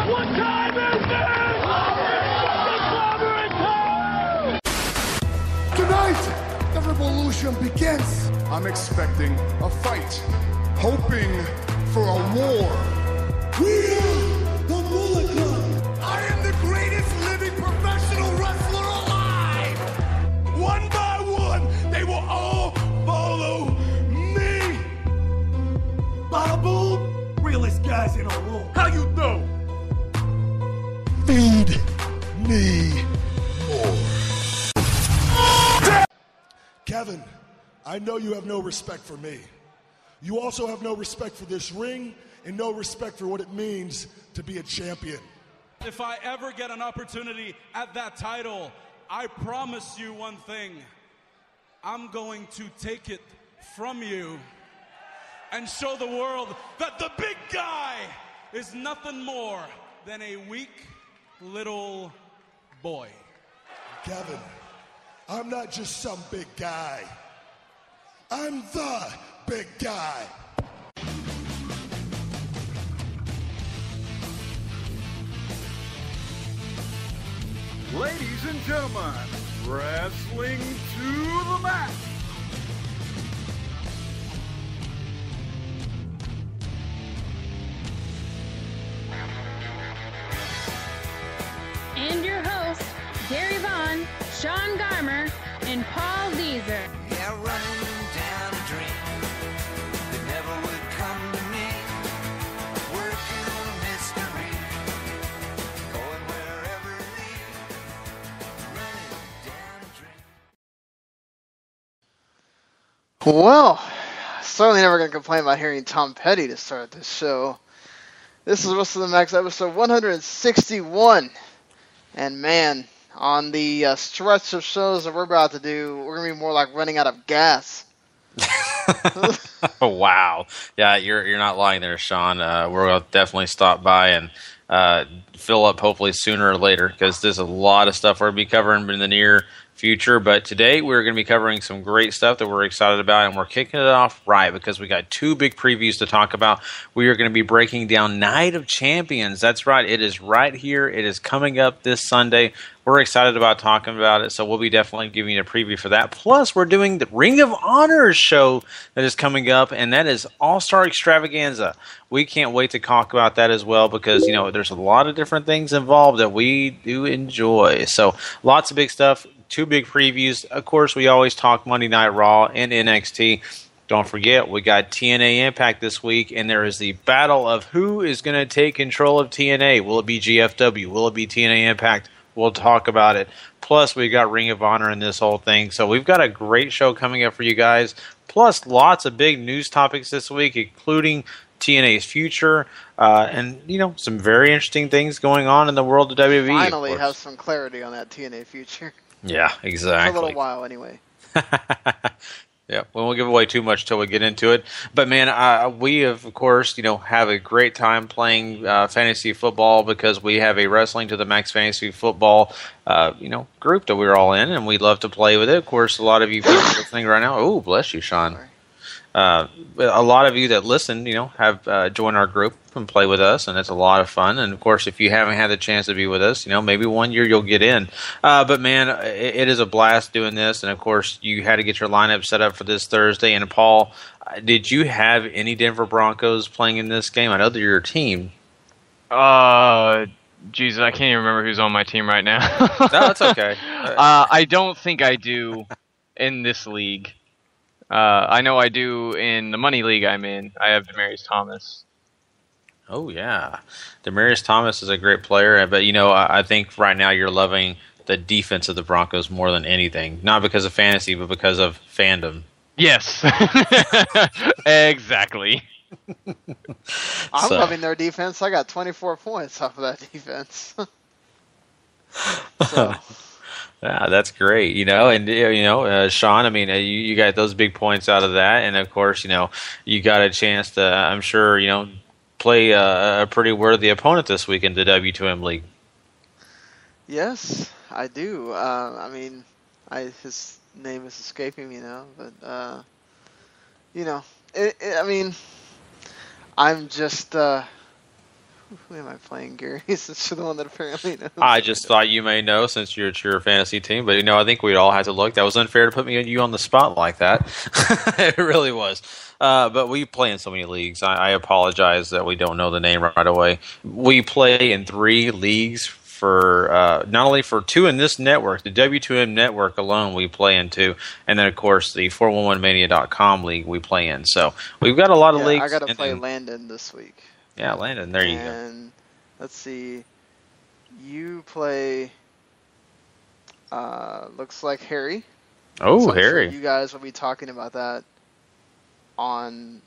What time is it? It's time! Tonight, the revolution begins. I'm expecting a fight, hoping for a war. We are the Bullet Club. I am the greatest living professional wrestler alive. One by one, they will all follow me. Babu, realest guys in a room. How you know? Feed me more. Kevin, I know you have no respect for me. You also have no respect for this ring and no respect for what it means to be a champion. If I ever get an opportunity at that title, I promise you one thing. I'm going to take it from you and show the world that the big guy is nothing more than a weak little boy. Kevin, I'm not just some big guy. I'm the big guy. Ladies and gentlemen, wrestling to the mat. And your hosts, Gary Vaughn, Sean Garmer, and Paul Deezer. Yeah, running down a dream that never would come to me. Working on a mystery, going wherever it leads. Running down a dream. Well, certainly never going to complain about hearing Tom Petty to start this show. This is Wrestle the Max episode 161. And man, on the stretch of shows that we're about to do, we're going to be more like running out of gas. Wow. Yeah, you're not lying there, Sean. We're going to definitely stop by and fill up hopefully sooner or later because there's a lot of stuff we're going to be covering in the near future. But today we're going to be covering some great stuff that we're excited about, and we're kicking it off right because we got two big previews to talk about. We are going to be breaking down Night of Champions. That's right. It is right here. It is coming up this Sunday. We're excited about talking about it, so we'll be definitely giving you a preview for that. Plus, we're doing the Ring of Honor show that is coming up, and that is All-Star Extravaganza. We can't wait to talk about that as well because, you know, there's a lot of different things involved that we do enjoy. So, lots of big stuff, two big previews. Of course, we always talk Monday Night Raw and NXT. Don't forget, we got TNA Impact this week, and there is the battle of who is going to take control of TNA. Will it be GFW? Will it be TNA Impact? We'll talk about it. Plus, we got Ring of Honor in this whole thing. So we've got a great show coming up for you guys. Plus, lots of big news topics this week, including TNA's future and, you know, some very interesting things going on in the world of WWE. Finally have some clarity on that TNA future. Yeah, exactly. For a little while, anyway. Yeah, we won't give away too much till we get into it. But man, we of course, you know, have a great time playing fantasy football because we have a Wrestling to the Max fantasy football, you know, group that we're all in, and we love to play with it. Of course, a lot of you people listening right now. Oh, bless you, Sean. A lot of you that listen, you know, have joined our group and play with us, and it's a lot of fun. And of course, if you haven't had the chance to be with us, you know, maybe one year you'll get in. But man, it is a blast doing this. And of course, you had to get your lineup set up for this Thursday. And Paul, did you have any Denver Broncos playing in this game? I know they're your team. Jesus, I can't even remember who's on my team right now. No, that's okay. I don't think I do in this league. I know I do in the money league I'm in. I have Demaryius Thomas. Oh, yeah. Demaryius Thomas is a great player, but, you know, I think right now you're loving the defense of the Broncos more than anything. Not because of fantasy, but because of fandom. Yes. Exactly. I'm loving their defense. I got 24 points off of that defense. So... Yeah, that's great, you know, and, you know, Sean, I mean, you got those big points out of that, and, of course, you know, you got a chance to, I'm sure, you know, play a pretty worthy opponent this week in the W2M League. Yes, I do. I mean, his name is escaping me now, but, you know, I mean, I'm just Who am I playing, Gary? Since you're the one that apparently knows. I just thought you may know since it's your fantasy team, but I think we'd all have to look. That was unfair to put you on the spot like that. It really was. But we play in so many leagues. I apologize that we don't know the name right away. We play in 3 leagues for not only for 2 in this network, the W2M network alone we play in 2, and then of course the 411mania.com league we play in. So we've got a lot of leagues. I got to play Landon this week. Yeah, Landon. There you go. And let's see. You play. Looks like Harry. Oh, so I'm Harry. sure you guys will be talking about that on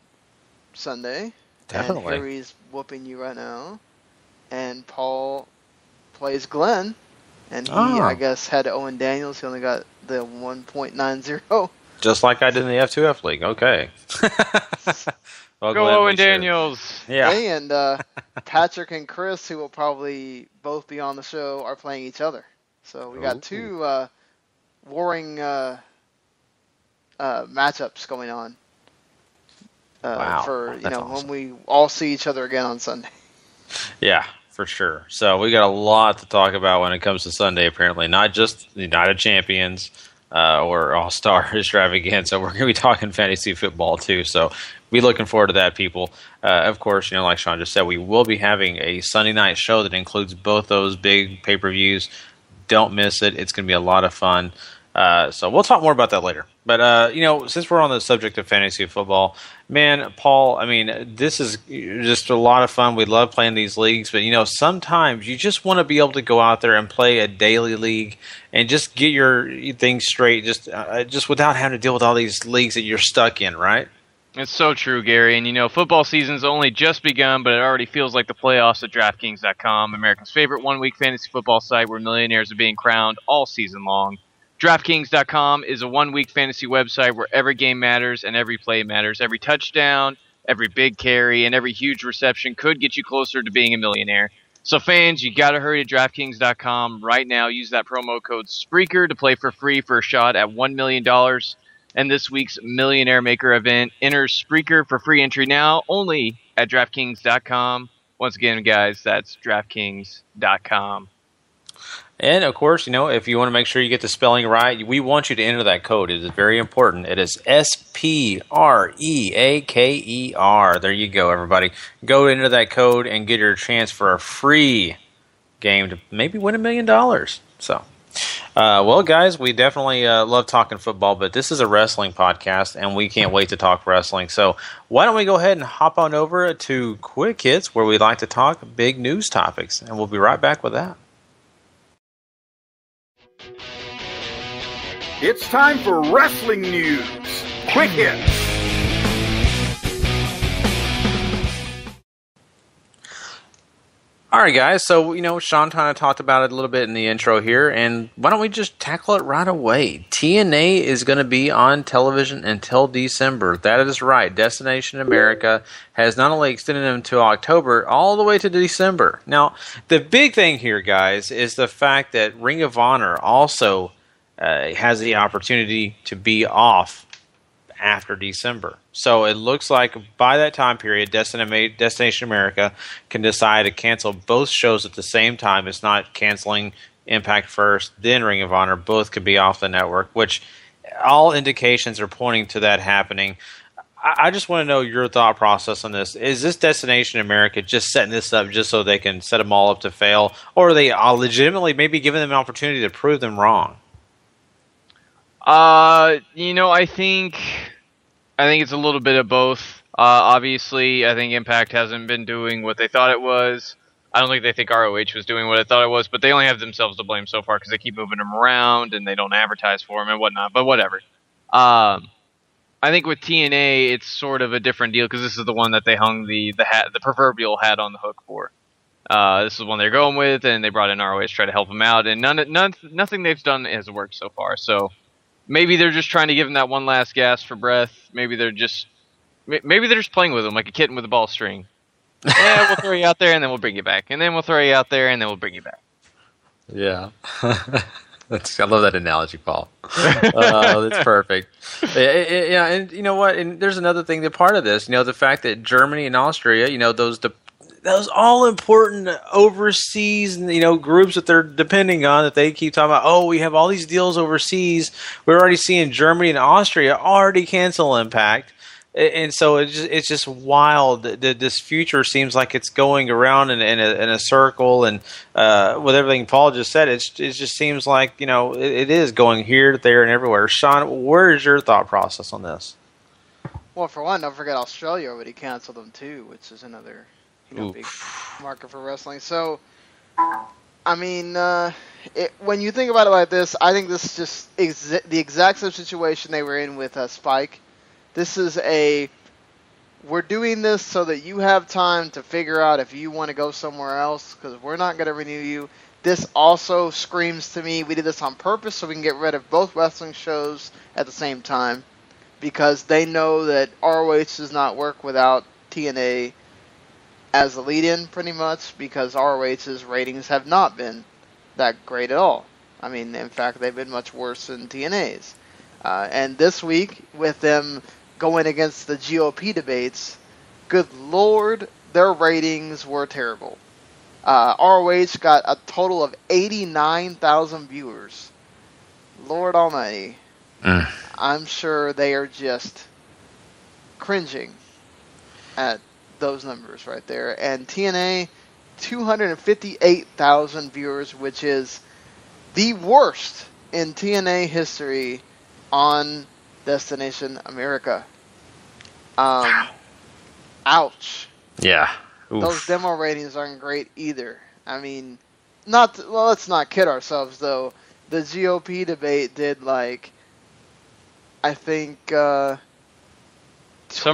Sunday. Definitely. And Harry's whooping you right now. And Paul plays Glenn. And he, I guess, had Owen Daniels. He only got the 1.90. Just like I did in the F2F league. Okay. Well, go Glenn, Owen Daniels. Yeah. Hey, and Patrick and Chris, who will probably both be on the show, are playing each other. So we got 2 warring matchups going on. Wow. For That's when awesome. we all see each other again on Sunday. Yeah, for sure. So we got a lot to talk about when it comes to Sunday, apparently. Not just the Night of Champions or All-Star Extravaganza. We're going to be talking fantasy football, too. So be looking forward to that, people. Of course, like Sean just said, we will be having a Sunday night show that includes both those big pay-per-views. Don't miss it. It's going to be a lot of fun. So we'll talk more about that later. But, since we're on the subject of fantasy football, man, Paul, this is just a lot of fun. We love playing these leagues. But, sometimes you just want to be able to go out there and play a daily league and just get your things straight just without having to deal with all these leagues that you're stuck in, right? It's so true, Gary. And, football season's only just begun, but it already feels like the playoffs at DraftKings.com, America's favorite one-week fantasy football site where millionaires are being crowned all season long. DraftKings.com is a one-week fantasy website where every game matters and every play matters. Every touchdown, every big carry, and every huge reception could get you closer to being a millionaire. So fans, you got to hurry to DraftKings.com right now. Use that promo code SPREAKER to play for free for a shot at $1 million. And this week's Millionaire Maker event enters Spreaker for free entry now, only at DraftKings.com. Once again, guys, that's DraftKings.com. And, of course, if you want to make sure you get the spelling right, we want you to enter that code. It is very important. It is SPREAKER. There you go, everybody. Go into that code and get your chance for a free game to maybe win $1 million. So, well, guys, we definitely love talking football, but this is a wrestling podcast, and we can't wait to talk wrestling. So why don't we go ahead and hop on over to Quick Hits, where we like to talk big news topics, and we'll be right back with that. It's time for wrestling news. Quick hits. All right, guys. So, Sean kind of talked about it a little bit in the intro here, and why don't we just tackle it right away? TNA is going to be on television until December. That is right. Destination America has not only extended them to October, all the way to December. Now, the big thing here, guys, is the fact that Ring of Honor also has the opportunity to be off after December. So it looks like by that time period, Destination America can decide to cancel both shows at the same time. It's not canceling Impact first, then Ring of Honor. Both could be off the network, which all indications are pointing to that happening. I just want to know your thought process on this. Is this Destination America just setting this up just so they can set them all up to fail? Or are they legitimately maybe giving them an opportunity to prove them wrong? I think it's a little bit of both. Obviously, I think Impact hasn't been doing what they thought it was. I don't think they think ROH was doing what it thought it was, but they only have themselves to blame so far because they keep moving them around and they don't advertise for them and whatnot, but whatever. I think with TNA, it's sort of a different deal because this is the one that they hung the proverbial hat on the hook for. This is one they're going with, and they brought in ROH to try to help them out, and nothing they've done has worked so far, so maybe they're just trying to give them that one last gasp for breath. Maybe they're just playing with them like a kitten with a ball string. Yeah, we'll throw you out there and then we'll bring you back, and then we'll throw you out there and then we'll bring you back. Yeah, I love that analogy, Paul. That's perfect. Yeah, and you know what? And there's another thing. That part of this, the fact that Germany and Austria, those all important overseas, groups that they're depending on, that they keep talking about. Oh, we have all these deals overseas. We're already seeing Germany and Austria already cancel Impact. And so it's just wild that this future seems like it's going around in a circle, and with everything Paul just said, it just seems like it is going here, there, and everywhere. Sean, where is your thought process on this? Well, for one, don't forget Australia already canceled them too, which is another big market for wrestling. So, I mean, when you think about it like this, I think this is just the exact same situation they were in with Spike. This is we're doing this so that you have time to figure out if you want to go somewhere else, because we're not going to renew you. This also screams to me, we did this on purpose so we can get rid of both wrestling shows at the same time, because they know that ROH does not work without TNA as a lead-in, pretty much, because ROH's ratings have not been that great at all. I mean, in fact, they've been much worse than TNA's. And this week, with them going against the GOP debates, good lord, their ratings were terrible. ROH got a total of 89,000 viewers. Lord almighty. I'm sure they are just cringing at those numbers right there. And TNA, 258,000 viewers, which is the worst in TNA history on Destination America. Ouch. Yeah. Oof. Those demo ratings aren't great either. I mean, let's not kid ourselves though. The GOP debate did I think some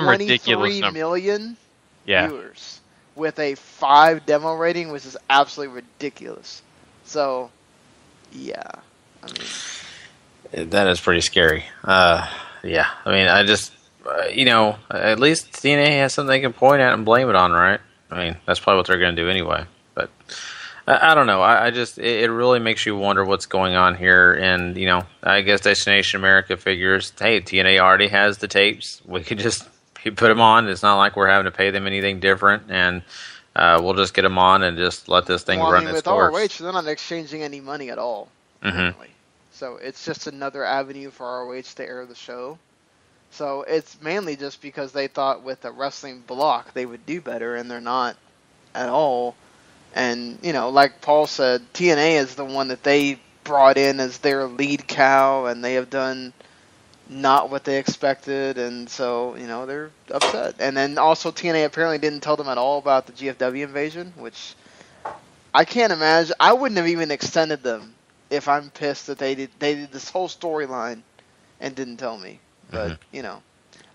ridiculous 23 million yeah. viewers with a 5 demo rating, which is absolutely ridiculous. So, yeah. I mean, that is pretty scary. Yeah. I mean, I just, at least TNA has something they can point at and blame it on, right? I mean, that's probably what they're going to do anyway. But I don't know. I just, it really makes you wonder what's going on here. And, I guess Destination America figures, hey, TNA already has the tapes. We could just put them on. It's not like we're having to pay them anything different. And we'll just get them on and just let this thing run its course. With ROH, they're not exchanging any money at all. Mm-hmm. So it's just another avenue for ROH to air the show. So it's mainly just because they thought with a wrestling block they would do better, and they're not at all. And, like Paul said, TNA is the one that they brought in as their lead cow, and they have done not what they expected, and so, they're upset. And then also TNA apparently didn't tell them at all about the GFW invasion, which I can't imagine. I wouldn't have even extended them if I'm pissed that they did this whole storyline and didn't tell me. But,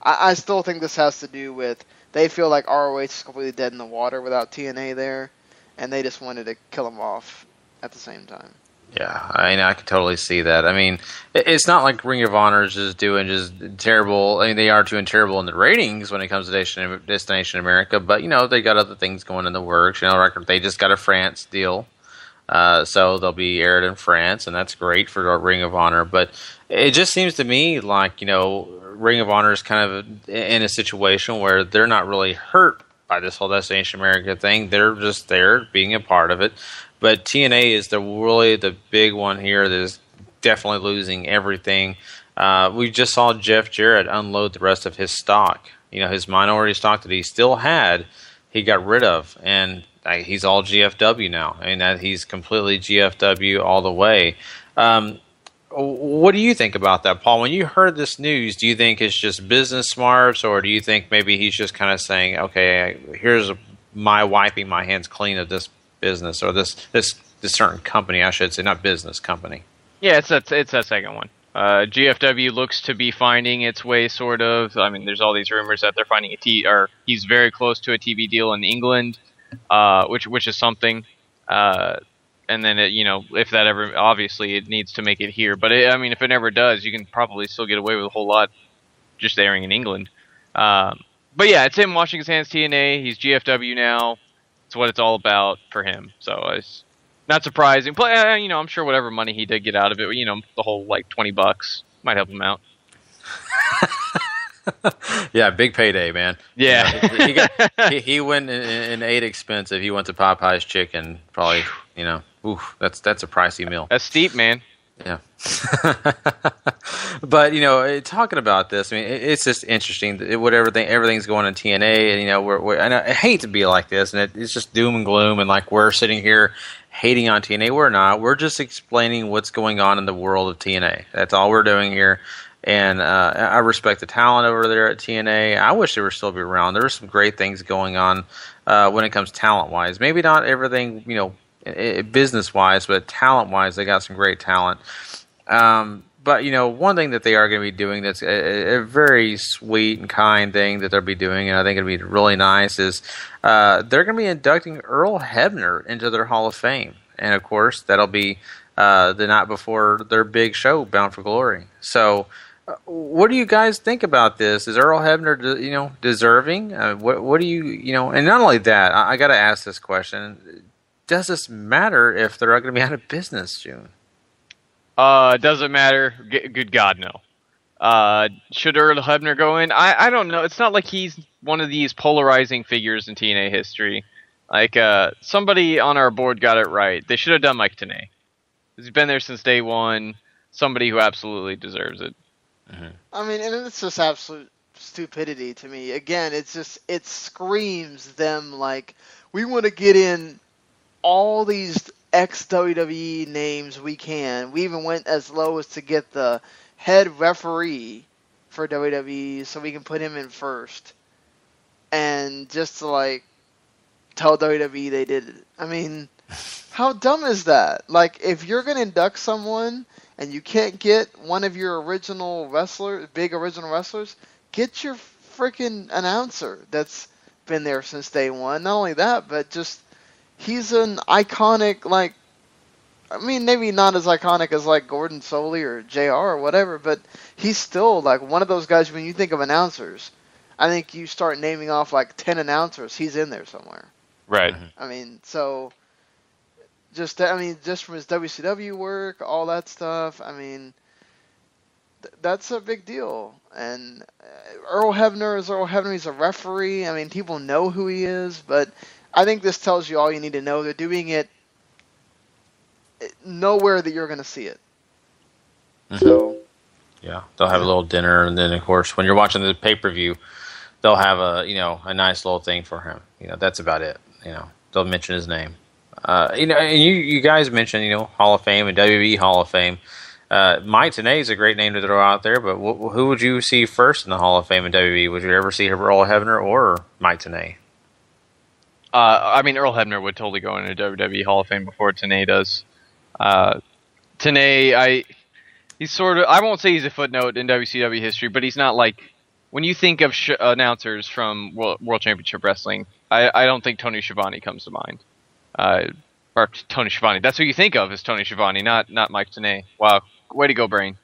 I still think this has to do with they feel like ROH is completely dead in the water without TNA there, and they just wanted to kill them off at the same time. Yeah, I can totally see that. I mean, it's not like Ring of Honor is just doing just terrible. I mean, they are doing terrible in the ratings when it comes to Destination America, but, they got other things going in the works. They just got a France deal. So they'll be aired in France, and that's great for Ring of Honor. But it just seems to me like, Ring of Honor is kind of in a situation where they're not really hurt by this whole Destination America thing. They're just there being a part of it. But TNA is really the big one here that is definitely losing everything. We just saw Jeff Jarrett unload the rest of his stock. His minority stock that he still had, he got rid of. And he's all GFW now. I mean, he's completely GFW all the way. What do you think about that, Paul? When you heard this news, do you think it's just business smarts, or do you think maybe he's just kind of saying, okay, here's my wiping my hands clean of this business, or this certain company, I should say, not business, company? Yeah, it's that second one. GFW looks to be finding its way, sort of. I mean, there's all these rumors that they're finding he's very close to a TV deal in England, which is something. And then if that ever, obviously it needs to make it here. But if it never does, you can probably still get away with a whole lot just airing in England. But yeah, it's him washing his hands. TNA, he's GFW now. It's what it's all about for him. So it's not surprising. But I'm sure whatever money he did get out of it, the whole $20 might help him out. Yeah, big payday, man. Yeah. You know, he went and ate expensive. He went to Popeye's Chicken, probably. You know, that's a pricey meal. That's steep, man. Yeah. But, you know, talking about this, I mean, it's just interesting. Everything's going in TNA, and, you know, and I hate to be like this, and it's just doom and gloom, and like we're sitting here hating on TNA. We're not. We're just explaining what's going on in the world of TNA. That's all we're doing here. And I respect the talent over there at TNA. I wish they were still be around. There are some great things going on when it comes talent-wise. Maybe not everything, you know, business-wise, but talent-wise, they got some great talent. But, you know, one thing that they are going to be doing that's a very sweet and kind thing that they'll be doing, and I think it'll be really nice, is they're going to be inducting Earl Hebner into their Hall of Fame. And, of course, that'll be the night before their big show, Bound for Glory. So, what do you guys think about this? Is Earl Hebner, you know, deserving? What do you know? And not only that, I got to ask this question. Does this matter if they're going to be out of business, June? Does it matter? Good God, no. Should Earl Hebner go in? I don't know. It's not like he's one of these polarizing figures in TNA history. Like, somebody on our board got it right. They should have done Mike Tenay. He's been there since day one. Somebody who absolutely deserves it. Mm-hmm. I mean, and it's just absolute stupidity to me. Again, it screams them like, we want to get in all these ex-WWE names we can. We even went as low as to get the head referee for WWE so we can put him in first. And just to, like, tell WWE they did it. I mean, how dumb is that? Like, if you're going to induct someone and you can't get one of your big original wrestlers, get your freaking announcer that's been there since day one. Not only that, but just, he's an iconic, like, I mean, maybe not as iconic as, like, Gordon Soley or JR or whatever, but he's still, like, one of those guys, when you think of announcers, I think you start naming off, like, 10 announcers, he's in there somewhere. Right. I mean, so, just from his WCW work, all that stuff, I mean, that's a big deal. And Earl Hebner is Earl Hebner. He's a referee. I mean, people know who he is, but I think this tells you all you need to know. They're doing it nowhere that you're going to see it. Mm-hmm. So, yeah, they'll have a little dinner, and then, of course, when you're watching the pay-per-view, they'll have a nice little thing for him. You know, that's about it. You know, they'll mention his name. You know, and you guys mentioned, you know, Hall of Fame and WWE Hall of Fame. Mike Tenay is a great name to throw out there, but who would you see first in the Hall of Fame in WWE? Would you ever see Earl Hebner or Mike Tenay? I mean, Earl Hebner would totally go into WWE Hall of Fame before Tenay does. Tenay, he's sort of, I won't say he's a footnote in WCW history, but he's not like, when you think of announcers from World Championship Wrestling, I don't think Tony Schiavone comes to mind. Or Tony Schiavone. That's who you think of as Tony Schiavone, not Mike Tenay. Wow. Way to go, Brain.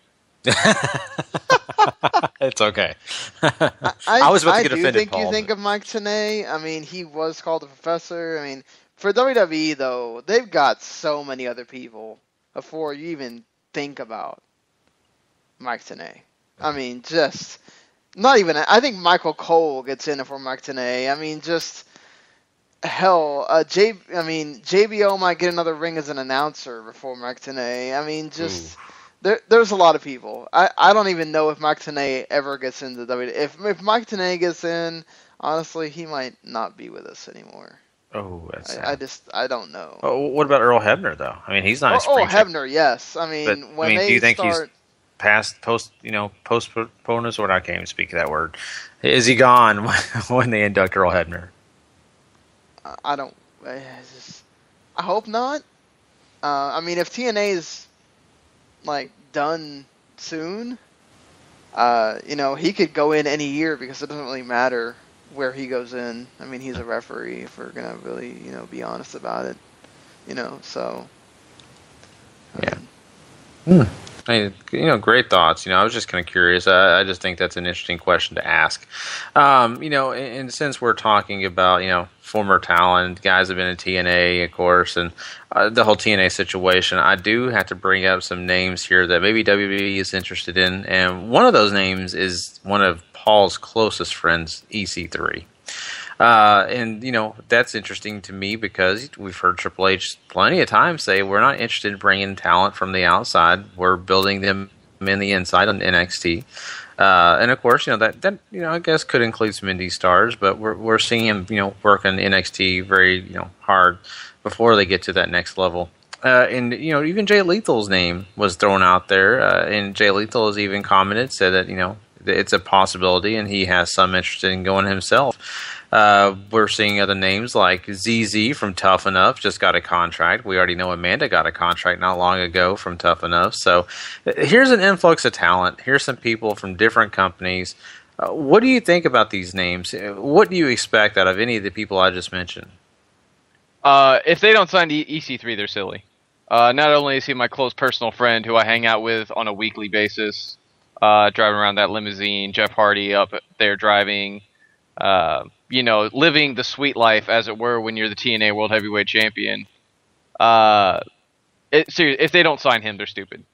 It's okay. I was about to get offended, think Paul, you think of Mike Tenay. I mean, he was called the Professor. I mean, for WWE, though, they've got so many other people before you even think about Mike Tenay. I mean, just... Not even... I think Michael Cole gets in it for Mike Tenay. I mean, just... Hell, JBO might get another ring as an announcer before Mike Tenay. I mean, just... There's a lot of people. I don't even know if Mike Tenay ever gets into WWE. If Mike Tenay gets in, honestly, he might not be with us anymore. Oh, that's sad. I don't know. Oh, what about Earl Hebner, though? I mean, he's not. Hebner, yes. I mean, but, when do you think he's postponers, or I can't even speak that word? Is he gone when they induct Earl Hebner? I don't. I hope not. I mean, if TNA is like done soon, he could go in any year because it doesn't really matter where he goes in. I mean, he's a referee, if we're gonna really, be honest about it. So. Yeah. I mean, great thoughts. I was just kind of curious. I just think that's an interesting question to ask. And since we're talking about, former talent, guys have been in TNA, of course, and the whole TNA situation, I do have to bring up some names here that maybe WWE is interested in. And one of those names is one of Paul's closest friends, EC3. And, you know, that's interesting to me because we've heard Triple H plenty of times say we're not interested in bringing talent from the outside. We're building them in the inside on NXT. And of course, you know, that you know, I guess could include some indie stars, but we're seeing him, you know, work on NXT very, you know, hard before they get to that next level. And, you know, even Jay Lethal's name was thrown out there, and Jay Lethal has even commented, said that, you know, it's a possibility, and he has some interest in going himself. We're seeing other names like ZZ from Tough Enough just got a contract. We already know Amanda got a contract not long ago from Tough Enough. So here's an influx of talent. Here's some people from different companies. What do you think about these names? What do you expect out of any of the people I just mentioned? If they don't sign EC3, they're silly. Not only is he my close personal friend who I hang out with on a weekly basis, driving around that limousine, Jeff Hardy up there driving, you know, living the sweet life, as it were, when you're the TNA World Heavyweight Champion. Seriously, if they don't sign him, they're stupid.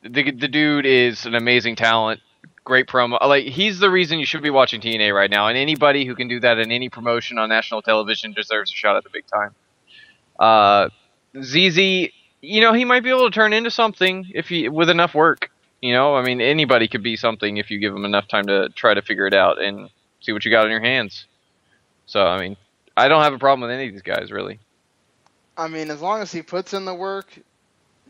The dude is an amazing talent, great promo. Like, he's the reason you should be watching TNA right now, and anybody who can do that in any promotion on national television deserves a shot at the big time. ZZ, you know, he might be able to turn into something with enough work. You know, I mean, anybody could be something if you give him enough time to try to figure it out and see what you got in your hands. So, I mean, I don't have a problem with any of these guys, really. I mean, as long as he puts in the work,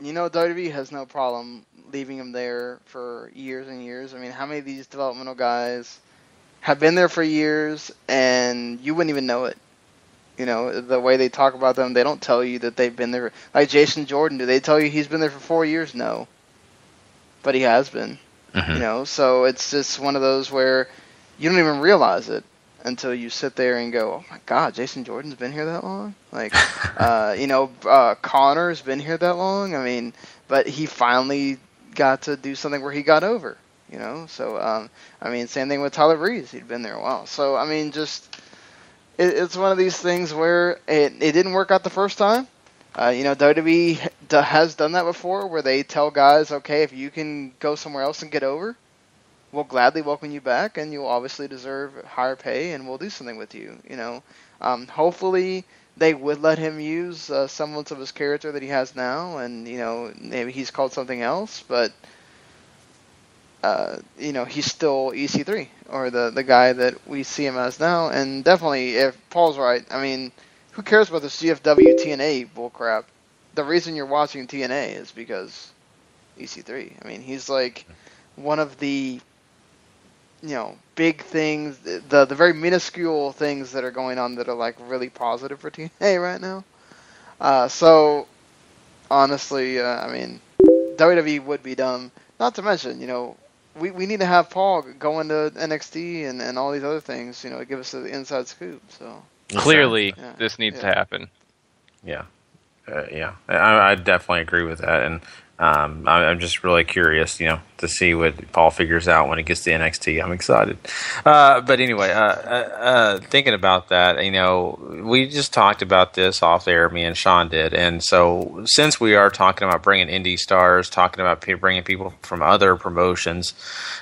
you know, WWE has no problem leaving him there for years and years. I mean, how many of these developmental guys have been there for years and you wouldn't even know it? You know, the way they talk about them, they don't tell you that they've been there. Like Jason Jordan, do they tell you he's been there for 4 years? No. But he has been. Mm-hmm. You know, so it's just one of those where you don't even realize it until you sit there and go, oh my God, Jason Jordan's been here that long? Like, you know, Connor's been here that long? I mean, but he finally got to do something where he got over, you know? So, I mean, same thing with Tyler Breeze. He'd been there a while. So, I mean, just, it's one of these things where it didn't work out the first time. You know, WWE has done that before where they tell guys, okay, if you can go somewhere else and get over, we'll gladly welcome you back, and you'll obviously deserve higher pay, and we'll do something with you. You know, hopefully they would let him use semblance of his character that he has now, and you know, maybe he's called something else, but you know, he's still EC3 or the guy that we see him as now. And definitely, if Paul's right, I mean, who cares about the CFW TNA bullcrap? The reason you're watching TNA is because EC3. I mean, he's like one of the, you know, big things, the very minuscule things that are going on that are like really positive for TNA right now. So honestly, I mean, WWE would be dumb. Not to mention, you know, we need to have Paul go into NXT and all these other things, you know, to give us the inside scoop. So clearly, this needs to happen. Yeah, I definitely agree with that, and I'm just really curious, you know, to see what Paul figures out when he gets to NXT. I'm excited. But anyway, thinking about that, you know, we just talked about this off air, me and Sean did. And so since we are talking about bringing indie stars, talking about bringing people from other promotions,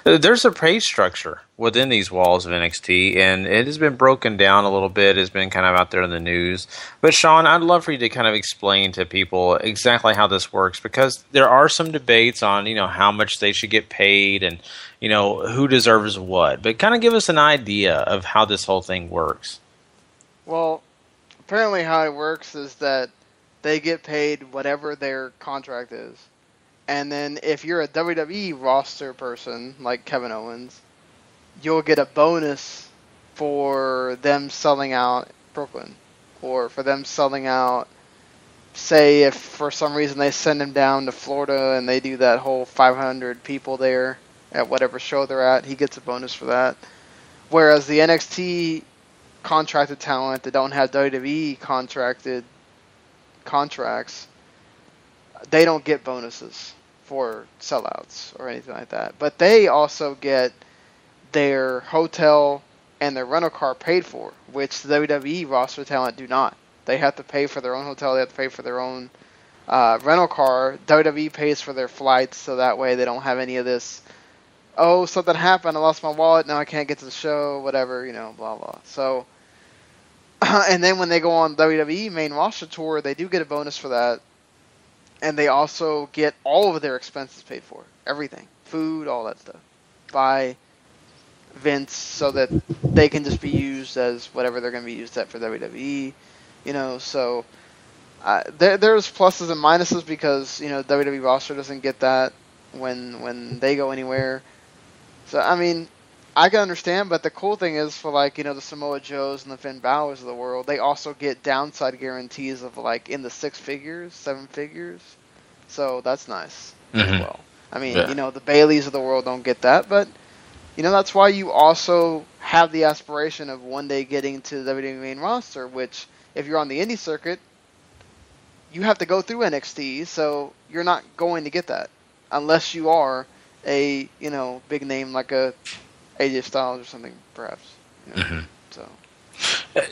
there's a pay structure within these walls of NXT, and it has been broken down a little bit. It's been kind of out there in the news. But Sean, I'd love for you to kind of explain to people exactly how this works, because there are some debates on, you know, how much they should get paid and, you know, who deserves what. But kind of give us an idea of how this whole thing works. Well, apparently how it works is that they get paid whatever their contract is. And then if you're a WWE roster person, like Kevin Owens, you'll get a bonus for them selling out Brooklyn, or for them selling out, say, if for some reason they send him down to Florida and they do that whole 500 people there at whatever show they're at, he gets a bonus for that. Whereas the NXT contracted talent that don't have WWE contracted contracts, they don't get bonuses for sellouts or anything like that. But they also get their hotel and their rental car paid for, which the WWE roster talent do not. They have to pay for their own hotel. They have to pay for their own rental car. WWE pays for their flights, so that way they don't have any of this oh, something happened, I lost my wallet, now I can't get to the show, whatever, blah blah. So, and then when they go on WWE main roster tour, they do get a bonus for that, and they also get all of their expenses paid for, everything, food, all that stuff, by Vince, so that they can just be used as whatever they're going to be used at for WWE, so there's pluses and minuses because, WWE roster doesn't get that when they go anywhere. So, I mean, I can understand, but the cool thing is for, like, the Samoa Joes and the Finn Balor's of the world, they also get downside guarantees of, like, in the 6 figures, 7 figures. So that's nice as well. I mean, the Baileys of the world don't get that, but that's why you also have the aspiration of one day getting to the WWE main roster, which, if you're on the indie circuit, you have to go through NXT, so you're not going to get that unless you are a, big name like a AJ Styles or something, perhaps. So.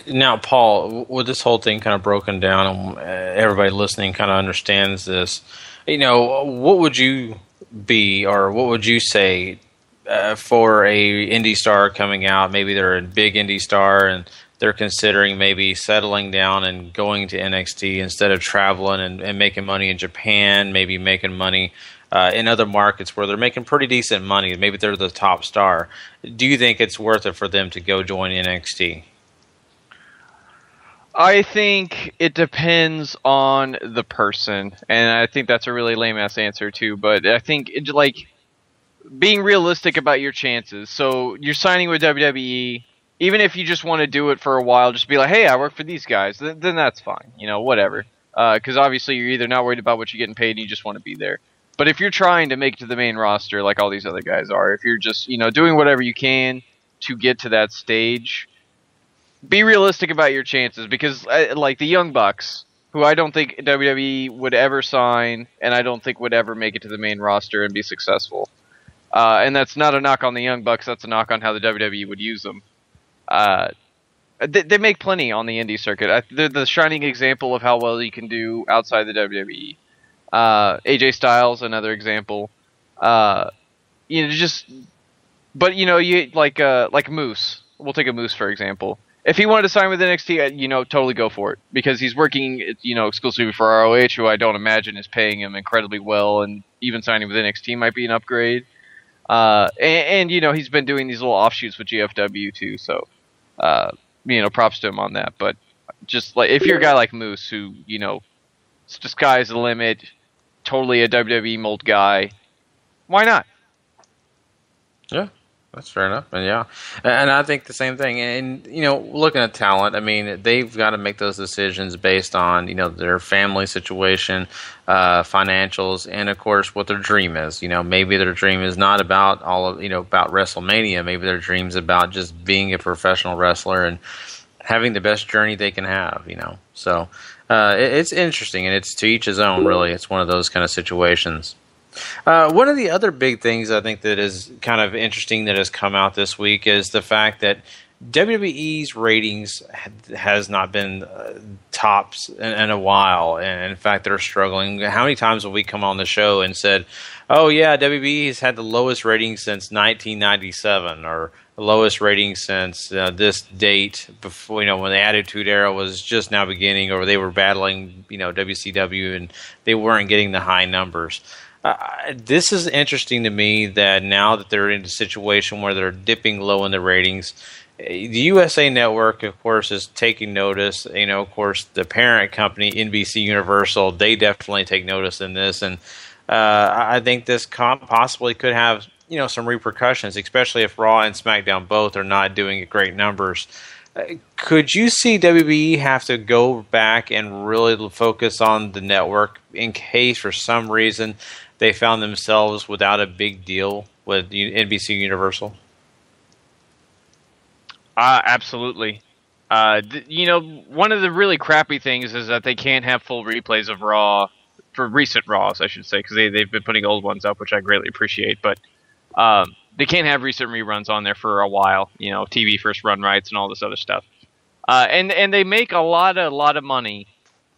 Now, Paul, with this whole thing kind of broken down, everybody listening kind of understands this. What would you be, or what would you say for a indie star coming out? Maybe they're a big indie star and they're considering maybe settling down and going to NXT instead of traveling and making money in Japan, maybe making money in other markets where they're making pretty decent money. Maybe they're the top star. Do you think it's worth it for them to go join NXT? I think it depends on the person, and I think that's a really lame-ass answer too, but I think being realistic about your chances. So you're signing with WWE, even if you just want to do it for a while, just be like, hey, I work for these guys, then that's fine, whatever. Because obviously you're either not worried about what you're getting paid and you just want to be there. But if you're trying to make it to the main roster like all these other guys are, if you're just, doing whatever you can to get to that stage, be realistic about your chances. Because, like the Young Bucks, who I don't think WWE would ever sign, and I don't think would ever make it to the main roster and be successful. And that's not a knock on the Young Bucks, that's a knock on how the WWE would use them. They make plenty on the indie circuit. They're the shining example of how well you can do outside the WWE. AJ Styles, another example. But you like Moose. We'll take a Moose for example. If he wanted to sign with NXT, totally go for it because he's working, exclusively for ROH, who I don't imagine is paying him incredibly well, and even signing with NXT might be an upgrade. And he's been doing these little offshoots with GFW too, so props to him on that. But just like if you're a guy like Moose, who sky's the limit, totally a WWE mold guy, why not? Yeah, that's fair enough. And I think the same thing. And looking at talent, I mean, they've got to make those decisions based on their family situation, financials, and of course what their dream is. Maybe their dream is not about about WrestleMania. Maybe their dream's about just being a professional wrestler and having the best journey they can have. So it's interesting, and it's to each his own. Really, it's one of those kind of situations. One of the other big things I think that is kind of interesting that has come out this week is the fact that WWE's ratings has not been tops in a while, and in fact they're struggling. How many times have we come on the show and said, "Oh yeah, WWE has had the lowest ratings since 1997," or the lowest ratings since this date before, when the Attitude Era was just now beginning, or they were battling, WCW, and they weren't getting the high numbers. This is interesting to me that now that they're in a situation where they're dipping low in the ratings, the USA Network, of course, is taking notice. Of course, the parent company, NBC Universal, they definitely take notice in this, and I think this possibly could have some repercussions, especially if Raw and SmackDown both are not doing great numbers. Could you see WWE have to go back and really focus on the network in case for some reason they found themselves without a big deal with NBC Universal? Absolutely. One of the really crappy things is that they can't have full replays of Raw, for recent Raws, I should say, because they've been putting old ones up, which I greatly appreciate, but they can't have recent reruns on there for a while, TV first run rights and all this other stuff. And they make a lot of money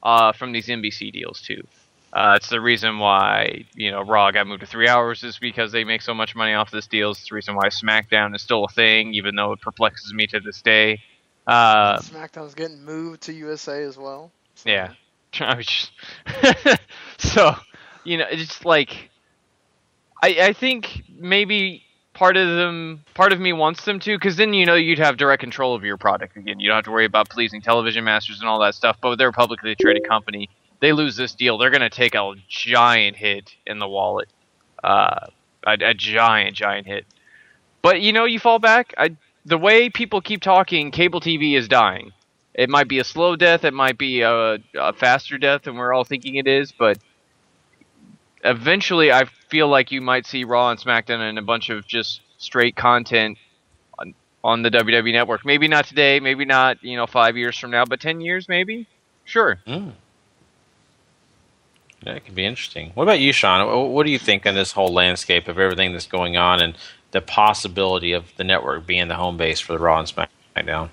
from these NBC deals too. It's the reason why, Raw got moved to 3 hours is because they make so much money off this deal. It's the reason why SmackDown is still a thing, even though it perplexes me to this day. SmackDown's getting moved to USA as well. So. Yeah. So, it's like, I think maybe part of me wants them to, because then, you'd have direct control of your product again. You don't have to worry about pleasing television masters and all that stuff, but they're a publicly traded company. They lose this deal, they're going to take a giant hit in the wallet. A giant hit. But, you fall back. The way people keep talking, cable TV is dying. It might be a slow death, it might be a faster death than we're all thinking it is, but eventually I feel like you might see Raw and SmackDown and a bunch of just straight content on the WWE Network. Maybe not today, maybe not, 5 years from now, but 10 years maybe? Sure. Yeah, it could be interesting. What about you, Sean? What do you think on this whole landscape of everything that's going on and the possibility of the network being the home base for the Raw and SmackDown?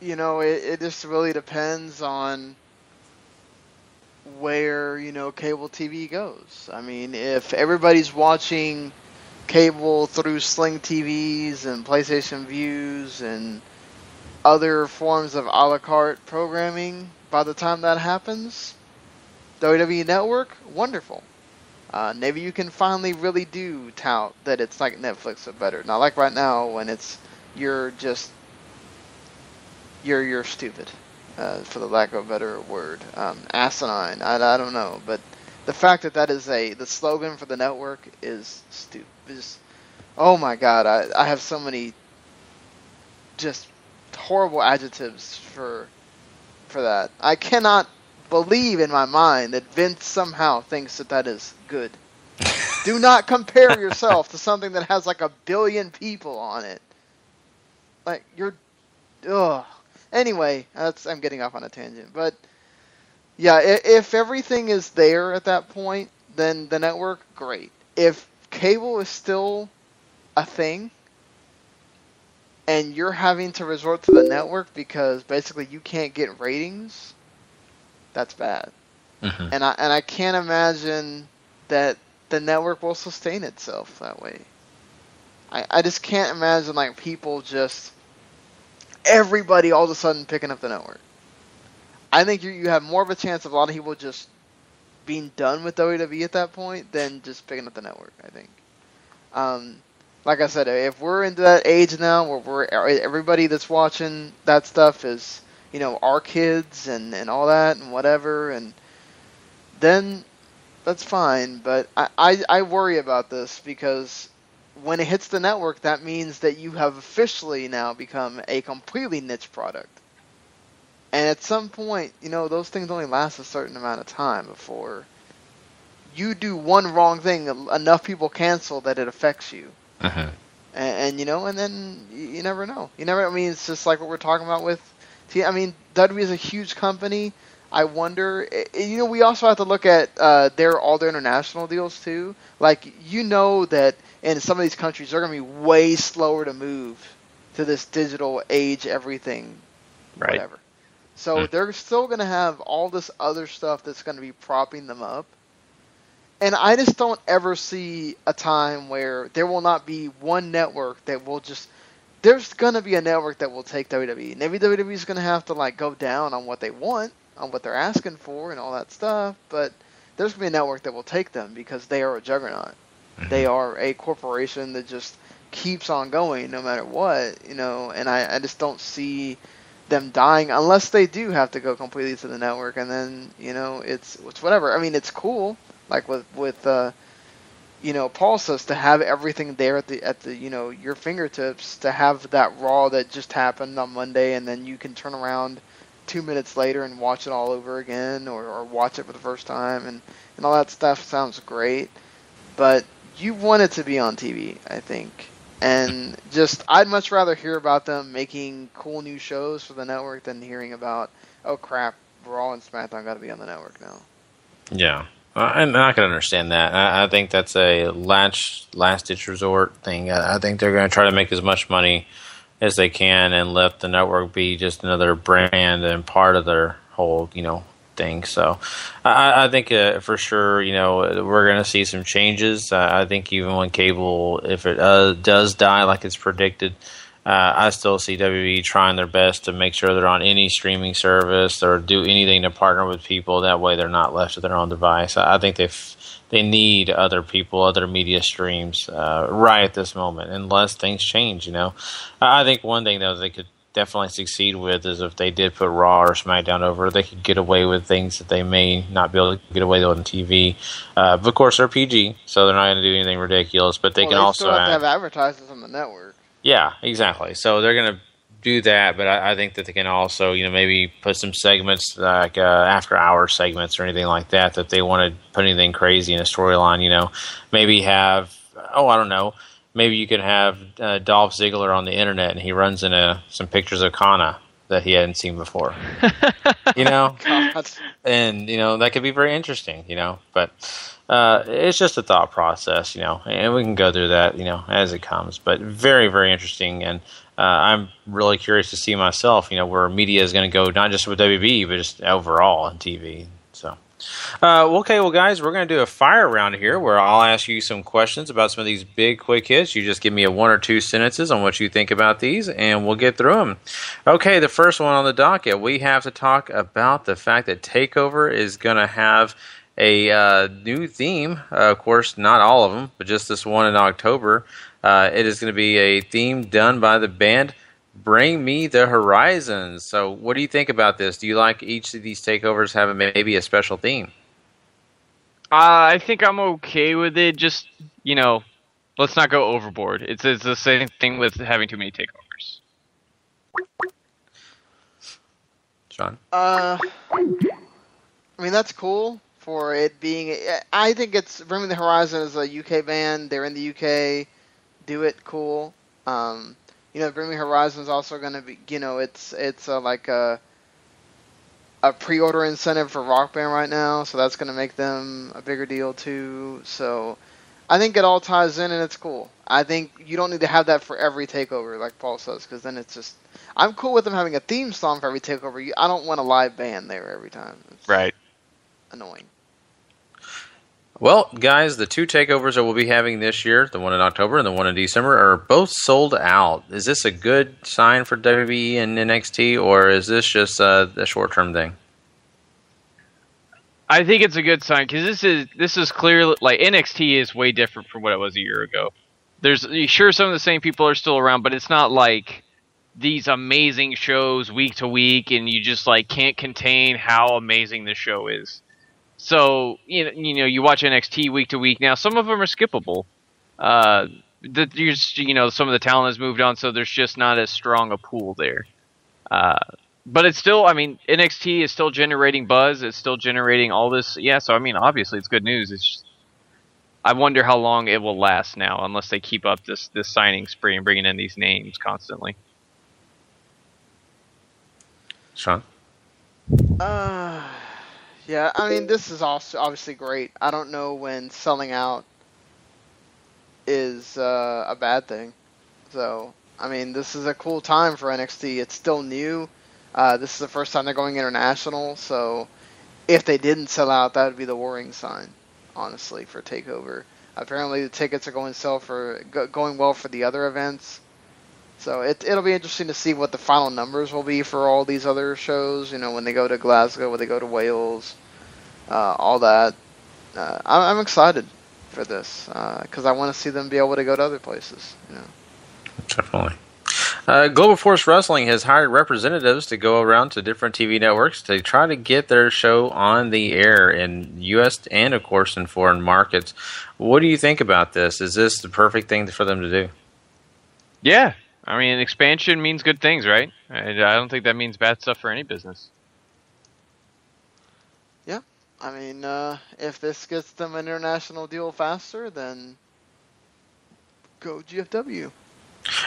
It just really depends on where, cable TV goes. I mean, if everybody's watching cable through Sling TVs and PlayStation Views and other forms of a la carte programming, by the time that happens, WWE Network, wonderful. Maybe you can finally really do tout that it's like Netflix but better. Not like right now when you're stupid, for the lack of a better word. Asinine, I don't know. But the fact that is the slogan for the network is stupid. Oh my God, I have so many just horrible adjectives for that. I cannot believe in my mind that Vince somehow thinks that is good. Do not compare yourself to something that has like 1 billion people on it. Like, ugh. Anyway, I'm getting off on a tangent. But, yeah, if everything is there at that point, then the network, great. If cable is still a thing, and you're having to resort to the network because basically you can't get ratings, that's bad. Mm-hmm. And I can't imagine that the network will sustain itself that way. I just can't imagine people just everybody all of a sudden picking up the network. I think you have more of a chance of a lot of people just being done with WWE at that point than just picking up the network, I think. Like I said, if we're into that age now where everybody that's watching that stuff is, our kids and all that and whatever, and then that's fine. But I worry about this because when it hits the network, that means that you have officially now become a completely niche product. And at some point, those things only last a certain amount of time before you do one wrong thing, enough people cancel that it affects you. Uh-huh. And then you never know. I mean, it's just like what we're talking about with WWE is a huge company. I wonder, we also have to look at all their international deals too. Like, that in some of these countries, they're going to be way slower to move to this digital age, everything, right. Whatever. So they're still going to have all this other stuff that's going to be propping them up. And I just don't ever see a time where there will not be one network that will just... There's going to be a network that will take WWE. Maybe WWE's going to have to go down on what they want, on what they're asking for and all that stuff. But there's going to be a network that will take them because they are a juggernaut. Mm-hmm. They are a corporation that just keeps on going no matter what, and I just don't see them dying unless they do have to go completely to the network. And then, it's whatever. I mean, it's cool. Like with Paul says, to have everything there at the your fingertips, to have that Raw that just happened on Monday, and then you can turn around 2 minutes later and watch it all over again, or watch it for the first time, and all that stuff sounds great. But you want it to be on TV, I think. And I'd much rather hear about them making cool new shows for the network than hearing about, oh crap, Raw and SmackDown got to be on the network now. Yeah. I'm not going to understand that. I think that's a last-ditch resort thing. I think they're going to try to make as much money as they can and let the network be just another brand and part of their whole, thing. So I think for sure, we're going to see some changes. I think even when cable, if it does die like it's predicted, I still see WWE trying their best to make sure they're on any streaming service or do anything to partner with people. That way they're not left to their own device. I think they need other people, other media streams right at this moment, unless things change, I think one thing, though, they could definitely succeed with is if they did put Raw or SmackDown over, they could get away with things that they may not be able to get away with on TV. But of course, they're PG, so they're not going to do anything ridiculous, but they can also still have to have advertisers on the network. Yeah, exactly. So they're going to do that, but I think that they can also, maybe put some segments like after-hour segments or anything like that they want to put anything crazy in a storyline. Maybe have, I don't know, maybe you could have Dolph Ziggler on the internet and he runs into some pictures of Kana that he hadn't seen before. God. And that could be very interesting. But it's just a thought process, and we can go through that, as it comes. But very, very interesting, and I'm really curious to see myself, where media is going to go, not just with WB, but just overall on TV. So, okay, well, guys, we're going to do a fire round here, where I'll ask you some questions about some of these big, quick hits. You just give me 1 or 2 sentences on what you think about these, and we'll get through them. Okay, the first one on the docket, we have to talk about the fact that TakeOver is going to have a new theme. Of course, not all of them, but just this one in October. It is going to be a theme done by the band Bring Me the Horizons. So what do you think about this? Do you like each of these takeovers having maybe a special theme? I think I'm okay with it. Just, let's not go overboard. It's the same thing with having too many takeovers. Sean? That's cool. For it being, I think it's Bring Me the Horizon is a UK band. They're in the UK. Do it cool. Bring Me Horizon is also going to be, it's like a pre-order incentive for Rock Band right now, so that's going to make them a bigger deal too. So I think it all ties in and it's cool. I think you don't need to have that for every takeover, like Paul says, because then it's just. I'm cool with them having a theme song for every takeover. I don't want a live band there every time. It's right. Annoying. Well, guys, the 2 takeovers that we'll be having this year, the one in October and the one in December, are both sold out. Is this a good sign for WWE and NXT, or is this just a short-term thing? I think it's a good sign because this is clearly like NXT is way different from what it was a year ago. There's sure some of the same people are still around, but it's not like these amazing shows week to week, and you just can't contain how amazing the show is. So you watch NXT week to week now. Some of them are skippable. Some of the talent has moved on, so there's just not as strong a pool there. But it's still, NXT is still generating buzz. It's still generating all this. Yeah, so obviously it's good news. It's just, I wonder how long it will last now, unless they keep up this signing spree and bringing in these names constantly. Sean? Yeah, this is also obviously great. I don't know when selling out is a bad thing. So, this is a cool time for NXT. It's still new. This is the first time they're going international. So, if they didn't sell out, that would be the worrying sign, honestly, for TakeOver. Apparently, the tickets are going well for the other events. So it'll be interesting to see what the final numbers will be for all these other shows. When they go to Glasgow, when they go to Wales, all that. I'm excited for this because I want to see them be able to go to other places. Definitely. Global Force Wrestling has hired representatives to go around to different TV networks to try to get their show on the air in U.S. and, of course, in foreign markets. What do you think about this? Is this the perfect thing for them to do? Yeah. Expansion means good things, right? I don't think that means bad stuff for any business. Yeah. If this gets them an international deal faster, then go GFW.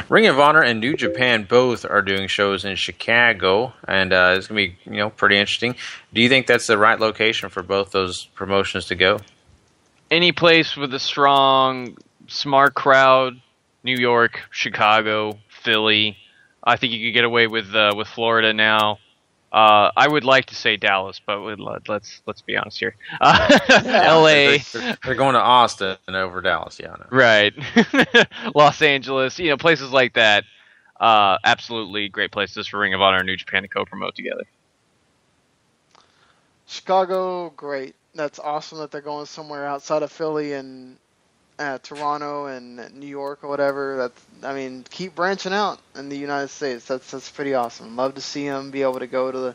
Ring of Honor and New Japan both are doing shows in Chicago, and it's going to be pretty interesting. Do you think that's the right location for both those promotions to go? Any place with a strong, smart crowd, New York, Chicago, Philly. I think you could get away with Florida now. I would like to say Dallas, but let's be honest here. L.A. They're going to Austin and over Dallas. Yeah, I know. Right. Los Angeles, places like that. Absolutely great places for Ring of Honor and New Japan to co-promote together. Chicago, great. That's awesome that they're going somewhere outside of Philly and Toronto and New York or whatever. Keep branching out in the United States. That's pretty awesome. Love to see them be able to go to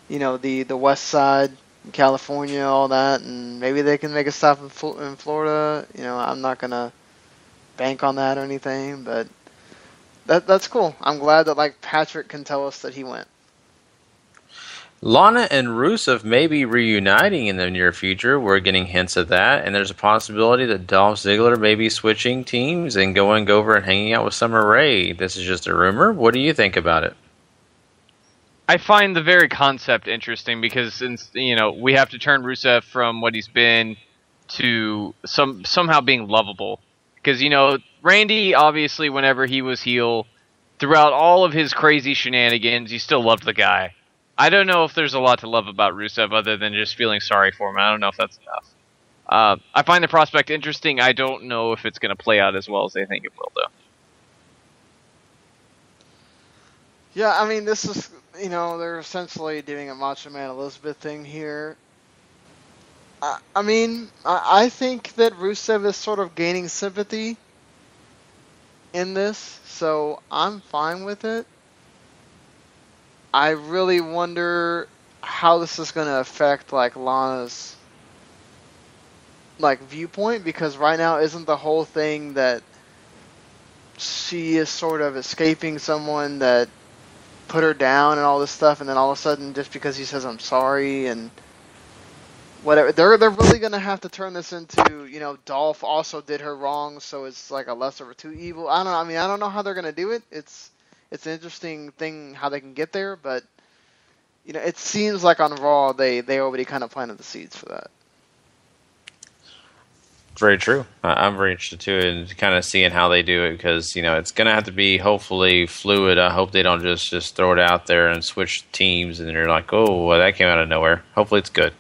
the West Side, California, all that, and maybe they can make a stop in Florida. I'm not gonna bank on that or anything, but that's cool. I'm glad that Patrick can tell us that he went. Lana and Rusev may be reuniting in the near future. We're getting hints of that, and there's a possibility that Dolph Ziggler may be switching teams and going over and hanging out with Summer Rae. This is just a rumor. What do you think about it? I find the very concept interesting because we have to turn Rusev from what he's been to somehow being lovable. Because Randy, obviously, whenever he was heel, throughout all of his crazy shenanigans, you still loved the guy. I don't know if there's a lot to love about Rusev other than just feeling sorry for him. I don't know if that's enough. I find the prospect interesting. I don't know if it's going to play out as well as they think it will, though. Yeah, this is, they're essentially doing a Macho Man Elizabeth thing here. I think that Rusev is sort of gaining sympathy in this, so I'm fine with it. I really wonder how this is going to affect Lana's viewpoint, because right now isn't the whole thing that she is sort of escaping someone that put her down and all this stuff, and then all of a sudden just because he says I'm sorry and whatever, they're really going to have to turn this into, Dolph also did her wrong, so it's like a lesser of two evil. I don't know how they're going to do it. It's an interesting thing how they can get there, but it seems like on Raw they already kind of planted the seeds for that. Very true. I'm very interested too in kind of seeing how they do it, because it's going to have to be hopefully fluid. I hope they don't just throw it out there and switch teams and you're like, oh, well, that came out of nowhere. Hopefully it's good.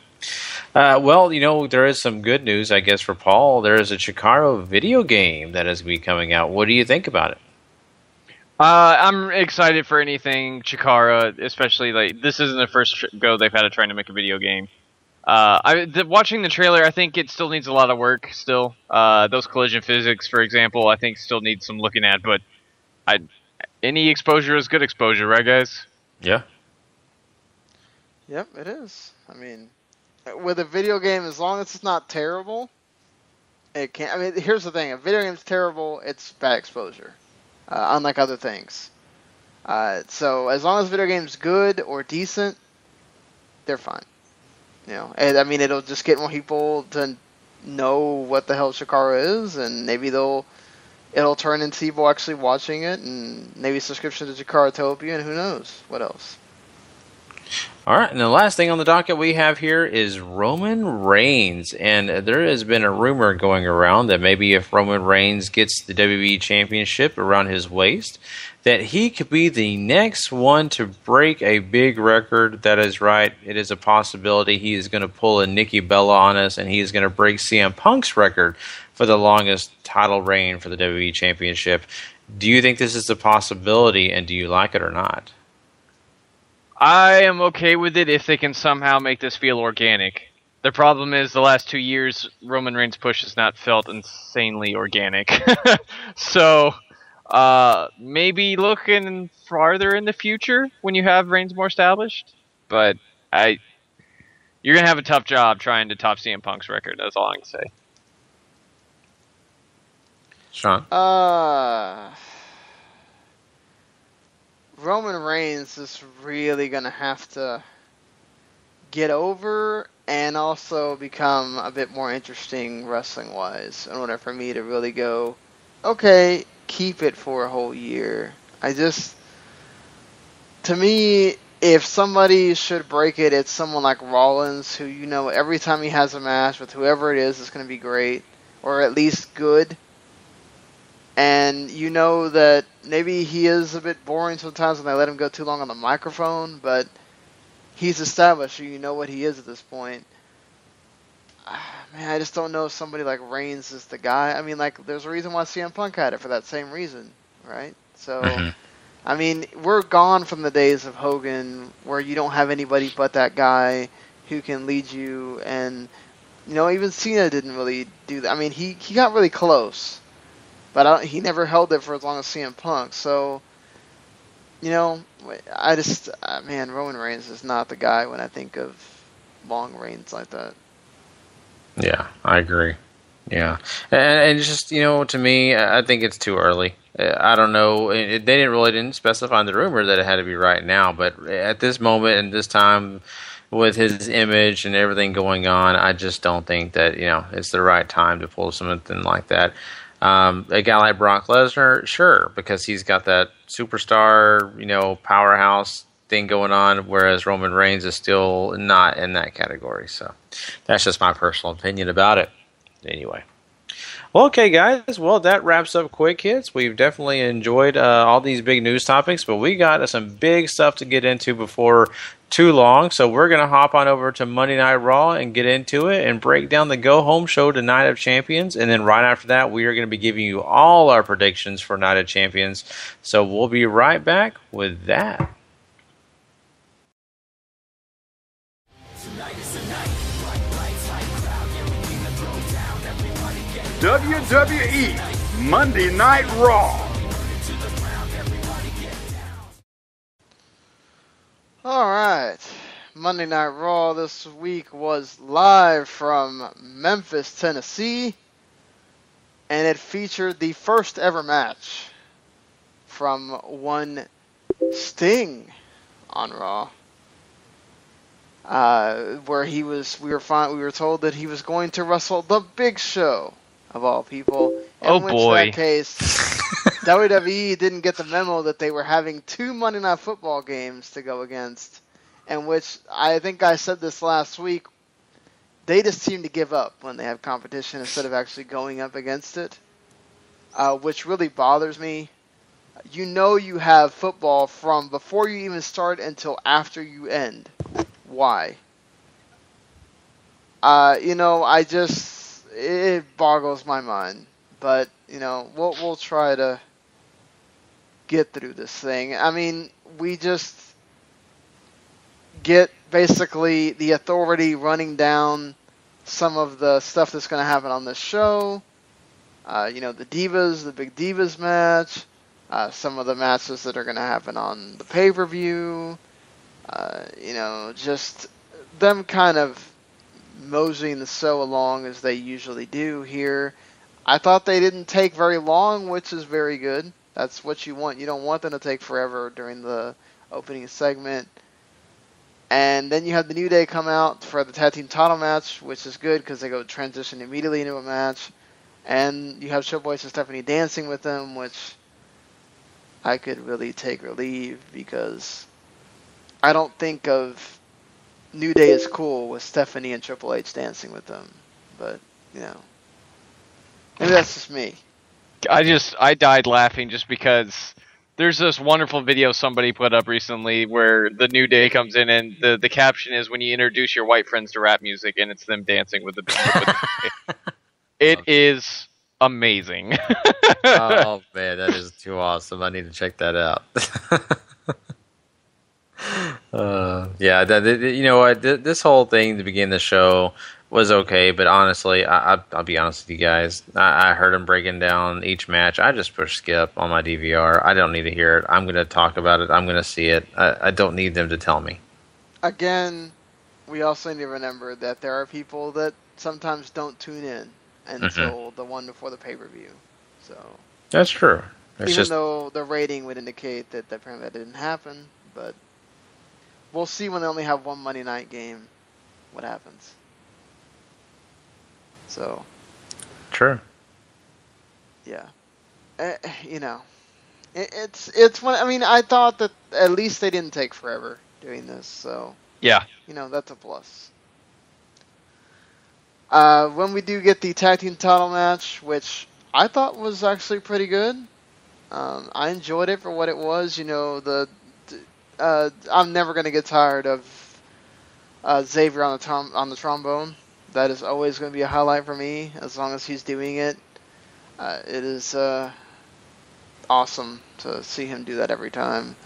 Well, there is some good news, I guess, for Paul. There is a Chikara video game that is going to be coming out. What do you think about it? I'm excited for anything Chikara, especially this isn't the first go they've had at trying to make a video game. Watching the trailer, I think it still needs a lot of work. Still, those collision physics, for example, I think still need some looking at. But any exposure is good exposure, right, guys? Yeah. Yep, it is. With a video game, as long as it's not terrible, it can't. Here's the thing: if a video game's terrible, it's bad exposure. Unlike other things. So as long as the video game's good or decent, they're fine. And it'll just get more people to know what the hell Chikara is, and maybe it'll turn into people actually watching it, and maybe subscription to Chikaratopia, and who knows what else. All right, and the last thing on the docket we have here is Roman Reigns, and there has been a rumor going around that maybe if Roman Reigns gets the WWE Championship around his waist, that he could be the next one to break a big record. That is right. It is a possibility. He is going to pull a Nikki Bella on us, and he is going to break CM Punk's record for the longest title reign for the WWE Championship. Do you think this is a possibility, and do you like it or not? I am okay with it if they can somehow make this feel organic. The problem is the last 2 years, Roman Reigns' push has not felt insanely organic. So, maybe looking farther in the future when you have Reigns more established. But you're going to have a tough job trying to top CM Punk's record. That's all I can say. Sean? Roman Reigns is really going to have to get over and also become a bit more interesting wrestling-wise in order for me to really go, okay, keep it for a whole year. To me, if somebody should break it, it's someone like Rollins, who every time he has a match with whoever it is, it's going to be great, or at least good. And that maybe he is a bit boring sometimes when they let him go too long on the microphone, but he's established. You know what he is at this point. Man, I just don't know if somebody like Reigns is the guy. I mean, like, there's a reason why CM Punk had it for that same reason, right? So, I mean, we're gone from the days of Hogan where you don't have anybody but that guy who can lead you. And, you know, even Cena didn't really do that. I mean, he got really close, but he never held it for as long as CM Punk. So, you know, I just, man, Roman Reigns is not the guy when I think of long reigns like that. Yeah, I agree. Yeah. And just, you know, to me, I think it's too early. I don't know. They didn't specify in the rumor that it had to be right now. But at this moment and this time, with his image and everything going on, I just don't think that, you know, it's the right time to pull something like that. A guy like Brock Lesnar, sure, because he's got that superstar, you know, powerhouse thing going on, whereas Roman Reigns is still not in that category. So that's just my personal opinion about it. Anyway. Well, okay, guys. Well, that wraps up Quick Hits. We've definitely enjoyed all these big news topics, but we got some big stuff to get into before too long. So we're going to hop on over to Monday Night Raw and get into it and break down the go-home show to Night of Champions. And then right after that, we are going to be giving you all our predictions for Night of Champions. So we'll be right back with that. WWE Monday Night Raw. Alright, Monday Night Raw this week was live from Memphis, Tennessee, and it featured the first ever match from one Sting on Raw, where we were told that he was going to wrestle The Big Show, of all people. Oh boy. In that case, WWE didn't get the memo that they were having 2 Monday Night Football games to go against, in which I think I said this last week, they just seem to give up when they have competition instead of actually going up against it, which really bothers me. You know you have football from before you even start until after you end. Why? You know, it boggles my mind. But, you know, we'll try to get through this thing. I mean, we just get basically the Authority running down some of the stuff that's going to happen on this show. You know, the Divas, the Big Divas match. Some of the matches that are going to happen on the pay-per-view. You know, just them kind of moseying the show along as they usually do here. I thought they didn't take very long, which is very good. That's what you want. You don't want them to take forever during the opening segment. And then you have the New Day come out for the tag team title match, which is good because they go transition immediately into a match. And you have Triple H and Stephanie dancing with them, which I could really take or leave because I don't think of New Day as cool with Stephanie and Triple H dancing with them. But, you know, maybe that's just me. I died laughing just because there's this wonderful video somebody put up recently where the New Day comes in and the caption is when you introduce your white friends to rap music and it's them dancing with the It is amazing. Oh man, that is too awesome. I need to check that out. Yeah, you know what? This whole thing to begin the show was okay, but honestly, I'll be honest with you guys. I heard him breaking down each match. I just pushed skip on my DVR. I don't need to hear it. I'm going to talk about it. I'm going to see it. I don't need them to tell me. Again, we also need to remember that there are people that sometimes don't tune in until the one before the pay-per-view. So that's true. Even though the rating would indicate that apparently that didn't happen, but we'll see when they only have one Monday night game what happens. So true. Yeah. You know, it's when, I mean, I thought that at least they didn't take forever doing this, so yeah, you know, that's a plus. When we do get the tag team title match, which I thought was actually pretty good, I enjoyed it for what it was. You know, I'm never gonna get tired of Xavier on the trombone. That is always going to be a highlight for me as long as he's doing it. It is awesome to see him do that every time.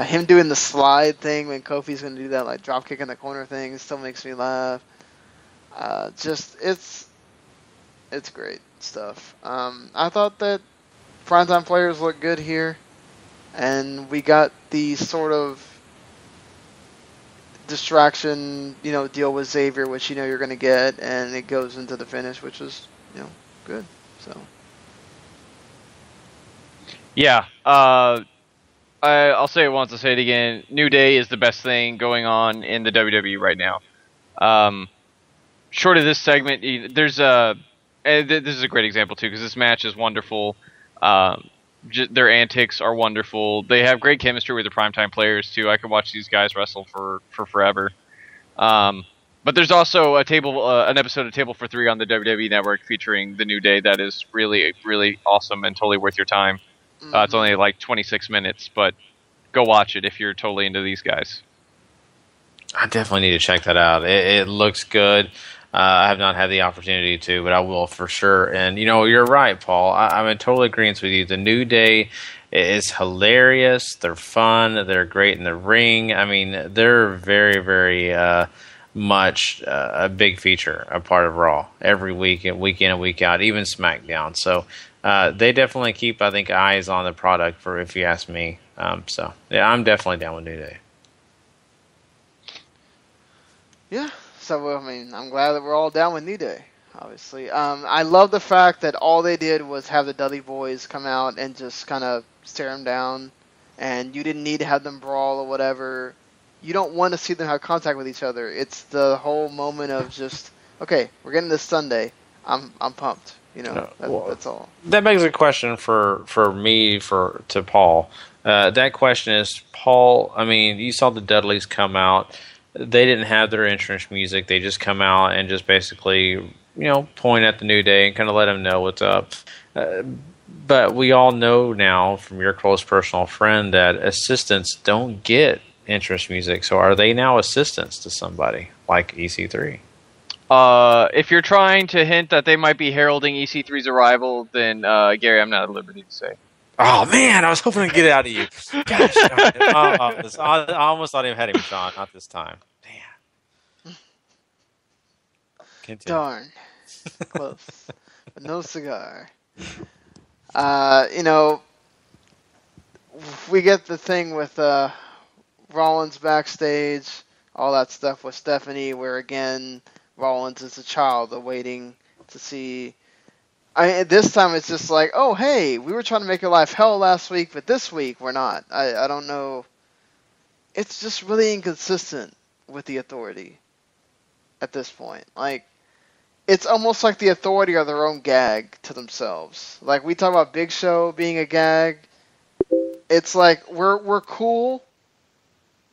Him doing the slide thing when Kofi's going to do that like drop kick in the corner thing still makes me laugh. It's great stuff. I thought that Primetime Players looked good here, and we got the sort of distraction, deal with Xavier, which you're going to get, and it goes into the finish, which was, good. So. Yeah. I'll say it once, I'll say it again. New Day is the best thing going on in the WWE right now. Short of this segment, there's this is a great example too, because this match is wonderful. Their antics are wonderful. They have great chemistry with the Primetime Players too. I could watch these guys wrestle for forever. But there's also an episode of Table for Three on the WWE Network featuring the New Day that is really, really awesome and totally worth your time. It's only like 26 minutes, but go watch it if you're totally into these guys. I definitely need to check that out. It looks good. I have not had the opportunity to, but I will for sure. And, you're right, Paul. I'm in total agreement with you. The New Day is hilarious. They're fun. They're great in the ring. I mean, they're very, very much a big feature, a part of Raw every week and week in and week out, even SmackDown. So they definitely keep, I think, eyes on the product, for if you ask me. So, yeah, I'm definitely down with New Day. Yeah. So, I'm glad that we're all down with New Day, obviously. I love the fact that all they did was have the Dudley Boys come out and just kind of stare them down, and you didn't need to have them brawl or whatever. You don't want to see them have contact with each other. It's the whole moment of just, okay, we're getting this Sunday. I'm pumped. That's all. That begs a question for me, to Paul. That question is, Paul, you saw the Dudleys come out. They didn't have their entrance music. They just come out and just basically, point at the New Day and kind of let them know what's up. But we all know now from your close personal friend that assistants don't get entrance music. So are they now assistants to somebody like EC3? If you're trying to hint that they might be heralding EC3's arrival, then, Gary, I'm not at liberty to say. Oh, man, I was hoping to get it out of you. Gosh, I almost thought he had him, Sean. Not this time. Damn. Continue. Darn. Close. But no cigar. We get the thing with Rollins backstage, all that stuff with Stephanie, where, again, Rollins is a child awaiting to see... this time it's just like, oh, hey, we were trying to make your life hell last week, but this week we're not. I don't know. It's just really inconsistent with the Authority at this point. Like, it's almost like the Authority are their own gag to themselves. Like, we talk about Big Show being a gag. It's like, we're cool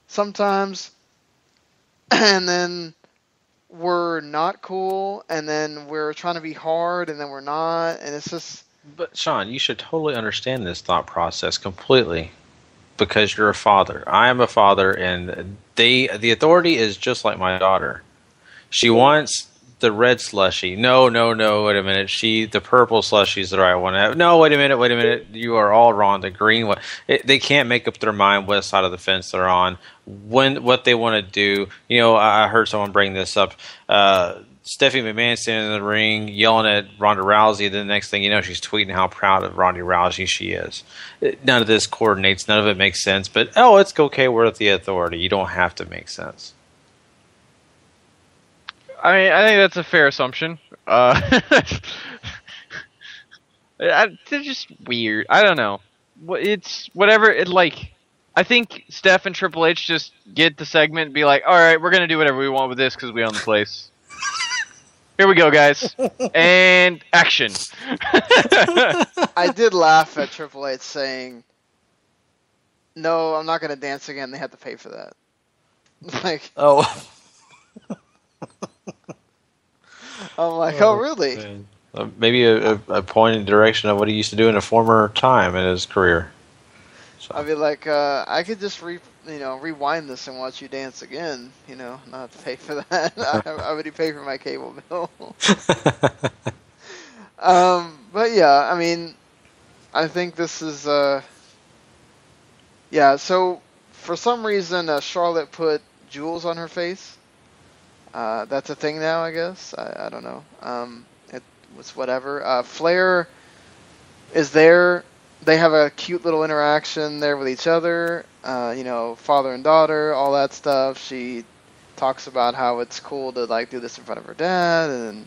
sometimes, and then... we're not cool, and then we're trying to be hard, and then we're not, and it's just... But, Sean, you should totally understand this thought process completely, because you're a father. I am a father, and the Authority is just like my daughter. She wants the red slushie. No, wait a minute. The purple slushie is the right one. No, wait a minute. You are all wrong. The green one. They can't make up their mind what side of the fence they're on, what they want to do. I heard someone bring this up. Stephanie McMahon standing in the ring yelling at Ronda Rousey. Then the next thing you know, she's tweeting how proud of Ronda Rousey she is. None of this coordinates. None of it makes sense. But, it's okay. We're at the Authority. You don't have to make sense. I think that's a fair assumption. They're just weird. I don't know. It's whatever. I think Steph and Triple H just get the segment and be like, all right, we're going to do whatever we want with this because we own the place. Here we go, guys. And action. I did laugh at Triple H saying, no, I'm not going to dance again. They have to pay for that. I'm like, oh really? Maybe a point in direction of what he used to do in a former time in his career. So. I mean, like, I could just rewind this and watch you dance again. Not have to pay for that. I already pay for my cable bill. But yeah, I mean, I think this is yeah. So for some reason, Charlotte put jewels on her face. That's a thing now, I guess. I don't know. It was whatever. Flair is there. They have a cute little interaction there with each other. Father and daughter, all that stuff. She talks about how it's cool to do this in front of her dad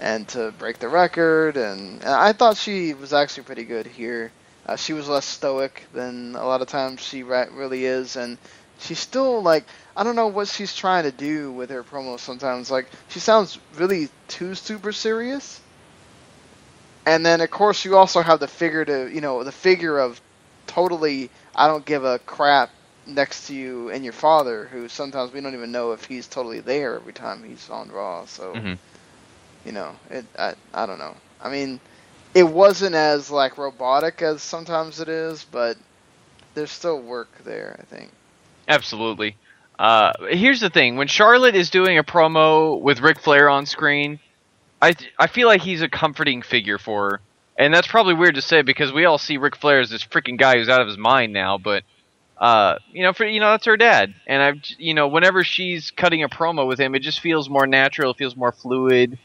and to break the record. And I thought she was actually pretty good here. She was less stoic than a lot of times she really is, and she's still I don't know what she's trying to do with her promos sometimes. She sounds really too super serious. And then of course you also have the figure of totally I don't give a crap next to you and your father, who sometimes we don't even know if he's totally there every time he's on Raw. So I don't know. I mean, it wasn't as robotic as sometimes it is, but there's still work there, I think. Absolutely. Here's the thing: when Charlotte is doing a promo with Ric Flair on screen, I feel like he's a comforting figure for her. And that's probably weird to say because we all see Ric Flair as this freaking guy who's out of his mind now. But that's her dad, and whenever she's cutting a promo with him, it just feels more natural. It feels more fluid.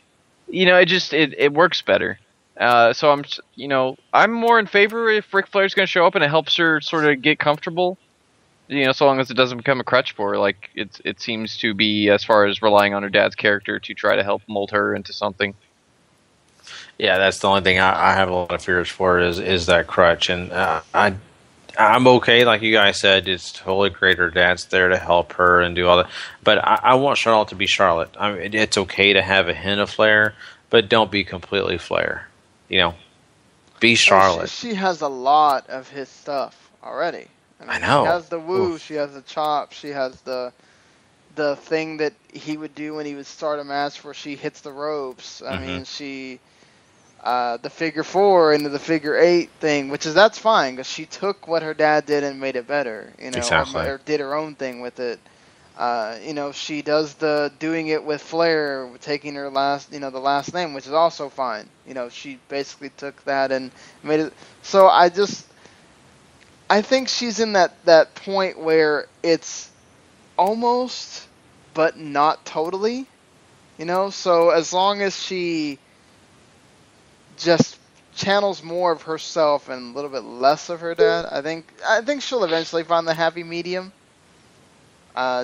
It works better. So I'm more in favor if Ric Flair's going to show up and it helps her sort of get comfortable. So long as it doesn't become a crutch for her, it seems to be, as far as relying on her dad's character to try to help mold her into something. Yeah, that's the only thing I have a lot of fears for is that crutch, and I'm okay, like you guys said. It's totally great. Her dad's there to help her and do all that, but I want Charlotte to be Charlotte. I mean, it's okay to have a hint of Flair, but don't be completely Flair. Be Charlotte. She has a lot of his stuff already. I know. She has the woo. Oof. She has the chop. She has the thing that he would do when he would start a match where she hits the ropes. I mean, she the figure 4 into the figure 8 thing, that's fine because she took what her dad did and made it better. Exactly. Or did her own thing with it. She does the doing it with Flair, taking her the last name, which is also fine. She basically took that and made it. So I think she's in that point where it's almost, but not totally, So as long as she just channels more of herself and a little bit less of her dad, I think she'll eventually find the happy medium.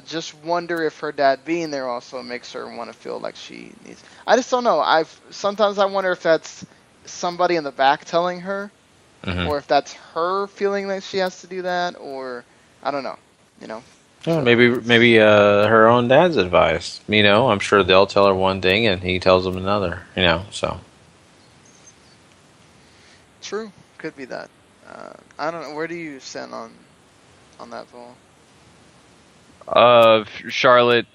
Just wonder if her dad being there also makes her want to feel like she needs. I just don't know. Sometimes I wonder if that's somebody in the back telling her. Or if that's her feeling that she has to do that, or I don't know, Yeah, maybe her own dad's advice. I'm sure they'll tell her one thing and he tells them another. So. True, could be that. I don't know. Where do you stand on that, Paul? Charlotte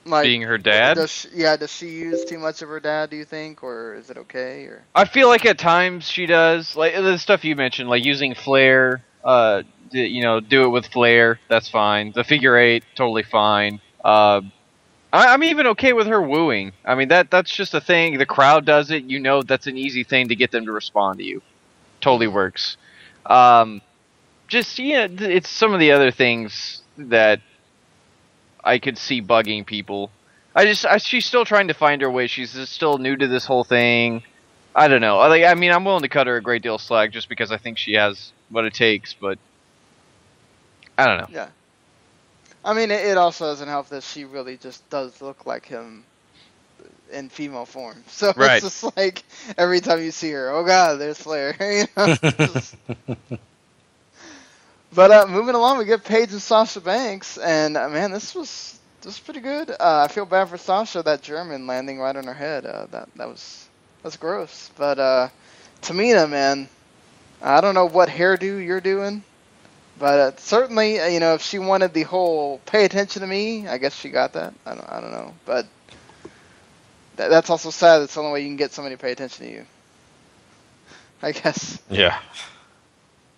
being her dad. Does she use too much of her dad, do you think, or is it okay? Or I feel like at times she does, the stuff you mentioned, using Flair. Do it with Flair. That's fine. The figure 8, totally fine. I'm even okay with her wooing. I mean, that's just a thing. The crowd does it. That's an easy thing to get them to respond to you. Totally works. It's some of the other things that I could see bugging people. She's still trying to find her way. She's still new to this whole thing. I don't know. I'm willing to cut her a great deal of slack just because I think she has what it takes, but I don't know. Yeah. I mean, it also doesn't help that she really just does look like him in female form. So right. It's just every time you see her, oh God, there's Flair. But moving along, we get Paige and Sasha Banks, and man, this was pretty good. I feel bad for Sasha, that German landing right on her head. That's gross. But Tamina, man, I don't know what hairdo you're doing, but certainly, if she wanted the whole "pay attention to me," I guess she got that. I don't know, but that's also sad. That's the only way you can get somebody to pay attention to you, I guess. Yeah.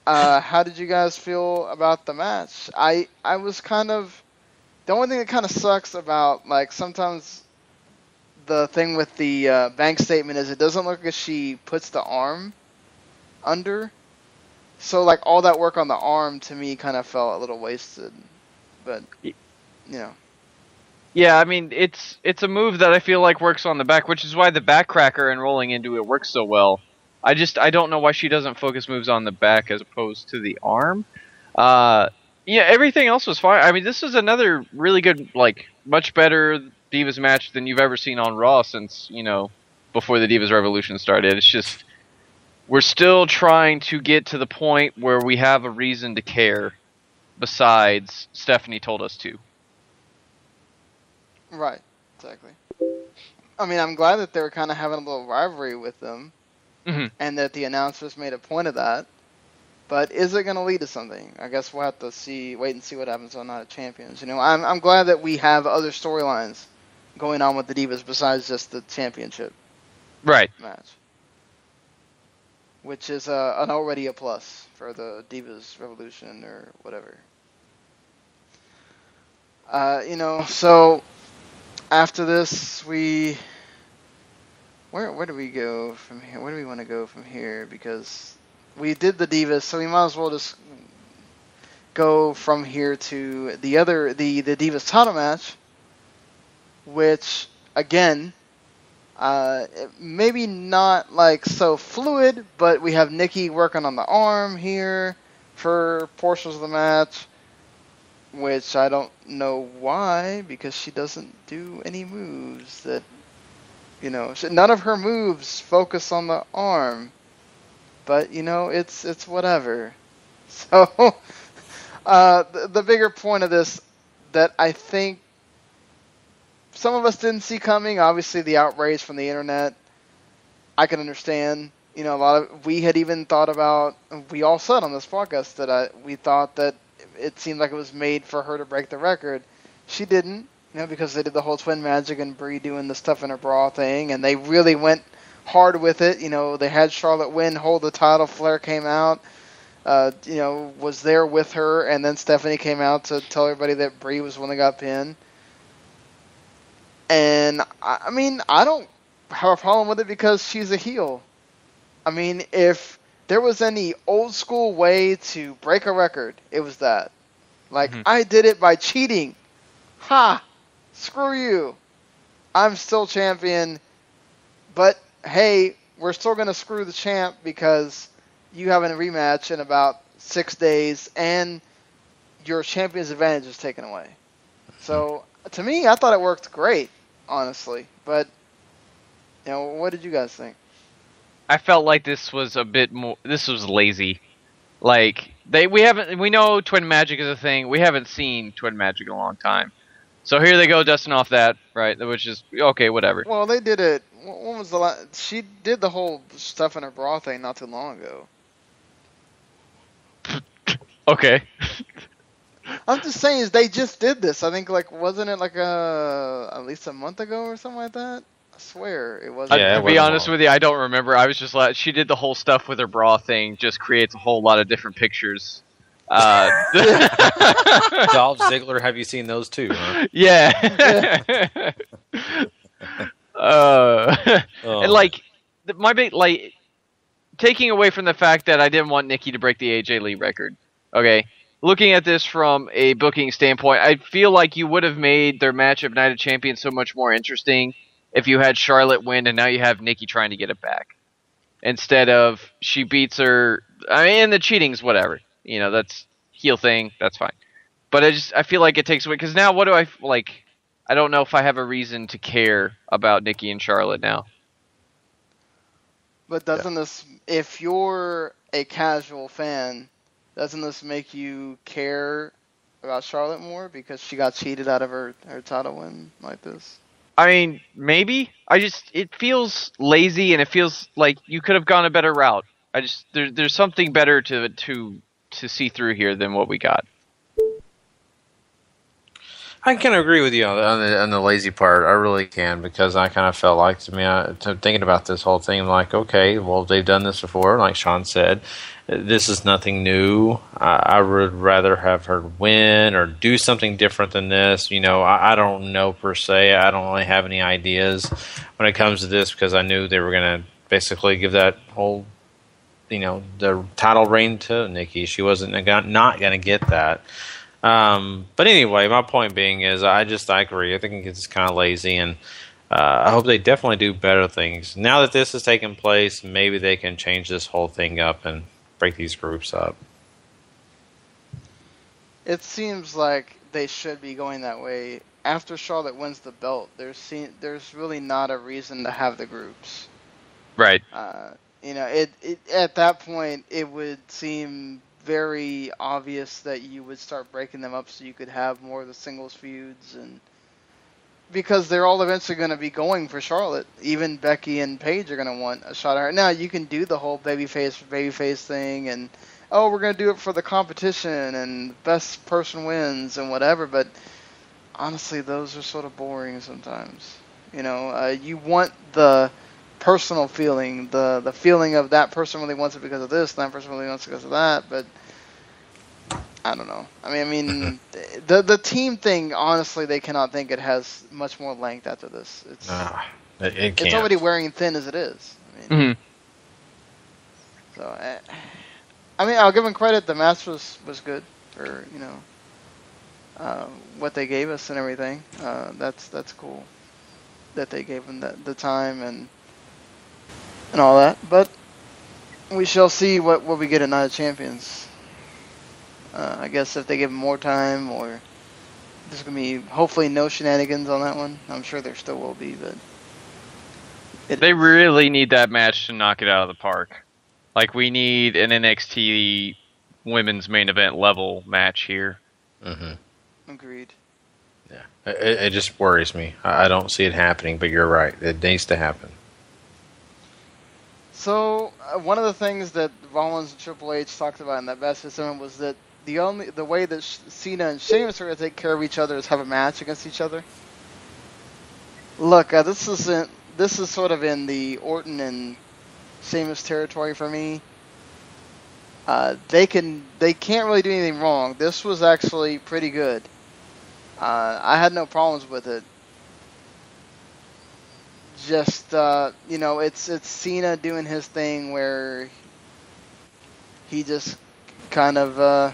How did you guys feel about the match? I was kind of... The only thing that kind of sucks about, like, sometimes the thing with the bank statement is it doesn't look like she puts the arm under. So, like, all that work on the arm, to me, kind of felt a little wasted. But, you know. Yeah, I mean, it's a move that I feel like works on the back, which is why the back cracker and rolling into it works so well. I don't know why she doesn't focus moves on the back as opposed to the arm. Yeah, everything else was fine. I mean, this is another really good, like, much better Divas match than you've ever seen on Raw since, you know, before the Divas Revolution started. It's just, we're still trying to get to the point where we have a reason to care besides Stephanie told us to. Right, exactly. I mean, I'm glad that they were kind of having a little rivalry with them, and that the announcers made a point of that. But is it going to lead to something? I guess we'll have to wait and see what happens on Night of Champions. You know, I'm glad that we have other storylines going on with the Divas besides just the championship match, which is already a plus for the Divas Revolution or whatever. You know, so after this, where do we go from here? Where do we want to go from here? Because we did the Divas, so we might as well just go from here to the Divas title match, which, again, maybe not like so fluid, but we have Nikki working on the arm here for portions of the match, which I don't know why, because she doesn't do any moves that, you know, none of her moves focus on the arm. But, you know, it's whatever. So, the bigger point of this that I think some of us didn't see coming, obviously the outrage from the internet, I can understand. You know, we had even thought about, we all said on this podcast that we thought that it seemed like it was made for her to break the record. She didn't, you know, because they did the whole twin magic and Brie doing the stuff in her bra thing, and they really went hard with it. You know, they had Charlotte win, hold the title. Flair came out, you know, was there with her, and then Stephanie came out to tell everybody that Brie was the one that got pinned. And I mean, I don't have a problem with it because she's a heel. I mean, if there was any old school way to break a record, it was that. Like, I did it by cheating. Ha! Screw you. I'm still champion, but hey, we're still going to screw the champ because you have a rematch in about 6 days and your champion's advantage is taken away. So, to me, I thought it worked great, honestly. But, you know, what did you guys think? I felt like this was this was lazy. Like, we know Twin Magic is a thing. We haven't seen Twin Magic in a long time. So here they go dusting off that, right? Which is, okay, whatever. Well, they did it. When was the last? She did the whole stuff in her bra thing not too long ago. Okay. I'm just saying, they just did this. I think, like, wasn't it like at least a month ago or something like that? I swear it wasn't. Yeah, to be honest with you, I don't remember. I was just like, she did the whole stuff with her bra thing, just creates a whole lot of different pictures. Dolph Ziggler, have you seen those too? Huh? Yeah. And like, my big, like, taking away from the fact that I didn't want Nikki to break the AJ Lee record. Okay, looking at this from a booking standpoint, I feel like you would have made their match of Night of Champions so much more interesting if you had Charlotte win and now you have Nikki trying to get it back instead of she beats her. I mean, the cheating's whatever. You know, that's heel thing. That's fine. But I feel like it takes away, because now what do I like? I don't know if I have a reason to care about Nikki and Charlotte now. But doesn't this, if you're a casual fan, doesn't this make you care about Charlotte more because she got cheated out of her title win like this? I mean, maybe. It feels lazy, and it feels like you could have gone a better route. There's something better to see through here than what we got. I can agree with you on the lazy part. I really can, because I kind of felt like, thinking about this whole thing, like, okay, well, they've done this before, like Sean said, this is nothing new. I would rather have her win or do something different than this. I don't know per se. I don't really have any ideas when it comes to this because I knew they were going to basically give that whole, the title reign to Nikki. She wasn't not going to get that. But anyway, my point being is I agree. I think it's kind of lazy, and I hope they definitely do better things. Now that this has taken place, maybe they can change this whole thing up and break these groups up. It seems like they should be going that way. After Charlotte wins the belt, there's really not a reason to have the groups. Right. At that point, it would seem very obvious that you would start breaking them up so you could have more of the singles feuds, and because they're all eventually going to be going for Charlotte. Even Becky and Paige are going to want a shot at her. Now, you can do the whole babyface thing, and, we're going to do it for the competition, and best person wins, and whatever, but honestly, those are sort of boring sometimes. You want the personal feeling, the feeling of that person really wants it because of this, and that person really wants it because of that, but I don't know. I mean, the team thing, honestly, they cannot think it has much more length after this. It can't. It's already wearing thin as it is. So, I'll give them credit. The match was good for, what they gave us and everything. That's cool that they gave them the time and all that. But we shall see what we get at Night of Champions. I guess if they give them more time, or there's going to be hopefully no shenanigans on that one. I'm sure there still will be, but they really need that match to knock it out of the park. Like, we need an NXT women's main event level match here. Mm-hmm. Agreed. Yeah, it just worries me. I don't see it happening, but you're right. It needs to happen. So one of the things that Rollins and Triple H talked about in that best segment was that the way that Cena and Sheamus are going to take care of each other is have a match against each other. Look, this is sort of in the Orton and Sheamus territory for me. They can't really do anything wrong. This was actually pretty good. I had no problems with it. Just it's Cena doing his thing where he just kind of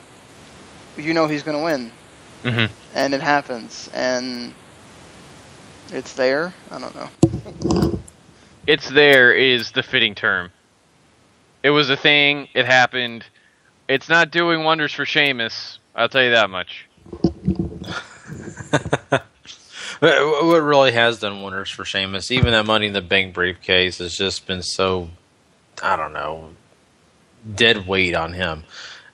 he's going to win, and it happens, and it's there. I don't know. It's there is the fitting term. It was a thing. It happened. It's not doing wonders for Sheamus. I'll tell you that much. What really has done wonders for Sheamus, even that Money in the Bank briefcase, has just been so, I don't know, dead weight on him.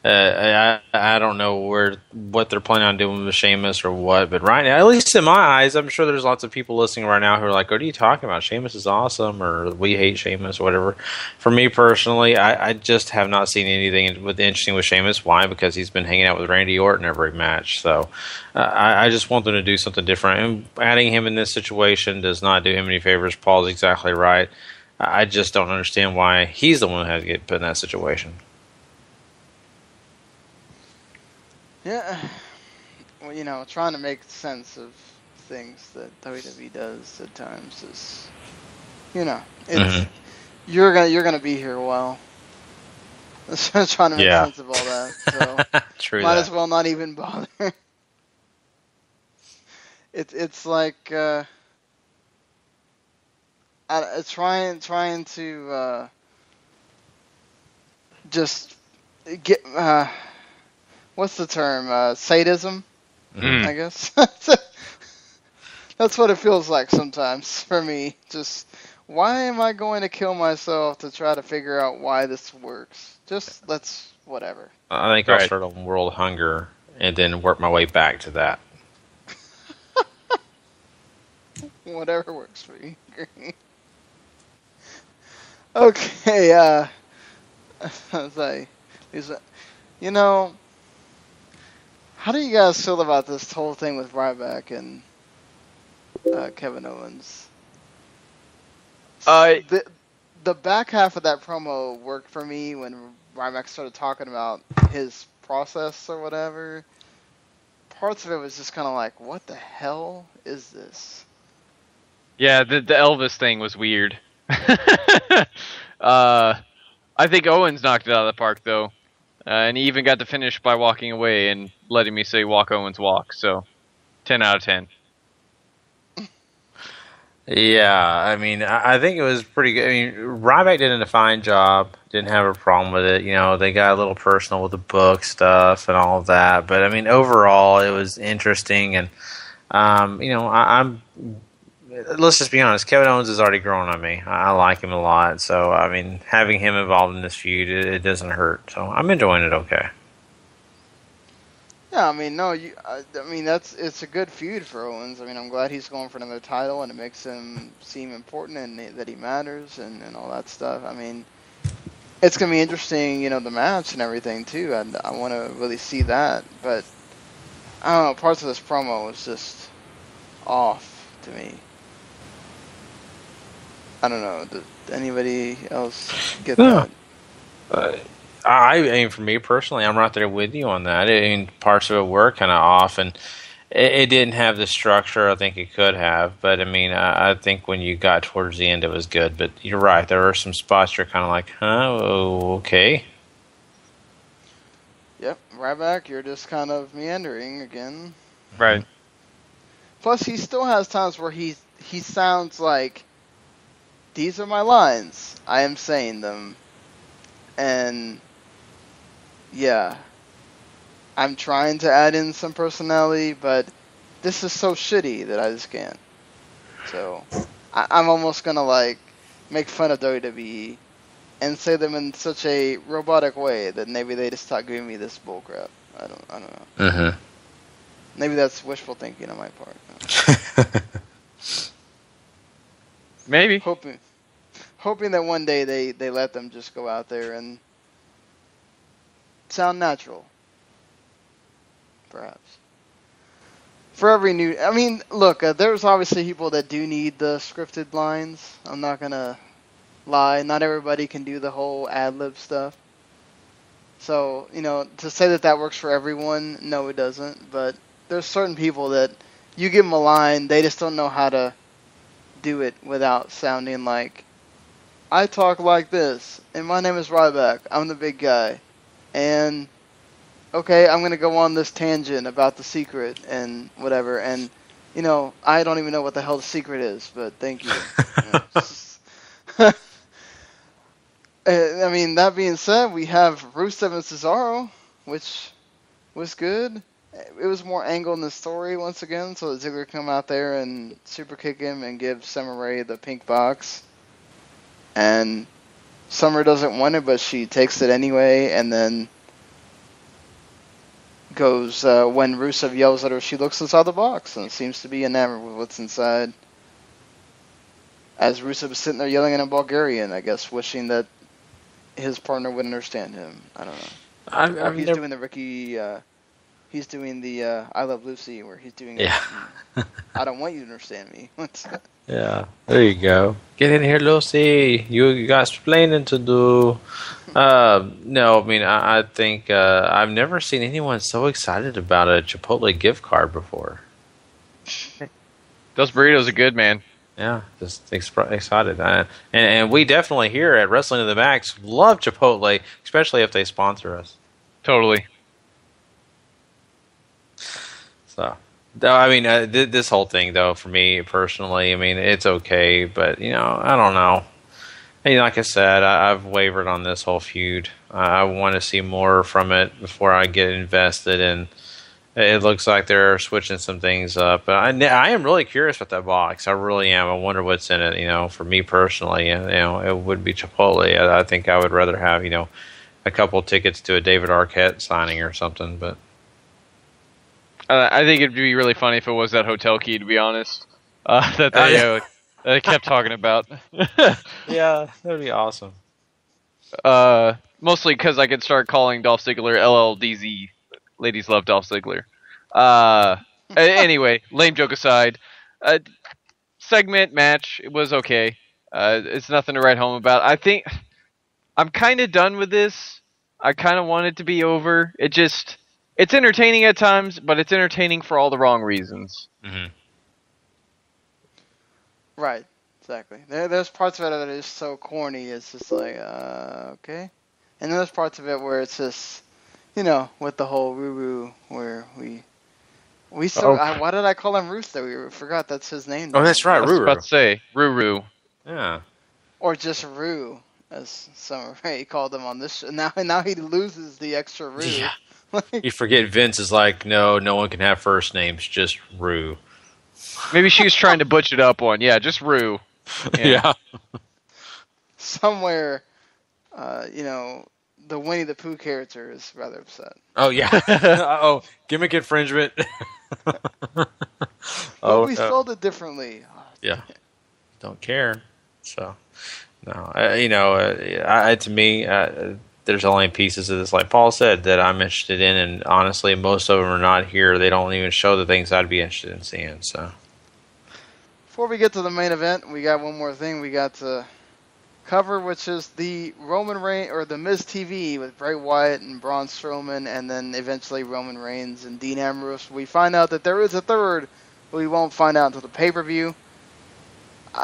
I don't know what they're planning on doing with Sheamus or what, but right now, at least in my eyes, I'm sure there's lots of people listening right now who are like, what are you talking about? Sheamus is awesome, or we hate Sheamus, or whatever. For me personally, I just have not seen anything interesting with Sheamus. Why? Because he's been hanging out with Randy Orton every match. So I just want them to do something different. And adding him in this situation does not do him any favors. Paul's exactly right. I just don't understand why he's the one who had to get put in that situation. Yeah, well, trying to make sense of things that WWE does at times is, it's you're gonna be here a while. Trying to make sense of all that, so True might that. as well not even bother. It's like trying to just get. What's the term? Sadism, I guess. That's what it feels like sometimes for me. Just, why am I going to kill myself to try to figure out why this works? Just, whatever. I think I'll start on world hunger and then work my way back to that. Whatever works for you. Okay, how do you guys feel about this whole thing with Ryback and Kevin Owens? the back half of that promo worked for me when Ryback started talking about his process or whatever. Parts of it was just kind of like, what the hell is this? Yeah, the Elvis thing was weird. I think Owens knocked it out of the park, though. And he even got to finish by walking away and letting me say walk Owens walk. So, 10 out of 10. Yeah, I mean, I think it was pretty good. I mean, Ryback did a fine job. Didn't have a problem with it. You know, they got a little personal with the book stuff and all of that. But, I mean, overall, it was interesting. And, you know, I'm let's just be honest. Kevin Owens is already growing on me. I like him a lot. So, I mean, having him involved in this feud, it doesn't hurt. So, I'm enjoying it okay. Yeah, I mean, no, I mean, it's a good feud for Owens. I mean, I'm glad he's going for another title, and it makes him seem important and that he matters and all that stuff. I mean, it's going to be interesting, you know, the match and everything, too. I want to really see that. But, I don't know, parts of this promo was just off to me. I don't know. Did anybody else get that? I mean, for me personally, I'm right there with you on that. I mean, parts of it were kind of off, and it didn't have the structure I think it could have. But, I mean, I think when you got towards the end, it was good. But you're right. There were some spots you're kind of like, huh, okay. Yep, Ryback, you're just kind of meandering again. Right. Plus, he still has times where he sounds like, these are my lines. I am saying them. And... yeah, I'm trying to add in some personality, but this is so shitty that I just can't. So, I'm almost gonna like make fun of WWE and say them in such a robotic way that maybe they just stop giving me this bullcrap. I don't know. Mm-hmm. Maybe that's wishful thinking on my part. Maybe. Hoping that one day they let them just go out there and sound natural, perhaps. For every new... I mean, look, there's obviously people that do need the scripted lines. I'm not going to lie. Not everybody can do the whole ad-lib stuff. So, you know, to say that works for everyone, no, it doesn't. But there's certain people that you give them a line, they just don't know how to do it without sounding like, I talk like this, and my name is Ryback. I'm the big guy. And, okay, I'm going to go on this tangent about the secret and whatever. And, you know, I don't even know what the hell the secret is, but thank you. I mean, that being said, we have Rusev and Cesaro, which was good. It was more angle in the story once again, so that Ziggler come out there and super kick him and give Summer Rae the pink box. And Summer doesn't want it, but she takes it anyway, and then goes, when Rusev yells at her, she looks inside the box and seems to be enamored with what's inside. As Rusev is sitting there yelling in Bulgarian, I guess, wishing that his partner would understand him. I don't know. He's doing the Ricky, he's doing the I Love Lucy, where he's doing I don't want you to understand me. Yeah, there you go. Get in here, Lucy. You got explaining to do. No, I mean, I think I've never seen anyone so excited about a Chipotle gift card before. Those burritos are good, man. Yeah, just excited. And we definitely here at Wrestling to the Max love Chipotle, especially if they sponsor us. Totally. So... I mean, this whole thing, though, for me personally, I mean, it's okay, but, you know, I don't know. And like I said, I've wavered on this whole feud. I want to see more from it before I get invested, and it looks like they're switching some things up. But I am really curious about that box. I really am. I wonder what's in it, you know, for me personally. You know, it would be Chipotle. I think I would rather have, you know, a couple tickets to a David Arquette signing or something, but... I think it'd be really funny if it was that hotel key, to be honest, that they kept talking about. Yeah, that'd be awesome. Mostly because I could start calling Dolph Ziggler LLDZ. Ladies love Dolph Ziggler. Anyway, lame joke aside, segment match, it was okay. It's nothing to write home about. I think I'm kind of done with this. I kind of want it to be over. It's entertaining at times, but it's entertaining for all the wrong reasons. Mm-hmm. Right. Exactly. There's parts of it that is so corny. It's just like, okay. And then there's parts of it where it's just, with the whole Ruru, where we still. Why did I call him Ruth? Though we forgot that's his name. Oh, that's right, I was Ruru. about to say Ruru. Yeah. Or just Roo, as he called him on this show. Now he loses the extra Roo. Yeah. You forget Vince is like, no one can have first names, just Roo. Maybe she was trying to butch it up one. Yeah, just Roo. Yeah. Somewhere, the Winnie the Pooh character is rather upset. Oh, yeah. Gimmick infringement. We spelled it differently. Yeah. Don't care. So, no. To me, there's only pieces of this, like Paul said, that I'm interested in, and honestly, most of them are not here. They don't even show the things I'd be interested in seeing, so. Before we get to the main event, we got one more thing we got to cover, which is the Roman Reigns or the Miz TV with Bray Wyatt and Braun Strowman, and then eventually Roman Reigns and Dean Ambrose. We find out that there is a third, but we won't find out until the pay-per-view.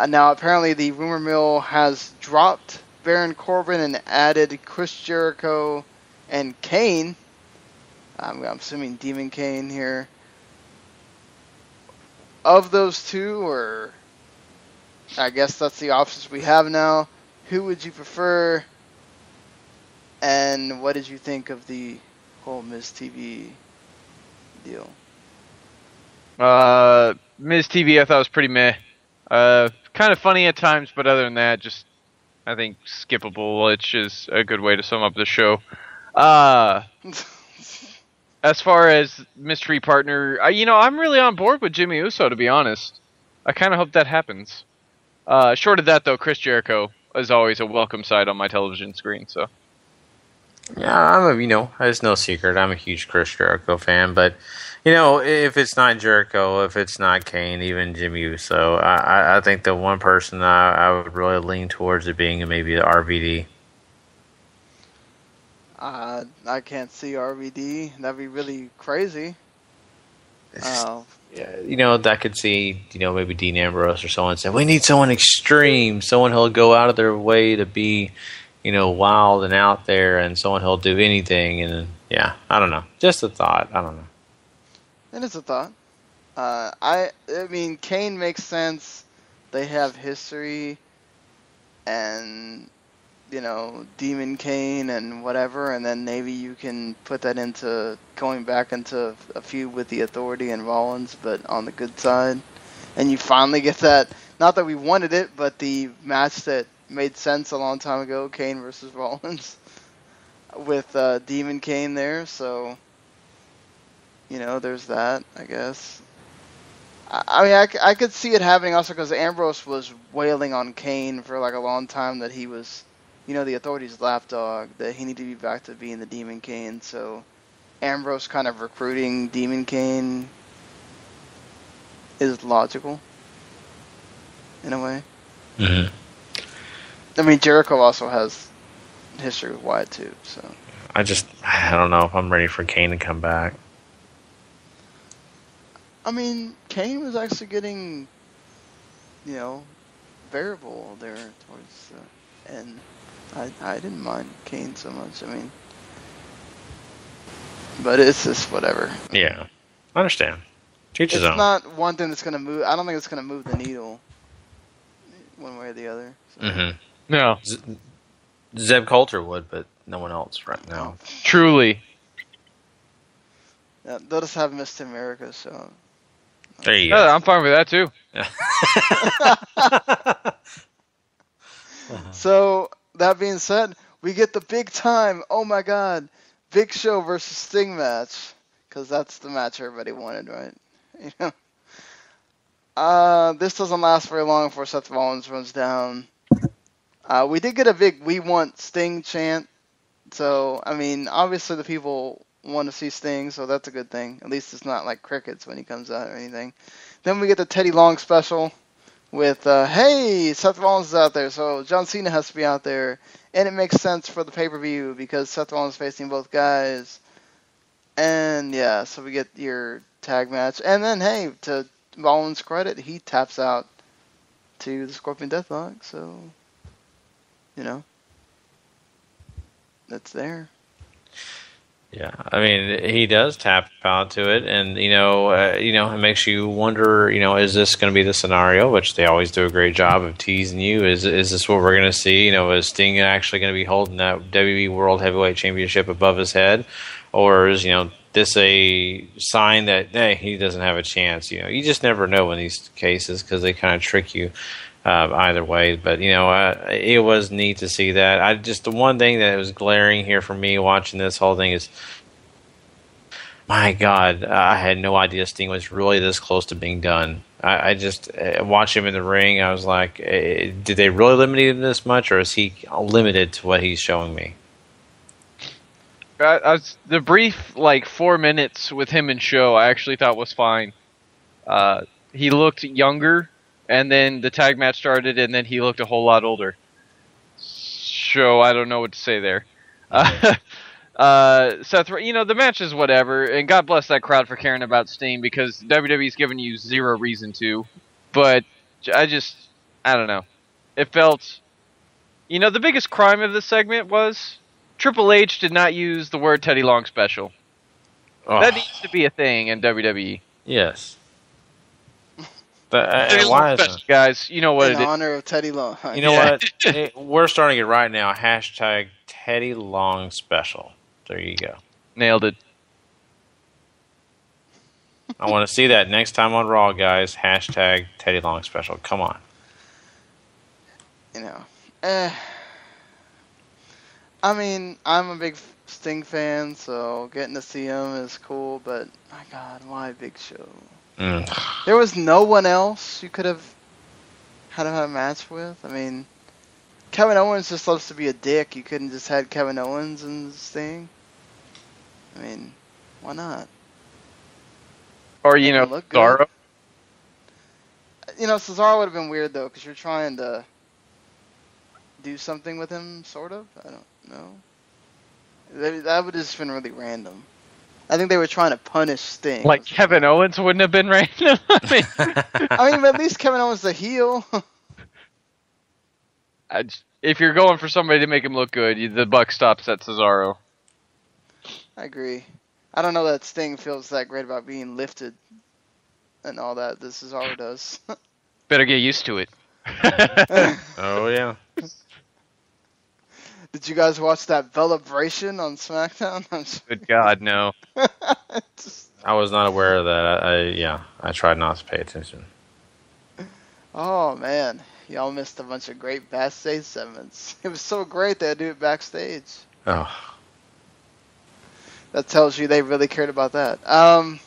Now, apparently, the rumor mill has dropped Baron Corbin and added Chris Jericho and Kane. I'm assuming Demon Kane here. Of those two, or I guess that's the options we have now, who would you prefer? And what did you think of the whole Miz TV deal? Miz TV I thought was pretty meh. Kind of funny at times, but other than that, just I think skippable, which is a good way to sum up the show. As far as mystery partner, I'm really on board with Jimmy Uso, to be honest. I kind of hope that happens. Short of that, though, Chris Jericho is always a welcome sight on my television screen. So, yeah, it's no secret. I'm a huge Chris Jericho fan, but if it's not Jericho, if it's not Kane, even Jimmy Uso, I think the one person I would really lean towards it being maybe the RVD. I can't see RVD. That'd be really crazy. Yeah, that could see, maybe Dean Ambrose or someone say, we need someone extreme, someone who'll go out of their way to be, wild and out there, and someone who'll do anything. And yeah, I don't know. Just a thought. I don't know. It is a thought. I mean, Kane makes sense. They have history, and Demon Kane and whatever, and then maybe you can put that into going back into a feud with the Authority and Rollins, but on the good side. And you finally get that, not that we wanted it, but the match that made sense a long time ago, Kane versus Rollins, with Demon Kane there, so, there's that, I guess. I mean, I could see it happening also because Ambrose was wailing on Kane for like a long time that he was, the Authority's lapdog, that he needed to be back to being the Demon Kane, so Ambrose kind of recruiting Demon Kane is logical, in a way. Mm-hmm. I mean, Jericho also has history with Wyatt, too, so. I don't know if I'm ready for Kane to come back. I mean, Kane was actually getting, variable there towards the end. I didn't mind Kane so much. I mean, but it's just whatever. Yeah, I understand. Teach his own. It's not one thing that's going to move. I don't think it's going to move the needle one way or the other. So. Mm-hmm. No. Zeb Coulter would, but no one else right now. Truly. Yeah, they'll just have Mr. America, so. There you go. Yeah, I'm fine with that, too. So, that being said, we get the big time, oh my god, Big Show versus Sting match. Because that's the match everybody wanted, right? This doesn't last very long before Seth Rollins runs down. We did get a big "We Want Sting" chant. So, I mean, obviously the people want to see Sting, so that's a good thing. At least it's not like crickets when he comes out or anything. Then we get the Teddy Long special with, hey, Seth Rollins is out there, so John Cena has to be out there. And it makes sense for the pay-per-view because Seth Rollins is facing both guys. And, yeah, so we get your tag match. And then, hey, to Rollins' credit, he taps out to the Scorpion Deathlock. So, you know, that's there. Yeah, I mean, he does tap out to it, and it makes you wonder. Is this going to be the scenario? Which they always do a great job of teasing you. Is this what we're going to see? Is Sting actually going to be holding that WWE World Heavyweight Championship above his head, or is this a sign that hey, he doesn't have a chance? You just never know in these cases because they kind of trick you. Either way, but it was neat to see that. The one thing that was glaring here for me watching this whole thing is, my God, I had no idea Sting was really this close to being done. I just watched him in the ring. I was like, did they really limit him this much, or is he limited to what he's showing me? The brief 4 minutes with him and Show, I actually thought was fine. He looked younger. And then the tag match started, and then he looked a whole lot older. So I don't know what to say there. Seth, the match is whatever, and God bless that crowd for caring about Sting because WWE's given you zero reason to. But I don't know. It felt, the biggest crime of this segment was Triple H did not use the word Teddy Long special. Oh. That needs to be a thing in WWE. Yes. Why is it? Guys, you know what it is. In honor of Teddy Long. You know what? We're starting it right now. Hashtag Teddy Long special. There you go. Nailed it. I want to see that next time on Raw, guys. Hashtag Teddy Long special. Come on. I mean, I'm a big Sting fan, so getting to see him is cool, but my God, why Big Show? There was no one else you could have had a match with. I mean, Kevin Owens just loves to be a dick. You couldn't just had Kevin Owens and Sting. I mean, why not? Or Cesaro. Cesaro would have been weird though, because you're trying to do something with him, sort of. I don't know. That would have just been really random. I think they were trying to punish Sting. Like Kevin Owens wouldn't have been random. I mean, at least Kevin Owens the heel. If you're going for somebody to make him look good, the buck stops at Cesaro. I agree. I don't know that Sting feels that great about being lifted and all that. This Cesaro does. Better get used to it. Oh yeah. Did you guys watch that Velibration on SmackDown? Good God, no. I was not aware of that. I tried not to pay attention. Oh, man. Y'all missed a bunch of great backstage segments. It was so great they'd do it backstage. Oh. That tells you they really cared about that. I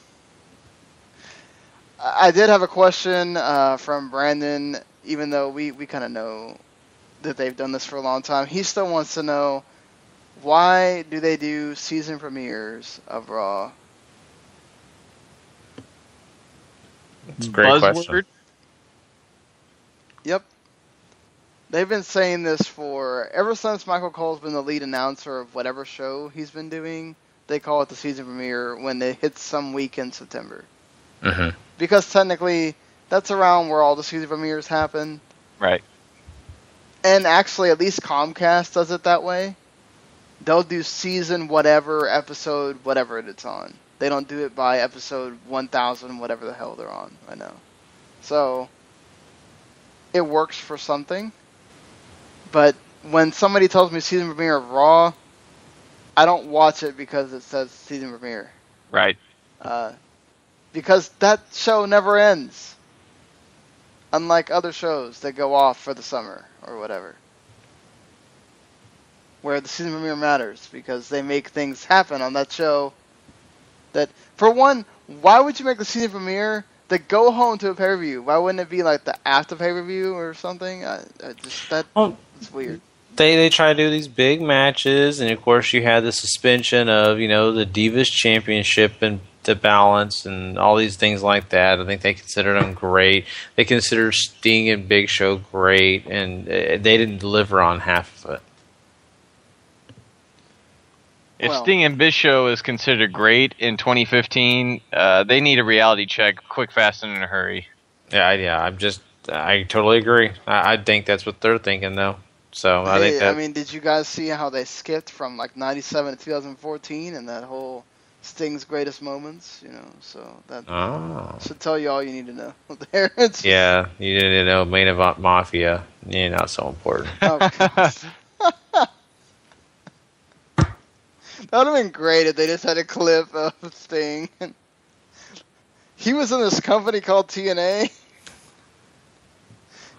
did have a question from Brandon, even though we kind of know that they've done this for a long time. He still wants to know, why do they do season premieres of Raw? It's a great question. Yep. They've been saying this ever since Michael Cole's been the lead announcer of whatever show he's been doing. They call it the season premiere when it hits some week in September. Mm-hmm. Because technically, that's around where all the season premieres happen. Right. And actually, at least Comcast does it that way. They'll do season whatever, episode whatever it's on. They don't do it by episode 1000, whatever the hell they're on right now. So, it works for something. But when somebody tells me season premiere of Raw, I don't watch it because it says season premiere. Right. Because that show never ends. Unlike other shows that go off for the summer or whatever. Where the season premiere matters because they make things happen on that show. That, for one, why would you make the season premiere that go home to a pay-per-view? Why wouldn't it be like the after pay-per-view or something? It's weird. They try to do these big matches, and of course you had the suspension of, the Divas Championship and the balance and all these things like that. I think they considered them great. They considered Sting and Big Show great, and they didn't deliver on half of it. If Sting and Big Show is considered great in 2015, they need a reality check, quick, fast, and in a hurry. Yeah. I totally agree. I think that's what they're thinking, though. So I think that. I mean, did you guys see how they skipped from like 97 to 2014 and that whole Sting's greatest moments? You know, so that should tell you all you need to know. There. Yeah, you need to know Main Event Mafia. You're not so important. Oh, that would have been great if they just had a clip of Sting. He was in this company called TNA,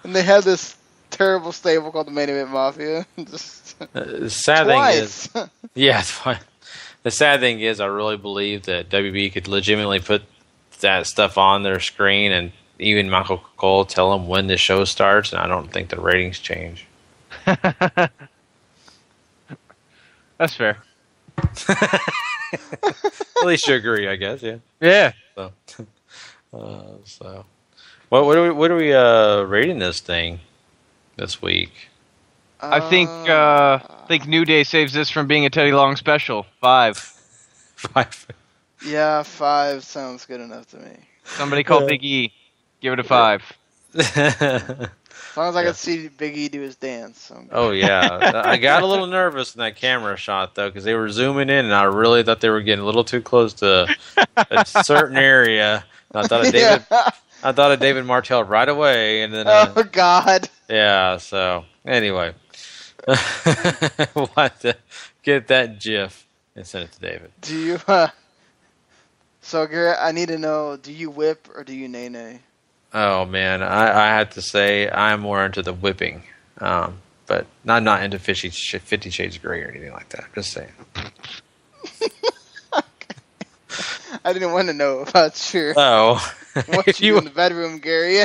and they had this terrible stable called the Main Event Mafia. The sad thing is, yeah, it's fine. The sad thing is, I really believe that WB could legitimately put that stuff on their screen, and even Michael Cole tell them when the show starts, and I don't think the ratings change. That's fair. At least you agree, I guess. Yeah. Yeah. So, what are we rating this thing this week? I think New Day saves this from being a Teddy Long special. 5. 5. Yeah, 5 sounds good enough to me. Somebody call Big E. Give it a 5. As long as I can see Big E do his dance. Oh, yeah. I got a little nervous in that camera shot, though, because they were zooming in, and I really thought they were getting a little too close to a certain area. And I thought of David Martell right away. And then, oh, God. Yeah, so, anyway. We'll have to get that GIF and send it to David. Do you, so, Garrett, I need to know, do you whip or do you nay-nay? Oh, man, I have to say I'm more into the whipping, but I'm not into 50 Shades of Grey or anything like that. Just saying. I didn't want to know about your what you do in the bedroom, Gary.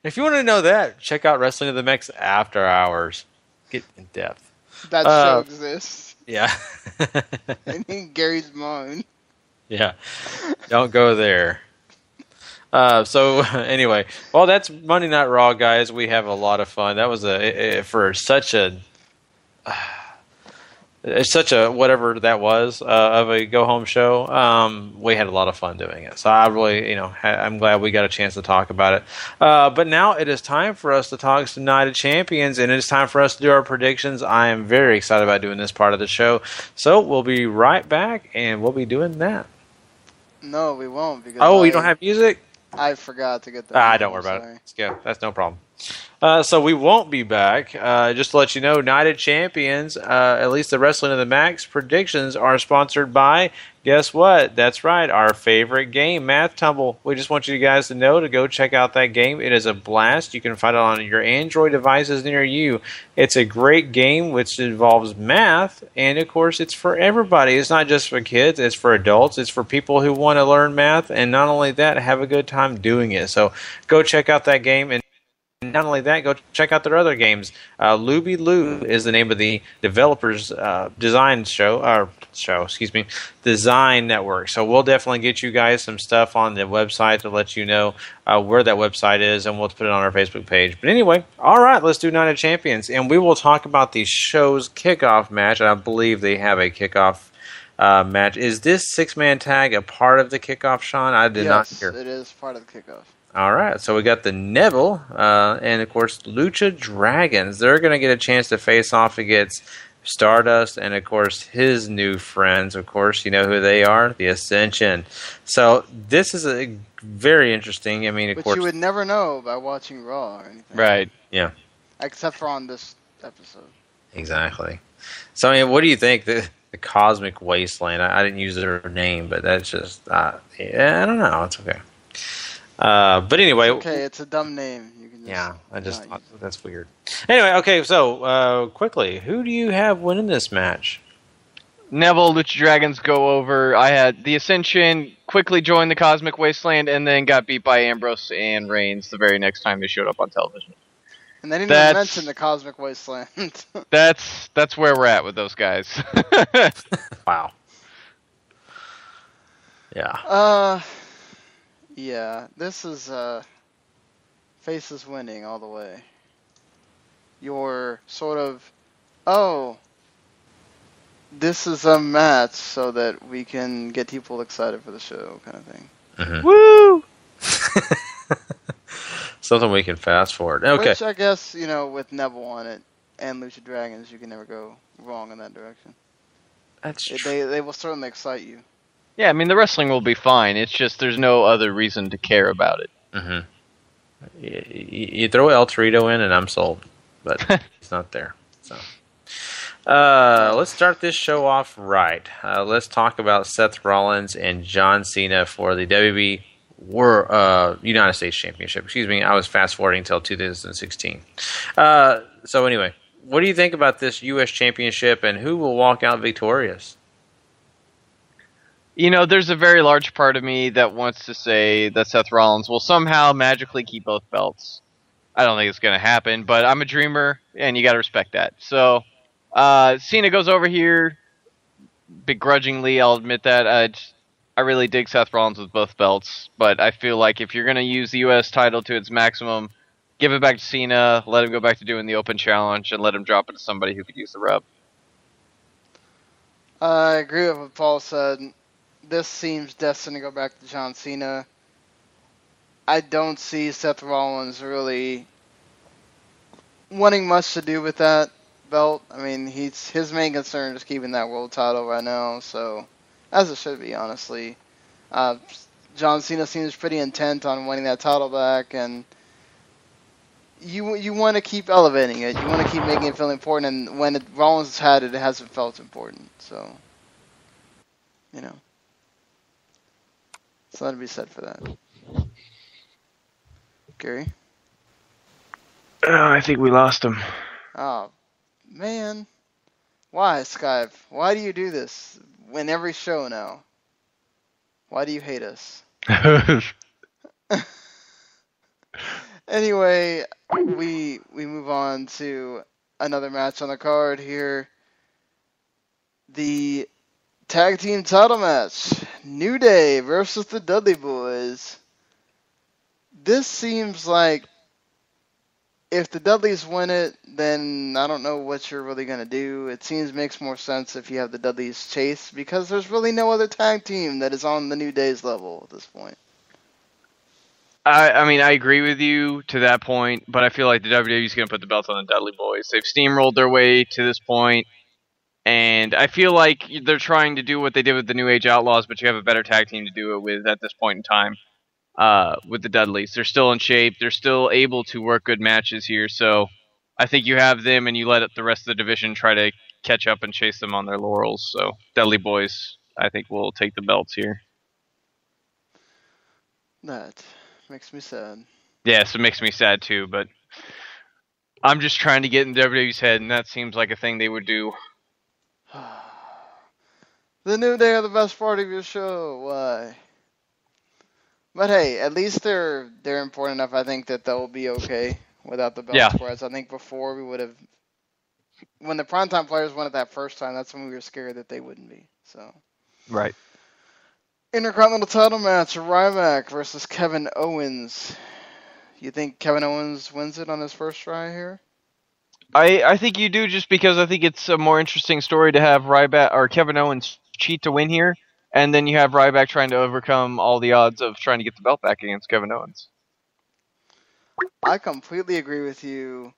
If you want to know that, check out Wrestling of the Mex After Hours. Get in depth. That show exists. Yeah. In Gary's mind. Yeah. Don't go there. So anyway, well, that's Monday Night Raw, guys. We have a lot of fun. That was for such a whatever that was of a go home show. We had a lot of fun doing it. So I really, I'm glad we got a chance to talk about it. But now it is time for us to talk to Night of Champions, and it is time for us to do our predictions. I am very excited about doing this part of the show. So we'll be right back, and we'll be doing that. No, we won't. Because you don't have music? I forgot to get that. Don't worry about it. Let's go. That's no problem. So we won't be back. Just to let you know, Night of Champions, at least the Wrestling of the Max predictions are sponsored by, guess what? That's right, our favorite game, Math Tumble. We just want you guys to know to go check out that game. It is a blast. You can find it on your Android devices near you. It's a great game which involves math, and of course it's for everybody. It's not just for kids, it's for adults. It's for people who want to learn math, and not only that, have a good time doing it. So go check out that game, and not only that, go check out their other games. Luby Lou is the name of the developers' design design network. So we'll definitely get you guys some stuff on the website to let you know where that website is, and we'll put it on our Facebook page. But anyway, all right, let's do Night of Champions, and we will talk about the show's kickoff match. I believe they have a kickoff match. Is this six-man tag a part of the kickoff, Sean? I did not hear. Yes, it is part of the kickoff. All right, so we got the Neville and, of course, Lucha Dragons. They're going to get a chance to face off against Stardust and, of course, his new friends. Of course, you know who they are, the Ascension. So this is a very interesting. I mean, of course, you would never know by watching Raw or anything. Right. Yeah. Except for on this episode. Exactly. So, I mean, what do you think? The Cosmic Wasteland. I didn't use their name, but that's just, I don't know. It's okay. But anyway, okay, it's a dumb name. You can I just thought that's weird. Anyway, okay, so quickly, who do you have winning this match? Neville, Lucha Dragons go over. I had the Ascension quickly join the Cosmic Wasteland and then got beat by Ambrose and Reigns the very next time they showed up on television. And they didn't even mention the Cosmic Wasteland. That's where we're at with those guys. Wow. Yeah. Yeah, this is faces winning all the way. You're sort of, oh, this is a match so that we can get people excited for the show, kind of thing. Mm-hmm. Woo! Something we can fast forward. Okay. Which I guess, with Neville on it and Lucha Dragons, you can never go wrong in that direction. That's true. They will certainly excite you. Yeah, I mean, the wrestling will be fine. It's just there's no other reason to care about it. Mm-hmm. You throw El Torito in and I'm sold, but he's not there. So, let's start this show off right. Let's talk about Seth Rollins and John Cena for the WWE United States Championship. Excuse me, I was fast forwarding until 2016. So anyway, what do you think about this U.S. Championship and who will walk out victorious? There's a very large part of me that wants to say that Seth Rollins will somehow magically keep both belts. I don't think it's going to happen, but I'm a dreamer, and you got to respect that. So, Cena goes over here, begrudgingly, I'll admit that. I really dig Seth Rollins with both belts, but I feel like if you're going to use the U.S. title to its maximum, give it back to Cena, let him go back to doing the open challenge, and let him drop it to somebody who could use the rub. I agree with what Paul said. This seems destined to go back to John Cena. I don't see Seth Rollins really wanting much to do with that belt. I mean, his main concern is keeping that world title right now, so as it should be, honestly. John Cena seems pretty intent on winning that title back, and you want to keep elevating it. You want to keep making it feel important, and when Rollins has had it, it hasn't felt important. So, something to be said for that. Gary? I think we lost him. Oh, man. Why, Skype? Why do you do this? In every show now. Why do you hate us? Anyway, we move on to another match on the card here. The tag team title match. New Day versus the Dudley Boys. This seems like if the Dudleys win it, then I don't know what you're really going to do. It makes more sense if you have the Dudleys chase, because there's really no other tag team that is on the New Day's level at this point. I mean, I agree with you to that point, but I feel like the WWE is going to put the belts on the Dudley Boys. They've steamrolled their way to this point, and I feel like they're trying to do what they did with the New Age Outlaws, but you have a better tag team to do it with at this point in time. With the Dudleys, they're still in shape. They're still able to work good matches here. So I think you have them, and you let the rest of the division try to catch up and chase them on their laurels. So Dudley Boys, I think, will take the belts here. That makes me sad. Yes, it makes me sad too. But I'm just trying to get in WWE's head, and that seems like a thing they would do. The New Day are the best part of your show. Why? But hey, at least they're important enough, I think, that they'll be okay without the belts. Yeah. Whereas I think before we would have, when the primetime players won it that first time, that's when we were scared that they wouldn't be. So. Right. Intercontinental title match: Ryback versus Kevin Owens. You think Kevin Owens wins it on his first try here? I think you do, just because I think it's a more interesting story to have Ryback or Kevin Owens cheat to win here, and then you have Ryback trying to overcome all the odds of trying to get the belt back against Kevin Owens. I completely agree with you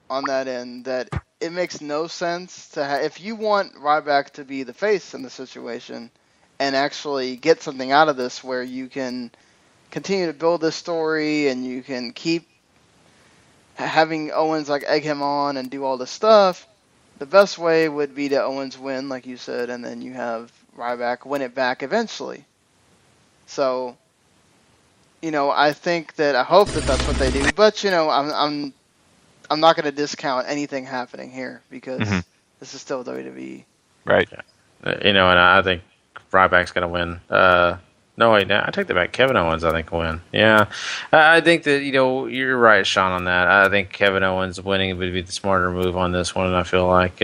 on that end, that it makes no sense to if you want Ryback to be the face in the situation and actually get something out of this where you can continue to build this story and you can keep having Owens egg him on and do all this stuff, the best way would be to Owens win, like you said, and then you have Ryback win it back eventually. So, I think that I hope that that's what they do. But I'm not going to discount anything happening here because this is still WWE. Right. And I think Ryback's going to win. No, wait, I take that back. Kevin Owens, I think, will win. Yeah. I think that, you're right, Sean, on that. I think Kevin Owens winning would be the smarter move on this one, and I feel like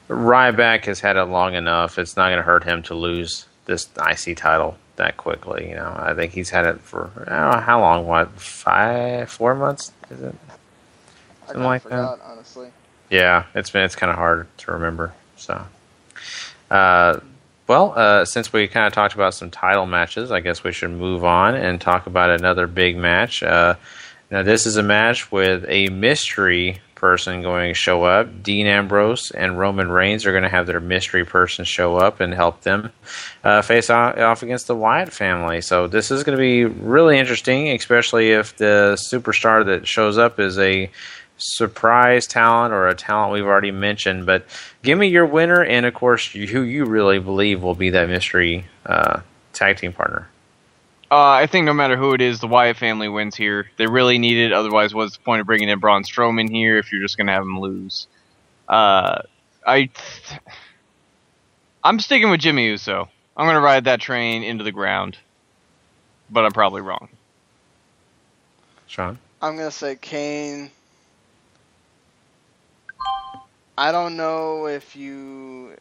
Ryback has had it long enough. It's not going to hurt him to lose this IC title that quickly. You know, I think he's had it for I don't know how long. What 4 months? Is it something like forgot, that? Honestly. Yeah, it's kind of hard to remember. So, since we kind of talked about some title matches, I guess we should move on and talk about another big match. Now, this is a match with a mystery person going to show up. Dean Ambrose and Roman Reigns are going to have their mystery person show up and help them face off against the Wyatt family. So this is going to be really interesting, especially if the superstar that shows up is a surprise talent or a talent we've already mentioned. But give me your winner and, of course, who you really believe will be that mystery tag team partner. I think no matter who it is, the Wyatt family wins here. They really need it. Otherwise, what's the point of bringing in Braun Strowman here if you're just going to have him lose? I'm sticking with Jimmy Uso. I'm going to ride that train into the ground. But I'm probably wrong. Sean? I'm going to say Kane. I don't know if you...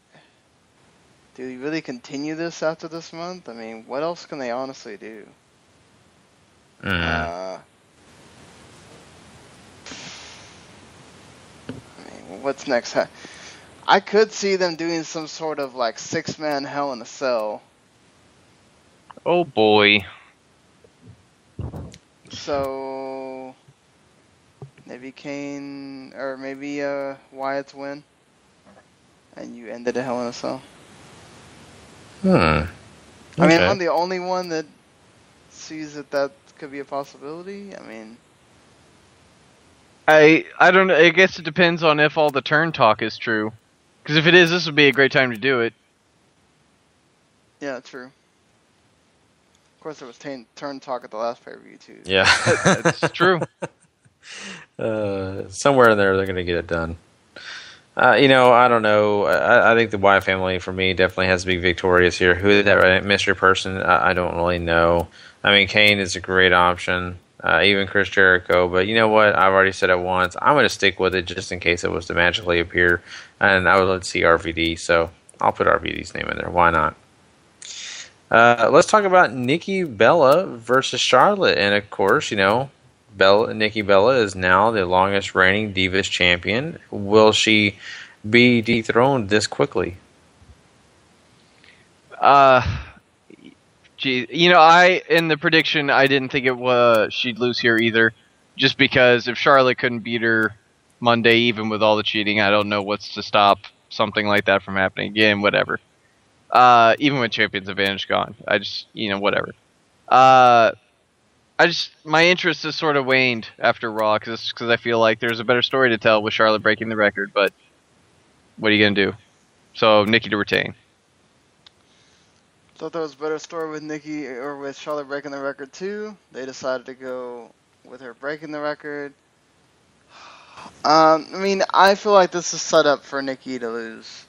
Do you really continue this after this month? I mean, what else can they honestly do? I mean, what's next? I could see them doing some sort of like 6-man Hell in a Cell. Oh boy. So maybe Kane or maybe Wyatt's win, and you ended a Hell in a Cell. Okay. I mean, I'm the only one that sees that could be a possibility. I mean, I don't know. I guess it depends on if all the turn talk is true. Because if it is, this would be a great time to do it. Yeah, true. Of course, there was turn talk at the last pay-per-view too. Yeah, that's true. Somewhere in there, they're going to get it done. I don't know. I think the Wyatt family, for me, definitely has to be victorious here. Who that mystery person, I don't really know. I mean, Kane is a great option, even Chris Jericho. But you know what? I've already said it once. I'm going to stick with it just in case it was to magically appear. And I would love to see RVD, so I'll put RVD's name in there. Why not? Let's talk about Nikki Bella versus Charlotte. And, of course, Nikki Bella is now the longest reigning Divas champion. Will she be dethroned this quickly? In the prediction, I didn't think she'd lose here either. Just because if Charlotte couldn't beat her Monday, even with all the cheating, I don't know what's to stop something like that from happening again. Whatever. Even with Champion's Advantage gone, I just whatever. My interest has sort of waned after Raw because I feel like there's a better story to tell with Charlotte breaking the record, but what are you going to do? So, Nikki to retain. Thought there was a better story with Nikki or with Charlotte breaking the record too. They decided to go with her breaking the record. I mean, I feel like this is set up for Nikki to lose.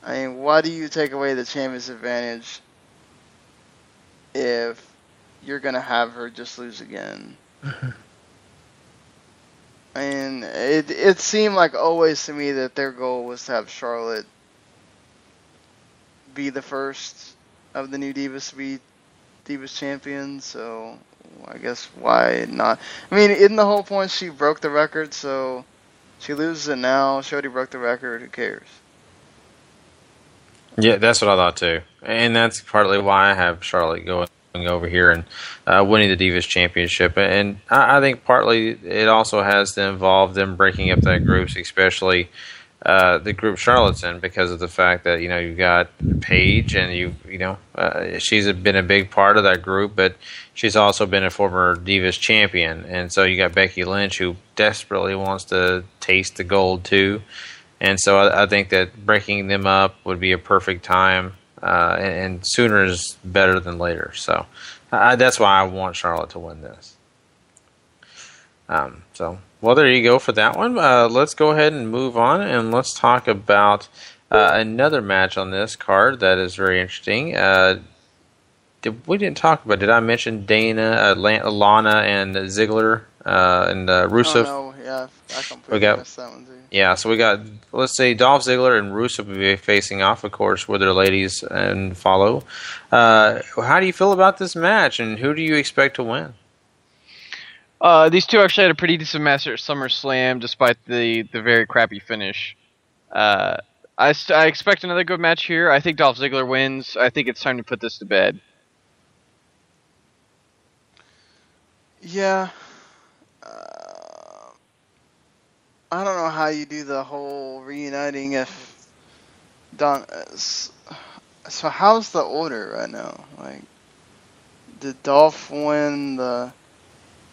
I mean, why do you take away the Champion's Advantage if you're going to have her just lose again? I mean, it seemed like always to me that their goal was to have Charlotte be the first of the new Divas to be Divas champion, so I guess why not? I mean, isn't the whole point she broke the record, so she loses it now, she already broke the record, who cares? Yeah, that's what I thought too. And that's partly why I have Charlotte going over here and winning the Divas Championship. And I think partly it also has to involve them breaking up that group, especially the group Charlotte's in, because of the fact that you've got Paige and she's been a big part of that group, but she's also been a former Divas champion, and so you got Becky Lynch who desperately wants to taste the gold too, and so I think that breaking them up would be a perfect time, and sooner is better than later. So that's why I want Charlotte to win this. Well, there you go for that one. Let's go ahead and move on, and let's talk about another match on this card that is very interesting. We didn't talk about. Did I mention Lana and Ziggler and Rusev? Oh, no. Yeah, I completely missed that one too. Yeah, so we got, let's say, Dolph Ziggler and Rusev will be facing off, of course, with their ladies and follow. How do you feel about this match, and who do you expect to win? These two actually had a pretty decent match at SummerSlam, despite the very crappy finish. I expect another good match here. I think Dolph Ziggler wins. I think it's time to put this to bed. Yeah. I don't know how you do the whole reuniting if Don. So how's the order right now? Like, did Dolph win the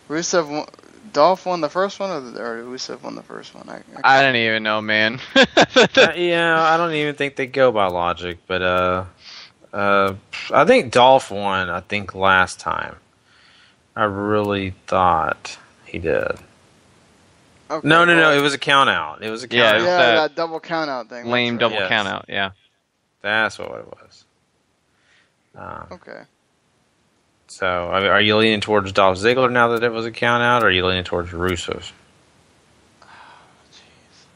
Rusev? Dolph won the first one, or Rusev won the first one? I don't even know, man. Yeah, I don't even think they go by logic, but I think Dolph won. I think last time. I really thought he did. Okay, No. It was a count out. It was a count out. Yeah, that double count out thing. Lame double count out. Yeah. That's what it was. Okay. So, are you leaning towards Dolph Ziggler now that it was a count out, or are you leaning towards Rusev?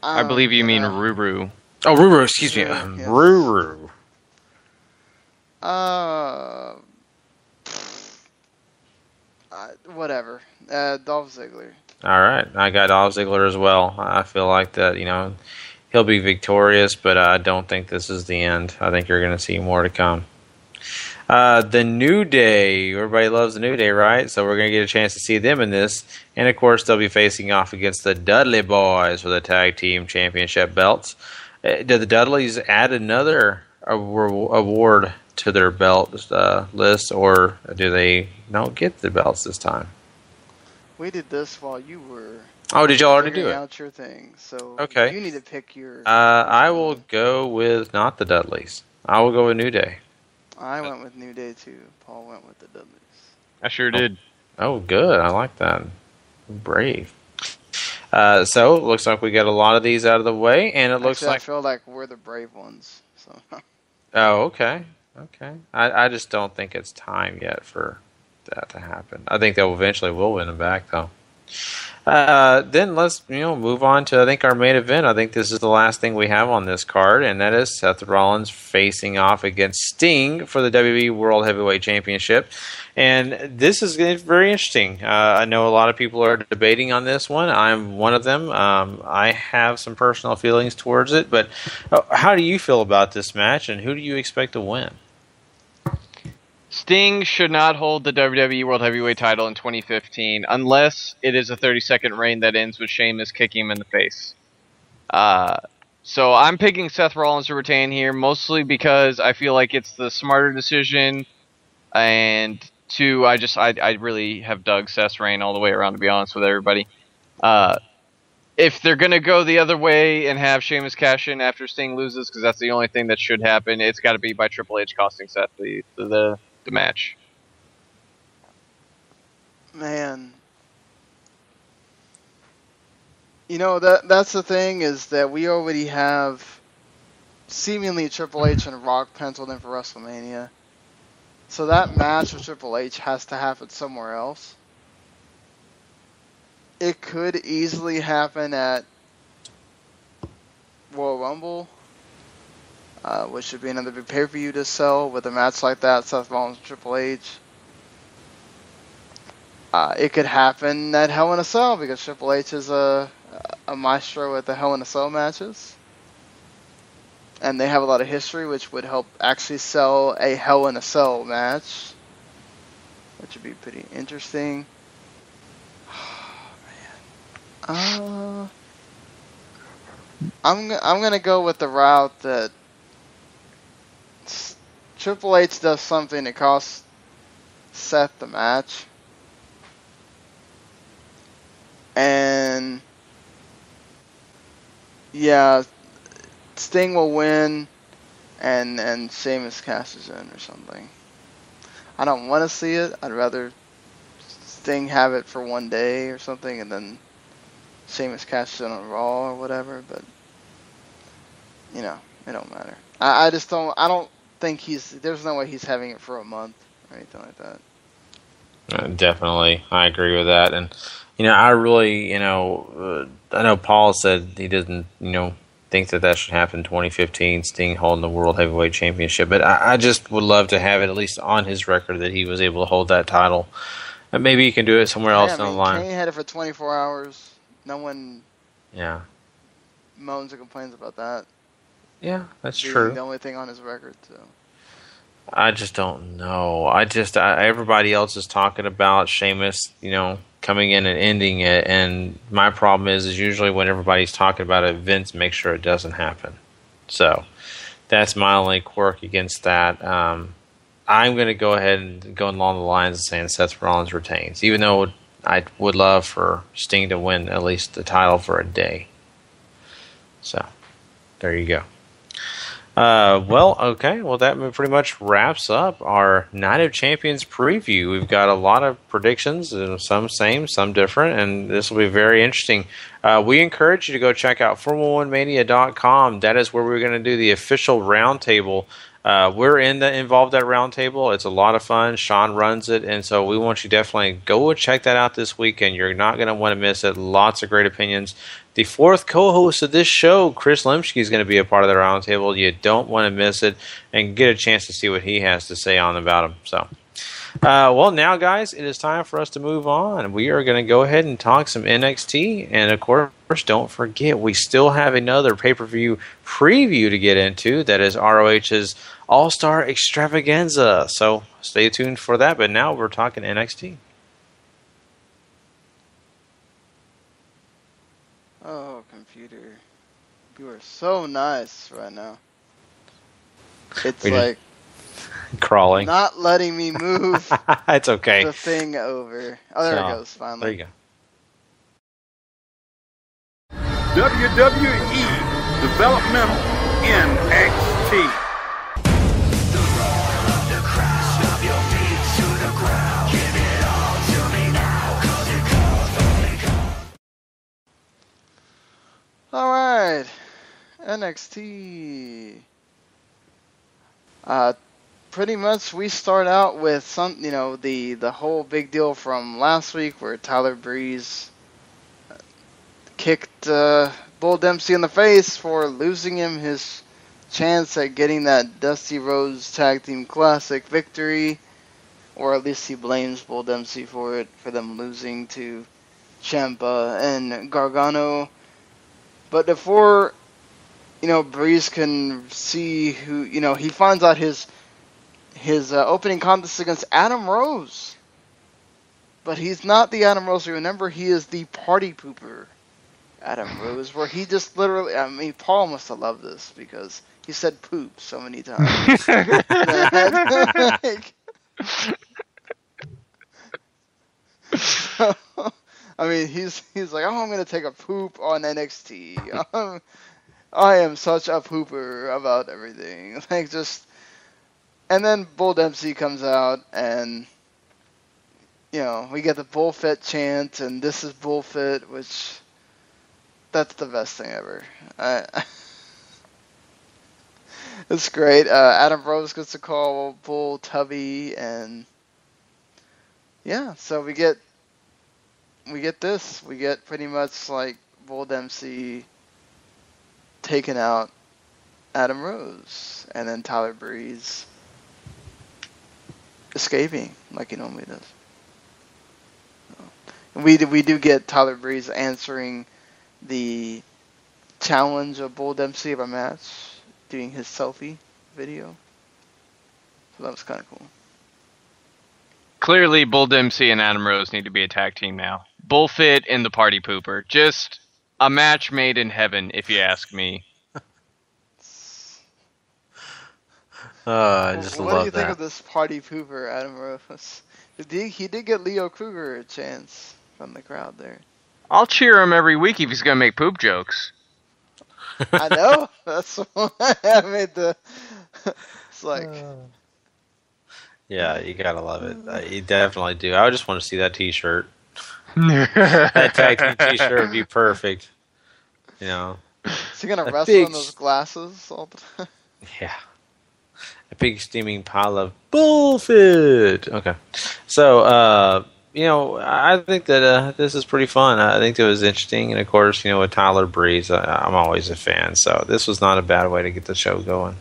I believe you mean Ruru. Oh, Ruru, excuse me. Yes. Ruru. Whatever. Dolph Ziggler. All right. I got Dolph Ziggler as well. I feel like that, he'll be victorious, but I don't think this is the end. I think you're going to see more to come. The New Day. Everybody loves the New Day, right? So we're going to get a chance to see them in this. And, of course, they'll be facing off against the Dudley Boys for the Tag Team Championship belts. Did the Dudleys add another award to their belt list, or do they not get the belts this time? We did this while you were. Oh, did y'all already do it? Out your thing, so okay. You need to pick your. I will go with not the Dudleys. I will go with New Day. I went with New Day too. Paul went with the Dudleys. I sure did. Oh, good. I like that. Brave. So it looks like we got a lot of these out of the way, and it looks like I feel like we're the brave ones. So. Oh, okay. Okay. I just don't think it's time yet for that to happen. I think they'll eventually will win them back, though. Then let's move on to, I think, our main event. I think this is the last thing we have on this card, and that is Seth Rollins facing off against Sting for the WWE World Heavyweight Championship. And this is very interesting. I know a lot of people are debating on this one. I'm one of them. I have some personal feelings towards it, but how do you feel about this match, and who do you expect to win? Sting should not hold the WWE World Heavyweight title in 2015 unless it is a 30-second reign that ends with Sheamus kicking him in the face. So I'm picking Seth Rollins to retain here, mostly because I feel like it's the smarter decision, and two, I really have dug Seth's reign all the way around, to be honest with everybody. If they're going to go the other way and have Sheamus cash in after Sting loses, because that's the only thing that should happen, it's got to be by Triple H costing Seth the match. Man. That's the thing, is that we already have seemingly Triple H and Rock penciled in for WrestleMania. So that match with Triple H has to happen somewhere else. It could easily happen at Royal Rumble, which should be another big pay-per-view to sell with a match like that, Seth Rollins and Triple H. It could happen at Hell in a Cell, because Triple H is a maestro at the Hell in a Cell matches. And they have a lot of history, which would help actually sell a Hell in a Cell match, which would be pretty interesting. I'm gonna go with the route that Triple H does something that costs Seth the match, and yeah, Sting will win, and Sheamus cashes in or something. I don't want to see it. I'd rather Sting have it for one day or something, and then Sheamus cashes in on Raw or whatever. But it don't matter. I don't think there's no way he's having it for a month or anything like that. Definitely, I agree with that. And I really, I know Paul said he doesn't, think that should happen in 2015, Sting holding the World Heavyweight Championship. But I just would love to have it at least on his record that he was able to hold that title. And maybe he can do it somewhere else down the line. Kane had it for 24 hours. No one moans or complains about that. Yeah, that's true. The only thing on his record, so. I just don't know. Everybody else is talking about Sheamus, coming in and ending it, and my problem is usually when everybody's talking about it, Vince makes sure it doesn't happen. So that's my only quirk against that. I'm going to go ahead and go along the lines of saying Seth Rollins retains, even though I would love for Sting to win at least the title for a day. So there you go. Well, that pretty much wraps up our Night of Champions preview. We've got a lot of predictions, some same, some different, and this will be very interesting. We encourage you to go check out Formula1Mania.com. That is where we're going to do the official roundtable. We're involved at roundtable. It's a lot of fun. Sean runs it, and so we want you to definitely go and check that out this weekend. You're not going to want to miss it. Lots of great opinions. The fourth co-host of this show, Chris Lemsky, is going to be a part of the roundtable. You don't want to miss it and get a chance to see what he has to say about him. So, now, guys, it is time for us to move on. We are going to go ahead and talk some NXT. And, of course, don't forget, we still have another pay-per-view preview to get into. That is ROH's All-Star Extravaganza. So stay tuned for that. But now we're talking NXT. Oh, computer. You are so nice right now. It's like crawling. Not letting me move. It's okay. The thing over. Oh, there it goes, finally. There you go. WWE Developmental NXT. Alright, NXT. Pretty much we start out with the whole big deal from last week where Tyler Breeze kicked Bull Dempsey in the face for losing him his chance at getting that Dusty Rhodes Tag Team Classic victory, or at least he blames Bull Dempsey for it, for them losing to Ciampa and Gargano. But before, Breeze can see who, he finds out his opening contest against Adam Rose. But he's not the Adam Rose. Remember, he is the party pooper Adam Rose, where he just literally, Paul must have loved this because he said poop so many times. He's like, I'm going to take a poop on NXT. I am such a pooper about everything. And then Bull Dempsey comes out and, we get the Bullfit chant and this is Bullfit, which, that's the best thing ever. It's great. Adam Rose gets to call Bull Tubby, and yeah, so we get this. We get pretty much like Bull Dempsey taking out Adam Rose, and then Tyler Breeze escaping like he normally does. We do get Tyler Breeze answering the challenge of Bull Dempsey of a match, doing his selfie video. So that was kind of cool. Clearly, Bull Dempsey and Adam Rose need to be a tag team now. Bullfit and the Party Pooper. Just a match made in heaven, if you ask me. I just love that. What do you think of this Party Pooper, Adam Rose? He did get Leo Kruger a chance from the crowd there. I'll cheer him every week if he's going to make poop jokes. I know. That's why I made the... It's like... Yeah, you gotta love it. You definitely do. I just want to see that T-shirt. That tag team T-shirt would be perfect. Is he gonna wrestle in those glasses all the time? Yeah. A big steaming pile of bullshit. Okay. So, I think that this is pretty fun. I think it was interesting, and of course, with Tyler Breeze, I'm always a fan. So this was not a bad way to get the show going.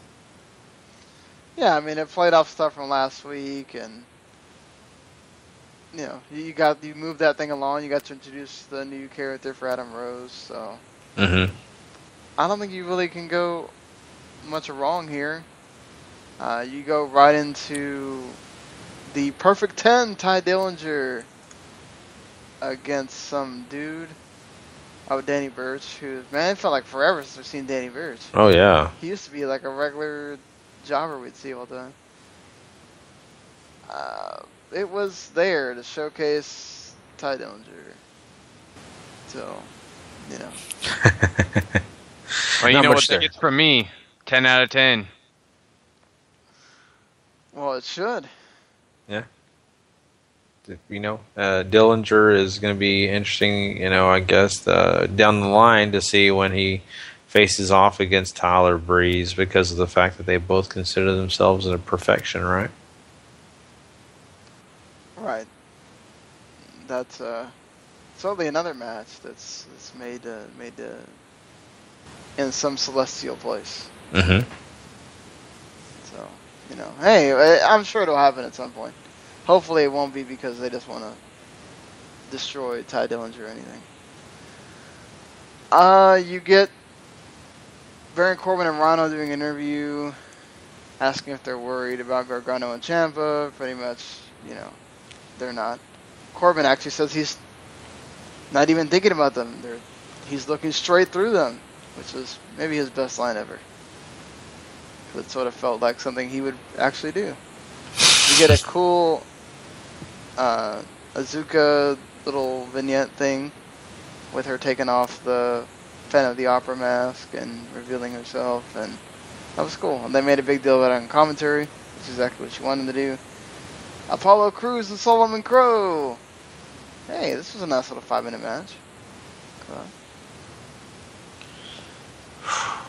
Yeah, I mean, it played off stuff from last week, and you moved that thing along. You got to introduce the new character for Adam Rose, so I don't think you really can go much wrong here. You go right into the Perfect 10, Ty Dillinger against some dude. Danny Burch, who, man, it felt like forever since I've seen Danny Burch. Oh, yeah. He used to be like a regular jobber we'd see all the time. It was there to showcase Ty Dillinger. So, Well, you know what that gets from me? 10 out of 10. Well, it should. Yeah. Dillinger is going to be interesting, I guess, down the line to see when he faces off against Tyler Breeze because of the fact that they both consider themselves in a perfection, right? Right. That's certainly another match that's made in some celestial place. Mm-hmm. So, hey, I'm sure it'll happen at some point. Hopefully it won't be because they just want to destroy Ty Dillinger or anything. You get Baron Corbin and Rhino doing an interview, asking if they're worried about Gargano and Ciampa. Pretty much, they're not. Corbin actually says he's not even thinking about them. He's looking straight through them, which is maybe his best line ever. It sort of felt like something he would actually do. You get a cool Azuka little vignette thing with her taking off the Phantom of the Opera mask and revealing herself, and that was cool. And they made a big deal about it on commentary, which is exactly what she wanted to do. Apollo Crews and Solomon Crow. Hey, this was a nice little 5-minute match.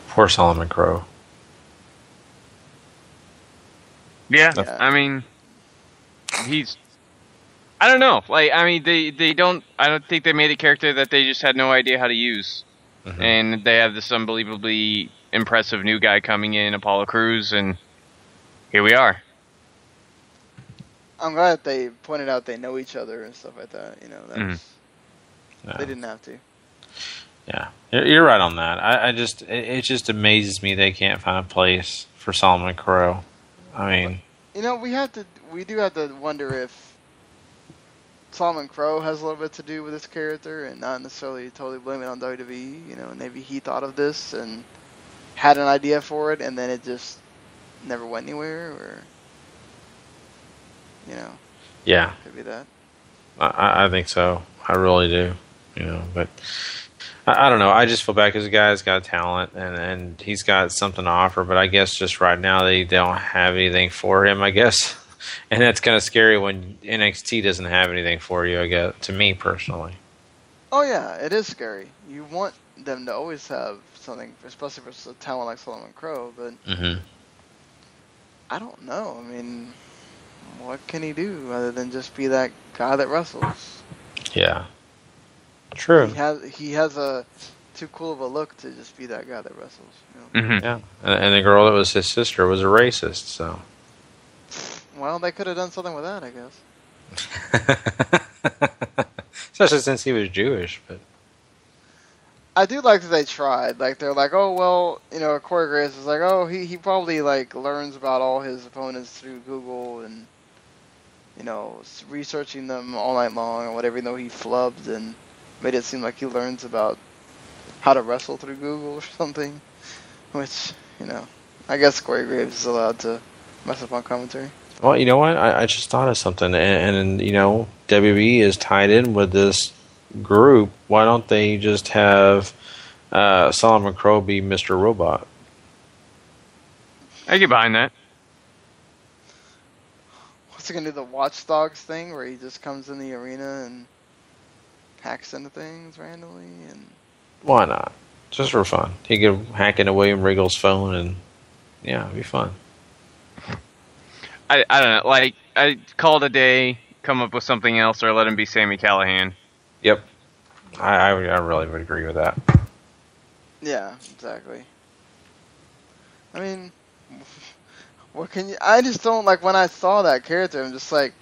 Poor Solomon Crow. Yeah, I mean, I don't know. They don't. I don't think they made a character that they just had no idea how to use, and they have this unbelievably impressive new guy coming in, Apollo Crews, and here we are. I'm glad that they pointed out they know each other and stuff like that. They didn't have to. Yeah, you're right on that. It just amazes me they can't find a place for Solomon Crow. I mean, we do have to wonder if Solomon Crow has a little bit to do with this character, and not necessarily totally blame it on WWE. Maybe he thought of this and had an idea for it, and then it just never went anywhere, or yeah, could be that. I think so. I really do. But I don't know. I just feel bad because the guy's got talent and he's got something to offer, but I guess just right now they don't have anything for him, I guess. And that's kind of scary when NXT doesn't have anything for you, I guess, to me personally. Oh, yeah, it is scary. You want them to always have something, especially for a talent like Solomon Crow, but I don't know. I mean, what can he do other than just be that guy that wrestles? Yeah. True. He has a too cool of a look to just be that guy that wrestles. Yeah, and the girl that was his sister was a racist. So, well, they could have done something with that, I guess. Especially since he was Jewish. But I do like that they tried. Like they're like, oh well, Corey Graves is like, oh he probably like learns about all his opponents through Google and researching them all night long or whatever. Even though he flubbed and made it seem like he learns about how to wrestle through Google or something, which, I guess Corey Graves is allowed to mess up on commentary. Well, you know what? I just thought of something, and WWE is tied in with this group. Why don't they just have Solomon Crow be Mr. Robot? I get behind that. What's he going to do, the Watchdogs thing, where he just comes in the arena and hacks into things randomly? And why not? Just for fun. He could hack into William Regal's phone, and yeah, it'd be fun. I don't know. Like, I call it a day. come up with something else or let him be Sami Callihan. Yep. I really would agree with that. Yeah, exactly. I mean, what can you... I just don't, like, when I saw that character, I'm just like,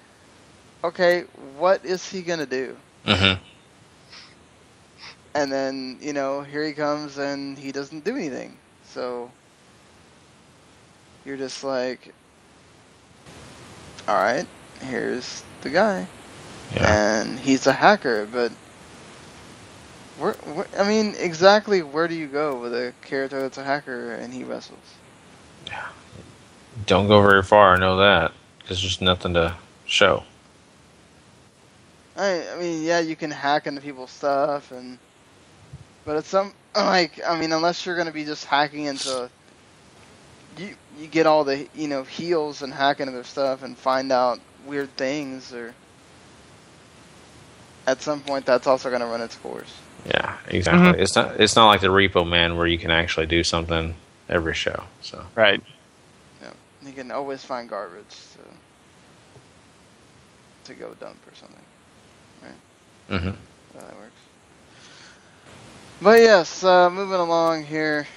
okay, what is he gonna do? Mm-hmm. And then, you know, here he comes and he doesn't do anything. So, you're just like, alright, here's the guy. Yeah. And he's a hacker, but I mean, exactly where do you go with a character that's a hacker and he wrestles? Yeah. Don't go very far, I know that. Because there's nothing to show. I mean, yeah, you can hack into people's stuff, but it's unless you're gonna be just hacking into, you get all the, you know, heels and hack into their stuff and find out weird things, or at some point that's also gonna run its course. Yeah, exactly. Mm-hmm. It's not like the Repo Man where you can actually do something every show. So right. Yeah, you can always find garbage to go dump or something. Right. Mm-hmm. That works. But yes, moving along here.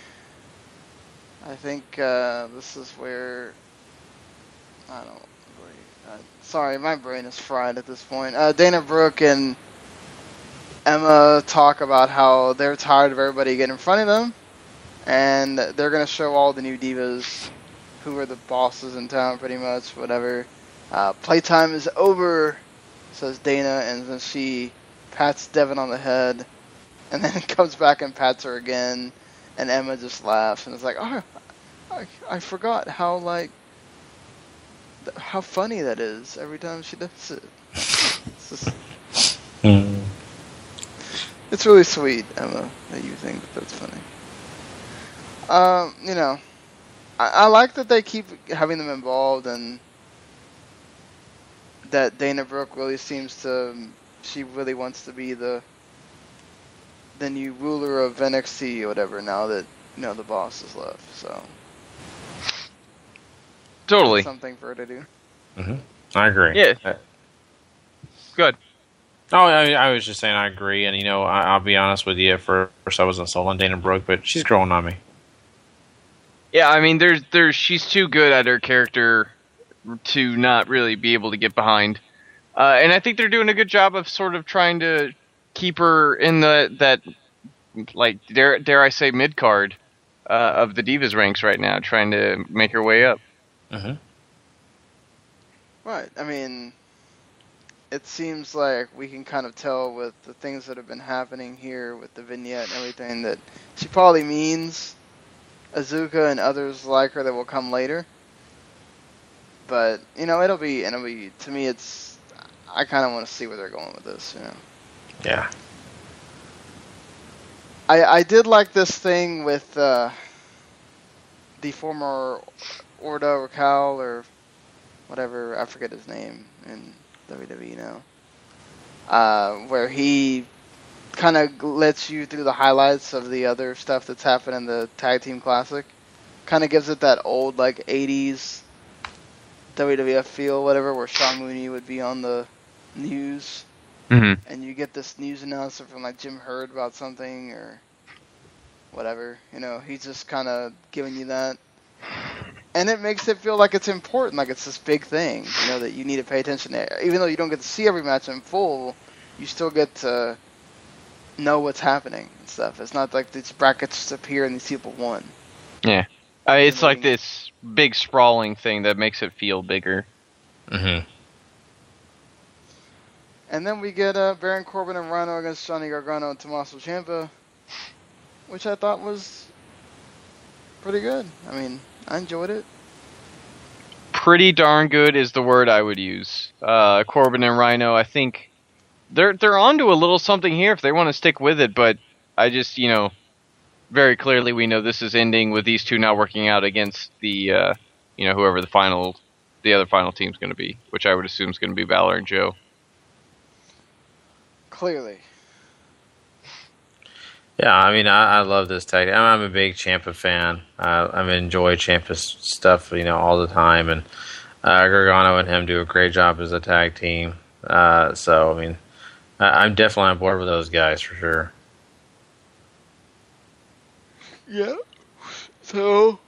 I think this is where sorry, my brain is fried at this point. Dana Brooke and Emma talk about how they're tired of everybody getting in front of them, and they're gonna show all the new divas who are the bosses in town, pretty much. Whatever. Playtime is over, says Dana, and then she pats Devin on the head, and then comes back and pats her again, and Emma just laughs and is like, "Oh, I forgot how how funny that is every time she does it." It's just, it's really sweet, Emma, that you think that's funny. You know, I like that they keep having them involved, and that Dana Brooke really seems to, she really wants to be the new ruler of NXT or whatever, now that, you know, the boss has left, so. Totally. Something for her to do. Mm-hmm. I agree. Yeah. Good. Oh, I was just saying I agree, and, you know, I'll be honest with you, at first I wasn't sold on Dana Brooke, but she's growing on me. Yeah, I mean, she's too good at her character to not really be able to get behind. And I think they're doing a good job of sort of trying to keep her in that like, dare I say, mid-card of the Divas ranks right now, trying to make her way up. Mm-hmm. Right, I mean, it seems like we can kind of tell with the things that have been happening here with the vignette and everything that she probably means Azuka and others like her that will come later. But, you know, it'll be, to me, it's, I kind of want to see where they're going with this, you know. Yeah. I did like this thing with the former Orda or Cal or whatever, I forget his name in WWE now, where he kind of lets you through the highlights of the other stuff that's happened in the Tag Team Classic. Kind of gives it that old, like, 80s WWF feel, whatever, where Sean Mooney would be on the news. Mm-hmm. And you get this news announcer from, like, Jim Herd about something or whatever. You know, he's just kind of giving you that. And it makes it feel like it's important, like it's this big thing, you know, that you need to pay attention to. Even though you don't get to see every match in full, you still get to know what's happening and stuff. It's not like these brackets just appear and these people won. Yeah. It's like this big sprawling thing that makes it feel bigger. Mm-hmm. And then we get Baron Corbin and Rhino against Johnny Gargano and Tommaso Ciampa, which I thought was pretty good. I mean, I enjoyed it. Pretty darn good is the word I would use. Corbin and Rhino, I think they're onto a little something here if they want to stick with it, but I just, you know, very clearly we know this is ending with these two not working out against the, you know, whoever the other final team's going to be, which I would assume is going to be Balor and Joe. Clearly. Yeah, I mean, I love this tag. I'm a big Ciampa fan. I enjoy Ciampa's stuff, you know, all the time. And Gargano and him do a great job as a tag team. So I mean, I'm definitely on board with those guys for sure. Yeah. So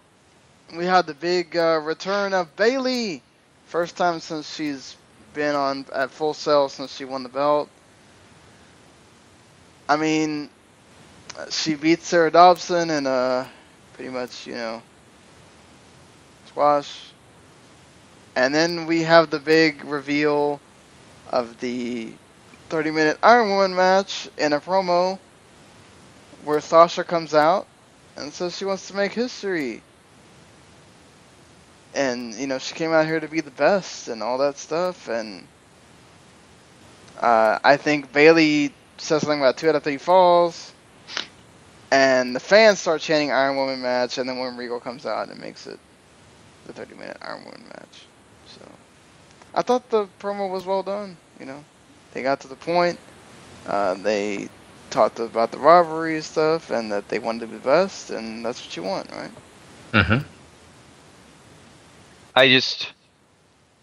we had the big return of Bayley. First time since she's been on at Full Sail since she won the belt. I mean, she beat Sarah Dobson in pretty much, squash. And then we have the big reveal of the 30-minute Iron Woman match in a promo where Sasha comes out and says she wants to make history. And, she came out here to be the best and all that stuff. And I think Bayley says something about 2 out of 3 falls. And the fans start chanting Iron Woman match. And then when Regal comes out, it makes it the 30-minute Iron Woman match. So I thought the promo was well done. They got to the point. They talked about the rivalry stuff and that they wanted to be the best. And that's what you want, right? Mm-hmm.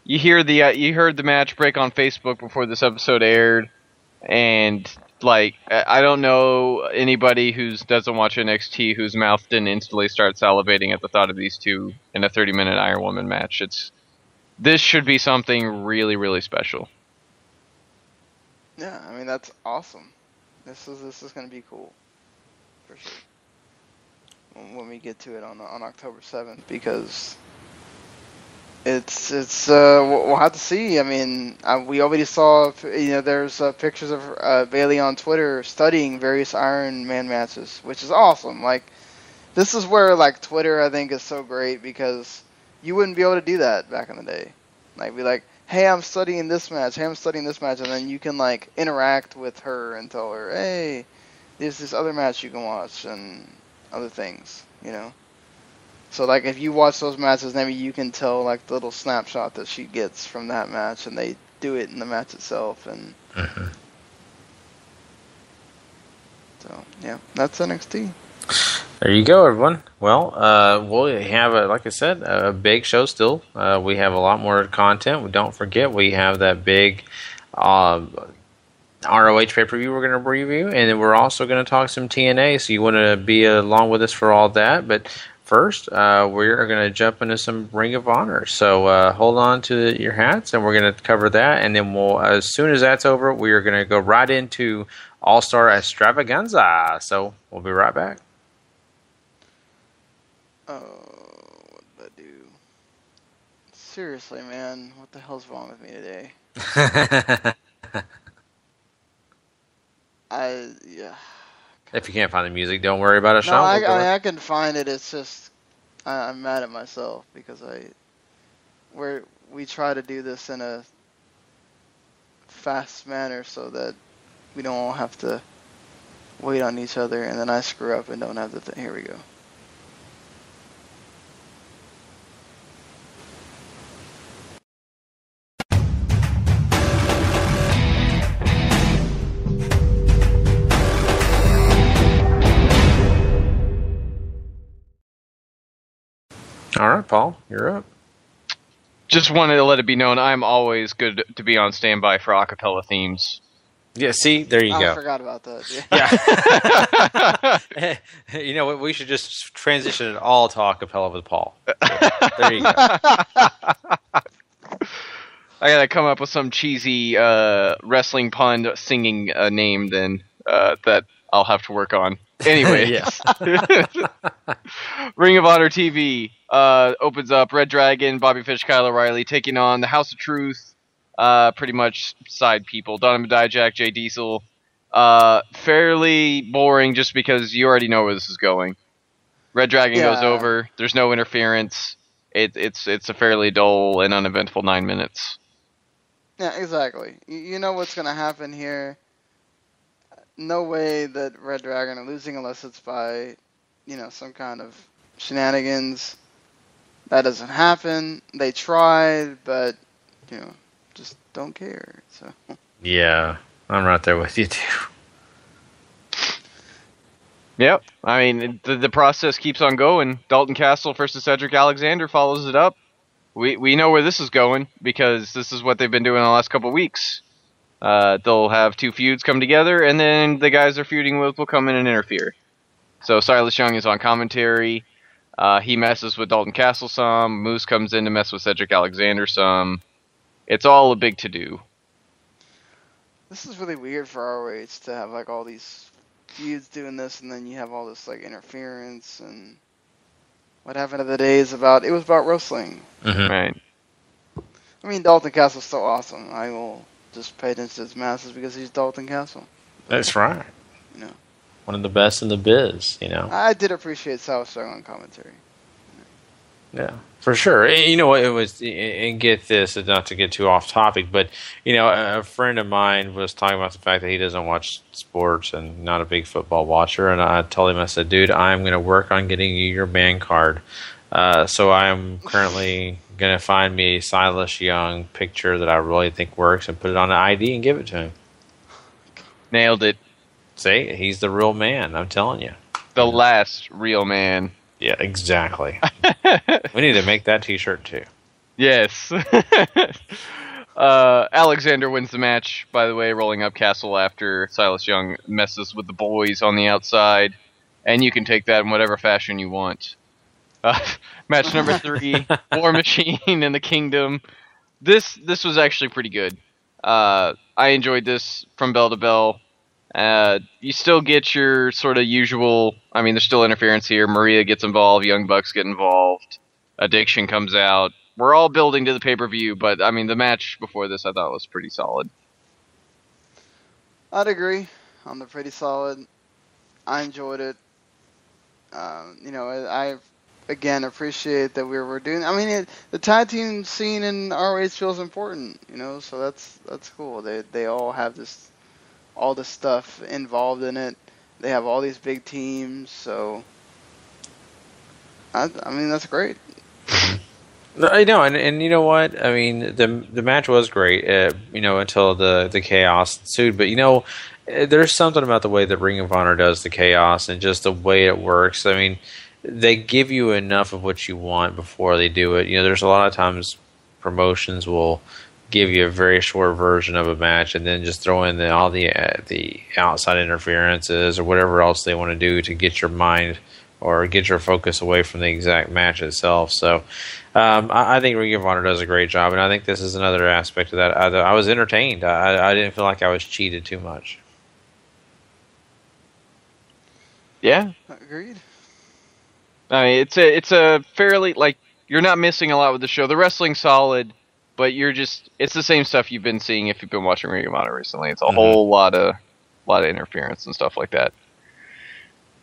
You heard the match break on Facebook before this episode aired, and I don't know anybody who doesn't watch NXT whose mouth didn't instantly start salivating at the thought of these two in a 30-minute Iron Woman match. This should be something really, really special. Yeah, I mean that's awesome. This is gonna be cool, for sure. When we get to it on October 7th, because it's we'll have to see. I mean, we already saw there's pictures of Bayley on Twitter studying various Iron Man matches, which is awesome. This is where Twitter I think is so great, because you wouldn't be able to do that back in the day. Be like, hey, I'm studying this match. Hey, I'm studying this match, and then you can interact with her and tell her, hey, there's this other match you can watch and other things, So if you watch those matches, maybe you can tell the little snapshot that she gets from that match, and they do it in the match itself, and so yeah, that's NXT. There you go, everyone. Well, we'll have, like I said, a big show still. We have a lot more content. Don't forget, we have that big ROH pay-per-view we're going to review, and then we're also going to talk some TNA, so you want to be along with us for all that. But first, we're going to jump into some Ring of Honor. So hold on to your hats, and we're going to cover that, and then as soon as that's over, we are going to go right into All-Star Extravaganza. So we'll be right back. Oh, what did I do? Seriously, man, what the hell's wrong with me today? Yeah. If you can't find the music, don't worry about it, Sean. No, I can find it. It's just I'm mad at myself because we try to do this in a fast manner so that we don't all have to wait on each other, and then I screw up and don't have the thing. Here we go. All right, Paul, you're up. Just wanted to let it be known I'm always good to be on standby for acapella themes. Yeah, see, there you go. I forgot about that. Yeah. You know what? We should just transition it all to acapella with Paul. So, there you go. I gotta come up with some cheesy wrestling pun singing name then that I'll have to work on. Anyway, yes. Ring of Honor TV opens up. Red Dragon, Bobby Fish, Kyle O'Reilly taking on the House of Truth. Pretty much side people. Donovan Dijak, Jay Diesel. Fairly boring just because you already know where this is going. Red Dragon goes over. There's no interference. It's a fairly dull and uneventful 9 minutes. Yeah, exactly. You know what's going to happen here. No way that Red Dragon are losing unless it's by, some kind of shenanigans. That doesn't happen. They tried, but, just don't care. So. Yeah, I'm right there with you too. Yep. I mean, the process keeps on going. Dalton Castle versus Cedric Alexander follows it up. We know where this is going because this is what they've been doing the last couple of weeks. They'll have two feuds come together, and then the guys they're feuding with will come in and interfere. So Silas Young is on commentary. He messes with Dalton Castle some. Moose comes in to mess with Cedric Alexander some. It's all a big to-do. This is really weird for ROH to have like all these feuds doing this, and then you have all this like interference and what happened to the days about it was about wrestling. Mm-hmm. Right. I mean, Dalton Castle's still awesome. I will just pay attention to his matches because he's Dalton Castle. That's right. You know, one of the best in the biz. You know, I did appreciate Silas Young on commentary. Yeah, for sure. You know what it was, and get this, not to get too off topic, but you know, a friend of mine was talking about the fact that he doesn't watch sports and not a big football watcher, and I told him, I said, dude, I'm going to work on getting you your band card. So I'm currently going to find me a Silas Young picture that I really think works and put it on an ID and give it to him. Nailed it. See, he's the real man, I'm telling you. The last real man. Yeah, exactly. We need to make that t-shirt too. Yes. Alexander wins the match, by the way, rolling up Castle after Silas Young messes with the boys on the outside. And you can take that in whatever fashion you want. Match number 3, War Machine in the Kingdom. This was actually pretty good. I enjoyed this from bell to bell. You still get your sort of usual, I mean, there's still interference here. Maria gets involved, Young Bucks get involved, Addiction comes out. We're all building to the pay-per-view, but, I mean, the match before this I thought was pretty solid. I'd agree on the pretty solid. I enjoyed it. You know, I again appreciate that we're doing. I mean, the tag team scene in ROH feels important, you know, so that's cool. They all have all this stuff involved in it. They have all these big teams, so I mean that's great. I know, and you know what? I mean, the match was great, you know, until the chaos ensued. But you know, there's something about the way that Ring of Honor does the chaos and just the way it works. I mean, they give you enough of what you want before they do it. You know, there's a lot of times promotions will give you a very short version of a match and then just throw in all the outside interferences or whatever else they want to do to get your mind or get your focus away from the exact match itself. So I think Ring of Honor does a great job, and I think this is another aspect of that. I was entertained. I didn't feel like I was cheated too much. Yeah. Agreed. I mean, it's a fairly, like, you're not missing a lot with the show. The wrestling's solid, but it's the same stuff you've been seeing if you've been watching Ring of Honor recently. It's a whole lot of interference and stuff like that.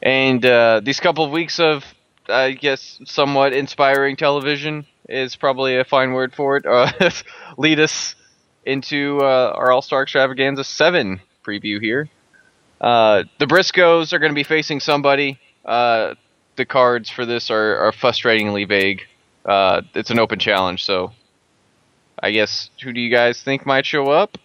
And these couple of weeks of, I guess, somewhat inspiring television is probably a fine word for it. Lead us into our All-Star Extravaganza VII preview here. The Briscoes are going to be facing somebody. The cards for this are frustratingly vague. It's an open challenge, so I guess, who do you guys think might show up?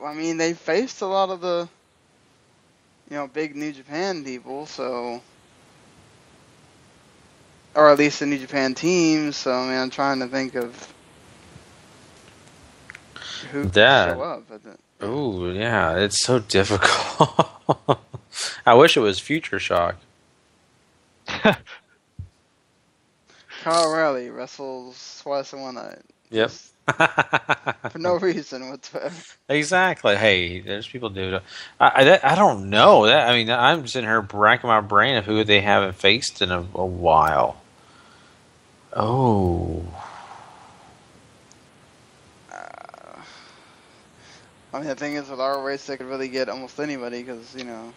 I mean, they faced a lot of the, you know, big New Japan people, so, or at least the New Japan team. So, I mean, I'm trying to think of who could show up. Oh, yeah, it's so difficult. I wish it was Future Shock. Kyle O'Reilly wrestles twice in one night. Yep. For no reason whatsoever. Exactly. Hey, there's people do it. I don't know. I mean, I'm sitting here racking my brain of who they haven't faced in a while. Oh. I mean, the thing is, with ROH, they could really get almost anybody because, you know.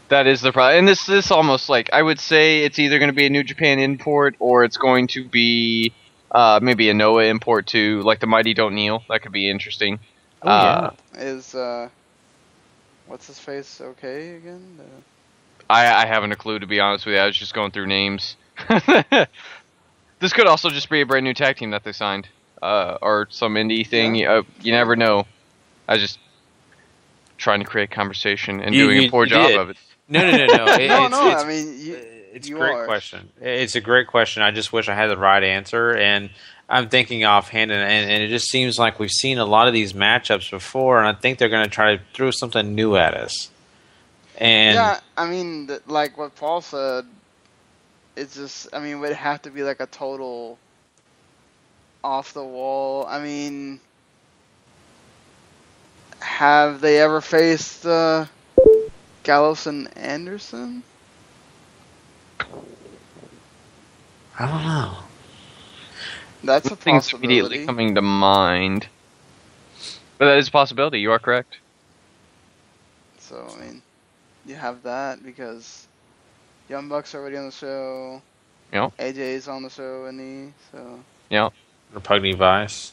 That is the problem. And this almost, like, I would say it's either going to be a New Japan import or it's going to be maybe a Noah import too, like the Mighty Don't Kneel. That could be interesting. Oh, yeah. Is, what's his face okay again? I haven't a clue, to be honest with you. I was just going through names. This could also just be a brand new tag team that they signed. Or some indie thing. Yeah. You never know. I was just trying to create conversation and doing a poor job of it. No. No, I mean, It's a great question. It's a great question. I just wish I had the right answer, and I'm thinking offhand, and it just seems like we've seen a lot of these matchups before, and I think they're going to try to throw something new at us. And yeah, I mean, like what Paul said, it's just, I mean, it would have to be like a total off the wall. I mean, have they ever faced Gallows and Anderson? I don't know. That's a Things possibility. immediately coming to mind. But that is a possibility. You are correct. So, I mean, you have that because Young Buck's already on the show. Yep. AJ's on the show, and he, so. Yep. Rapugni Vice.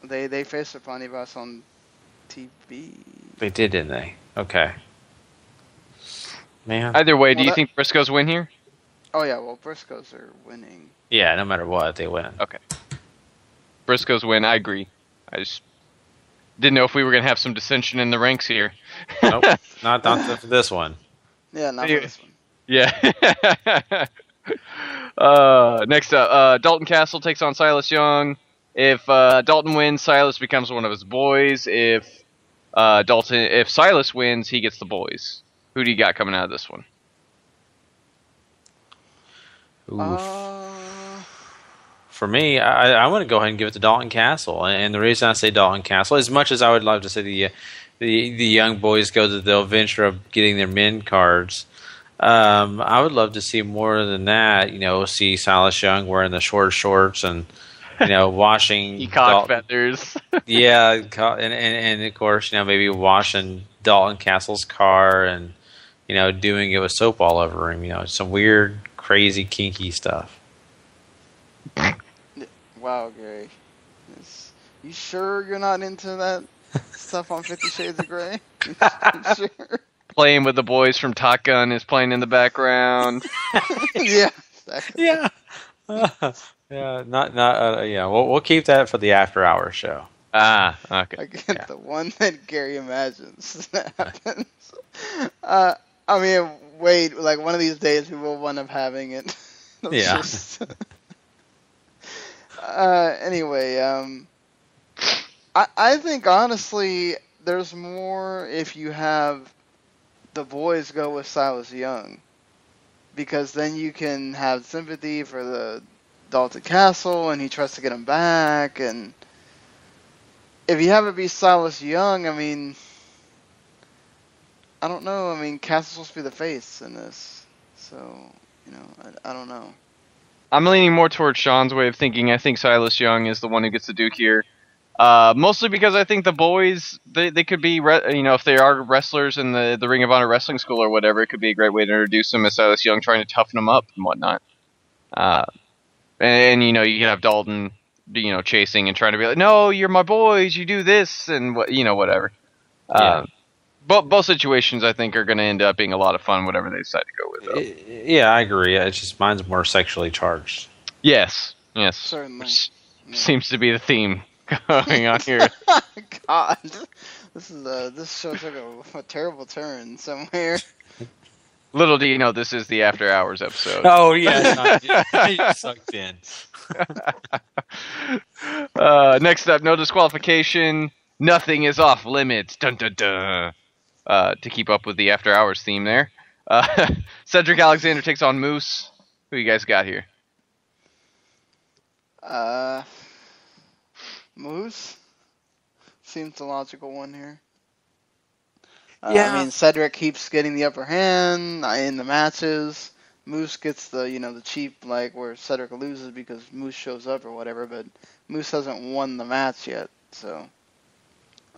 They faced Rapugni Vice on TV. They did, didn't they? Okay. Man. Either way, do you think Briscoes win here? Oh yeah, well Briscoes are winning. Yeah, no matter what, they win. Okay. Briscoes win. I agree. I just didn't know if we were going to have some dissension in the ranks here. Nope. not for this one. Yeah, not for this one. Yeah. Next up, Dalton Castle takes on Silas Young. If Dalton wins, Silas becomes one of his boys. If Silas wins, he gets the boys. Who do you got coming out of this one? For me, I want to go ahead and give it to Dalton Castle, and the reason I say Dalton Castle, as much as I would love to see the young boys go to the adventure of getting their men cards, I would love to see more than that. You know, see Silas Young wearing the short shorts and washing peacock feathers. Yeah, and of course, maybe washing Dalton Castle's car and doing it with soap all over him. Some weird, crazy, kinky stuff. Wow, Gary. You sure you're not into that stuff on 50 Shades of Grey? You sure? Playing with the boys from Top Gun is playing in the background. Yeah. Exactly. Yeah. Yeah. We'll keep that for the after hours show. Ah, okay. I get the one that Gary imagines that happens. I mean, wait, like one of these days we will wind up having it. Yeah. Anyway, I think honestly there's more if you have the boys go with Silas Young, because then you can have sympathy for the Dalton Castle and he tries to get him back, and if you have it be Silas Young, I mean, I don't know. I mean, Castle's supposed to be the face in this, so I don't know. I'm leaning more towards Sean's way of thinking. I think Silas Young is the one who gets the Duke here. Mostly because I think the boys, they could be, if they are wrestlers in the Ring of Honor Wrestling School or whatever, it could be a great way to introduce them as Silas Young, trying to toughen them up and whatnot. And you can have Dalton, chasing and trying to be like, no, you're my boys, you do this, and whatever. Yeah. But both situations, I think, are going to end up being a lot of fun, whatever they decide to go with, though. Yeah, I agree. It's just mine's more sexually charged. Yes. Certainly. Which seems to be the theme going on here. God, this show took a terrible turn somewhere. Little do you know, this is the After Hours episode. Oh, yeah. You sucked in. Next up, no disqualification. Nothing is off limits. Dun dun dun. To keep up with the After Hours theme there. Cedric Alexander takes on Moose. Who you guys got here? Moose seems the logical one here. Yeah. I mean, Cedric keeps getting the upper hand in the matches. Moose gets the cheap, like, where Cedric loses because Moose shows up or whatever, but Moose hasn't won the match yet, so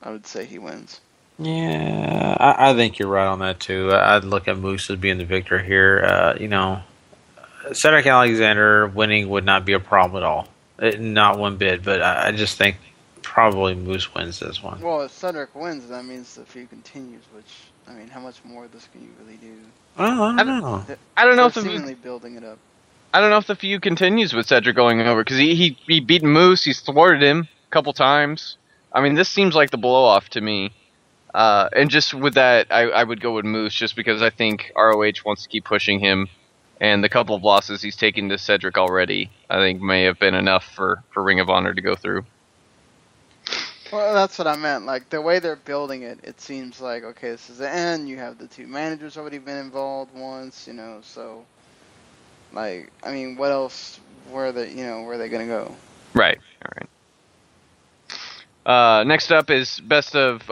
I would say he wins. Yeah, I think you're right on that too. I'd look at Moose as being the victor here. Cedric Alexander winning would not be a problem at all. Not one bit, but I just think probably Moose wins this one. Well, if Cedric wins, that means the feud continues, which, I mean, how much more of this can you really do? Well, I don't know. I don't know if They're seemingly building it up. I don't know if the feud continues with Cedric going over, because he beat Moose, he's thwarted him a couple times. I mean, this seems like the blow-off to me. And just with that, I would go with Moose, just because I think ROH wants to keep pushing him. And the couple of losses he's taken to Cedric already, I think may have been enough for Ring of Honor to go through. Well, that's what I meant. Like, the way they're building it, it seems like, okay, this is the end. You have the two managers already been involved once, you know, so, like, I mean, what else, where are they going to go? Right, all right. Next up is best of,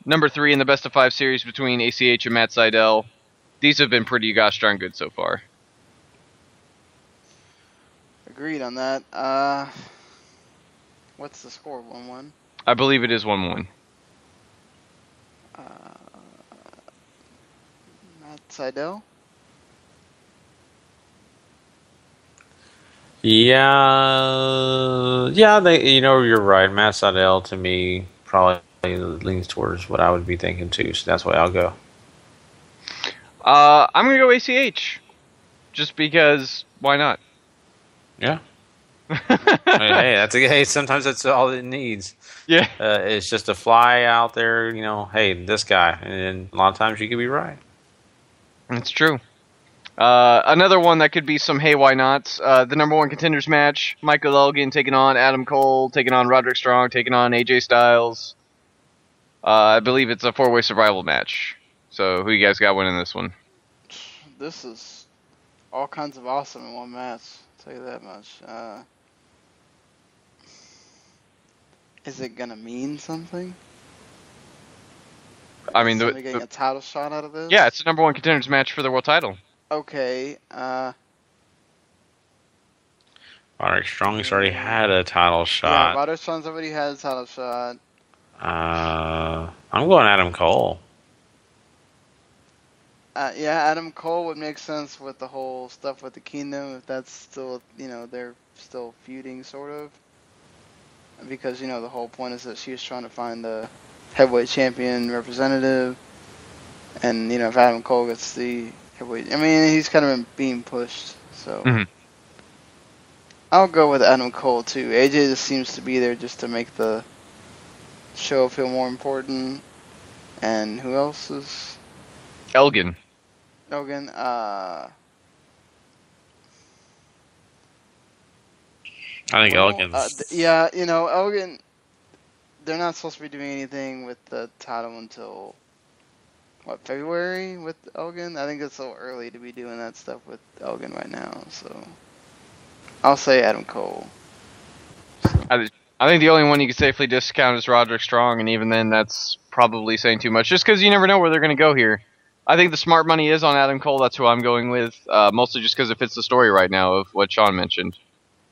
number 3 in the best of 5 series between ACH and Matt Sydal. These have been pretty gosh darn good so far. Agreed on that. What's the score? 1-1? I believe it is 1-1. Matt Sydal? Yeah, you're right. Matt Sydal, to me, probably leans towards what I would be thinking too, so that's why I'll go. I'm going to go ACH. Just because, why not? Yeah. Hey, sometimes that's all it needs. Yeah. It's just to fly out there, hey, this guy. And a lot of times you could be right. That's true. Another one that could be some hey, why not? The number 1 contenders match. Michael Elgin taking on Adam Cole, taking on Roderick Strong, taking on AJ Styles. I believe it's a 4-way survival match. So who you guys got winning this one? This is all kinds of awesome in one match. I'll tell you that much. Is it gonna mean something? I mean, somebody getting a title shot out of this? Yeah, it's the number 1 contenders match for the world title. Okay. Roderick Strong's already had a title shot. Yeah, Roderick Strong's already had a title shot. I'm going Adam Cole. Yeah, Adam Cole would make sense with the whole stuff with the Kingdom, if that's still, they're still feuding, sort of. Because, the whole point is that she was trying to find the heavyweight champion representative. And, if Adam Cole gets the heavyweight... I mean, he's kind of been being pushed, so... Mm-hmm. I'll go with Adam Cole, too. AJ just seems to be there just to make the show feel more important. And who else is... Elgin. Elgin, I think Elgin's... Elgin, they're not supposed to be doing anything with the title until, February with Elgin? I think it's a little early to be doing that stuff with Elgin right now, so I'll say Adam Cole. I think the only one you could safely discount is Roderick Strong, and even then that's probably saying too much, just because you never know where they're going to go here. I think the smart money is on Adam Cole. That's who I'm going with, mostly just because it fits the story right now of what Sean mentioned.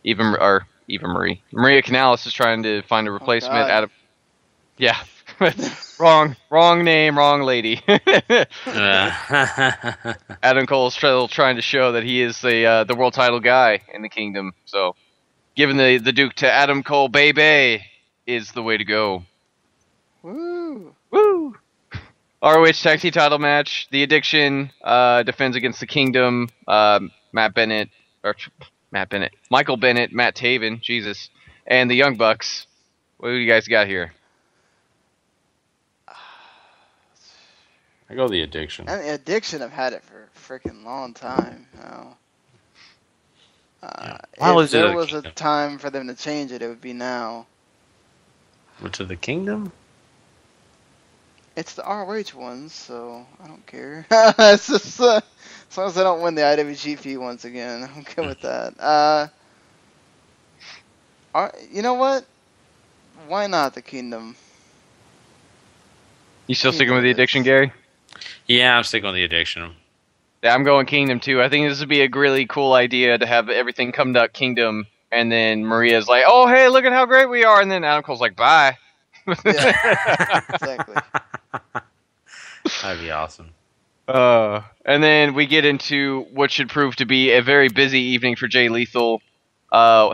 Even Maria Kanellis is trying to find a replacement. Oh, yeah, wrong name, wrong lady. Adam Cole is still trying to show that he is the world title guy in the Kingdom. So, giving the Duke to Adam Cole, baby, is the way to go. Woo! Woo! ROH Tag Team title match. The Addiction defends against the Kingdom. Michael Bennett, Matt Taven, Jesus, and the Young Bucks. What do you guys got here? I go the Addiction. And the Addiction have had it for a freaking long time now. If there was a time for them to change it, it would be now. To the Kingdom? It's the ROH ones, so I don't care. It's just, as long as I don't win the IWGP once again, I'm good with that. You know what? Why not the Kingdom? You still sticking with the Addiction, Gary? Yeah, I'm sticking with the Addiction. Yeah, I'm going Kingdom too. I think this would be a really cool idea to have everything come to Kingdom, and then Maria's like, "Oh, hey, look at how great we are," and then Adam Cole's like, "Bye." Yeah, exactly. That'd be awesome. And then we get into what should prove to be a very busy evening for Jay Lethal.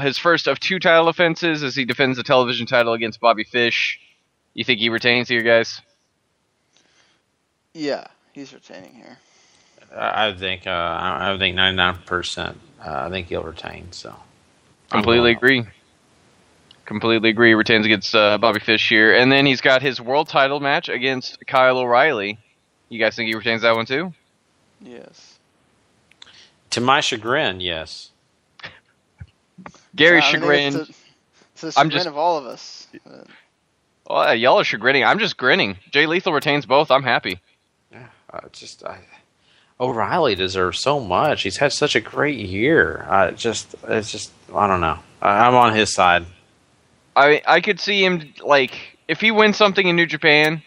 His first of 2 title offenses as he defends the television title against Bobby Fish. You think he retains here, guys? Yeah, he's retaining here. I think 99%. I think he'll retain. So completely agree. Completely agree. Retains against Bobby Fish here, and then he's got his world title match against Kyle O'Reilly. You guys think he retains that one too? Yes. To my chagrin, yes. Gary's I mean, chagrin. it's the chagrin of all of us. Well, y'all are chagrining. I'm just grinning. Jay Lethal retains both. I'm happy. Yeah, O'Reilly deserves so much. He's had such a great year. I don't know. I'm on his side. I could see him, like, if he wins something in New Japan,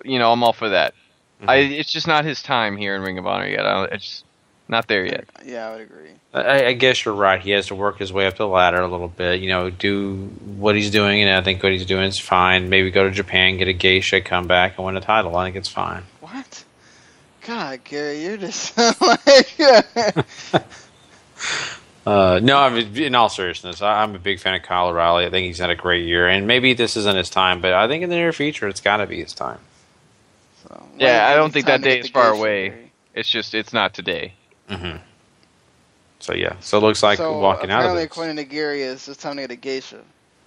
I'm all for that. Mm-hmm. It's just not his time here in Ring of Honor yet. It's not there yet. Yeah, I would agree. I guess you're right. He has to work his way up the ladder a little bit. Do what he's doing, and I think what he's doing is fine. Maybe go to Japan, get a geisha, come back, and win a title. I think it's fine. What? God, Gary, you're just like... No, I mean, in all seriousness, I'm a big fan of Kyle O'Reilly. I think he's had a great year, and maybe this isn't his time, but I think in the near future, it's got to be his time. So, yeah, I don't think that day is far away. Gary. It's not today. Mm-hmm. So yeah, so it looks like walking out of apparently, it. according to Gary, it's just time to get a geisha,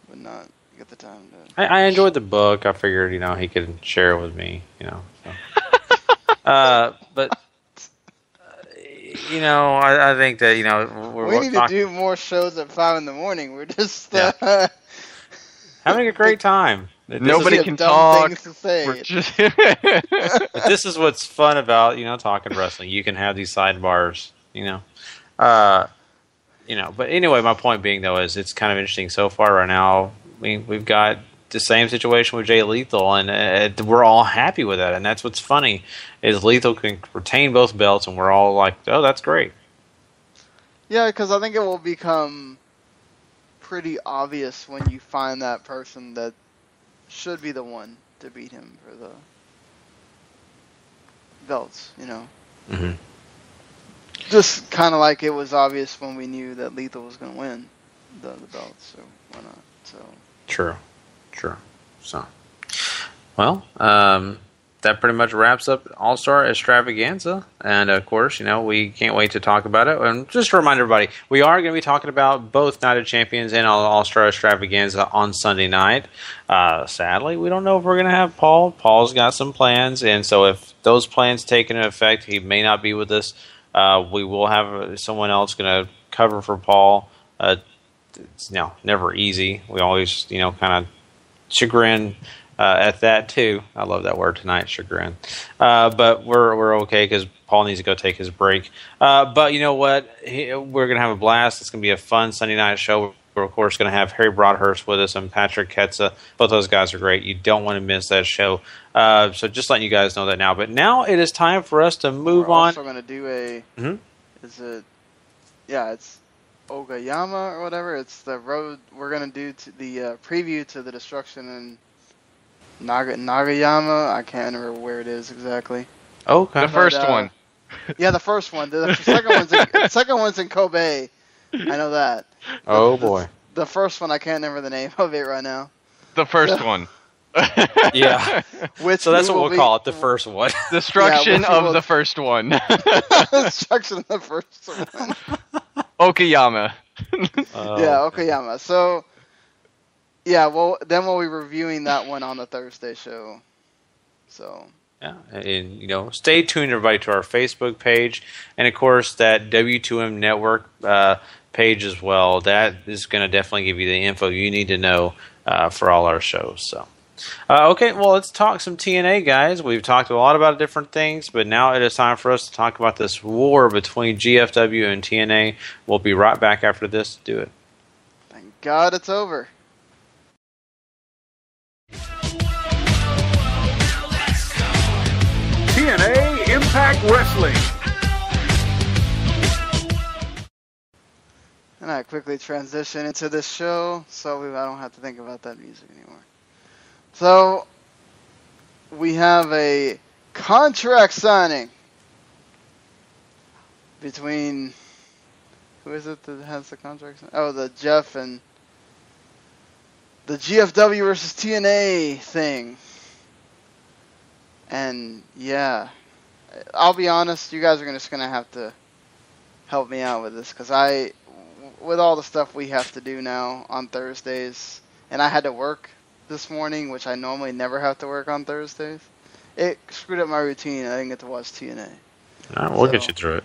but not get the time to... I enjoyed the book. I figured, he could share it with me, So. But I think that we need to do more shows at 5 in the morning. We're just having a great time. Nobody can talk. Things to say. But this is what's fun about talking wrestling. You can have these sidebars. But anyway, my point being though is it's kind of interesting so far right now. I mean, we've got the same situation with Jay Lethal, and we're all happy with that. And that's what's funny is Lethal can retain both belts, and we're all like, "Oh, that's great." Yeah, because I think it will become pretty obvious when you find that person that should be the one to beat him for the belts. Mm-hmm. Just kind of like it was obvious when we knew that Lethal was going to win the belts, so why not? So True. So, well, that pretty much wraps up All-Star Extravaganza. And, of course, we can't wait to talk about it. And just to remind everybody, we are going to be talking about both Night of Champions and All-Star Extravaganza on Sunday night. Sadly, we don't know if we're going to have Paul. Paul's got some plans. And so if those plans take into effect, he may not be with us. We will have someone else going to cover for Paul. It's never easy. We always, kind of chagrin at that too. I love that word tonight, chagrin. But we're okay because Paul needs to go take his break. But you know what? We're gonna have a blast. It's gonna be a fun Sunday night show. We're of course gonna have Harry Broadhurst with us and Patrick Ketza. Both those guys are great. You don't want to miss that show. So just letting you guys know that now. But now it is time for us to move on. We're also gonna do a. Mm-hmm. Is it? Yeah, it's Ogayama or whatever. It's the road we're gonna do to the preview to the destruction in Nagayama. I can't remember where it is exactly. Okay. The first one. Yeah, the first one. The second one's in Kobe. I know that. Oh boy. The first one, I can't remember the name of it right now. The first one. Yeah. So that's what we'll call it, the first one. Destruction of the first one. Destruction of the first one. Okayama. Yeah, Okayama. So, yeah, well, then we'll be reviewing that one on the Thursday show. So. Yeah, and stay tuned, everybody, to our Facebook page, and of course that W2M Network page as well. That is going to definitely give you the info you need to know for all our shows. So, okay, well, let's talk some TNA, guys. We've talked a lot about different things, but now it is time for us to talk about this war between GFW and TNA. We'll be right back after this to do it. Thank God it's over. TNA Impact Wrestling. And I quickly transition into this show, so I don't have to think about that music anymore. So, we have a contract signing between, who is it that has the contract signing? Oh, the Jeff and the GFW versus TNA thing. And yeah, I'll be honest, you guys are just going to have to help me out with this, because with all the stuff we have to do now on Thursdays, and I had to work this morning, which I normally never have to work on Thursdays, it screwed up my routine. I didn't get to watch TNA. All right, we'll get you through it.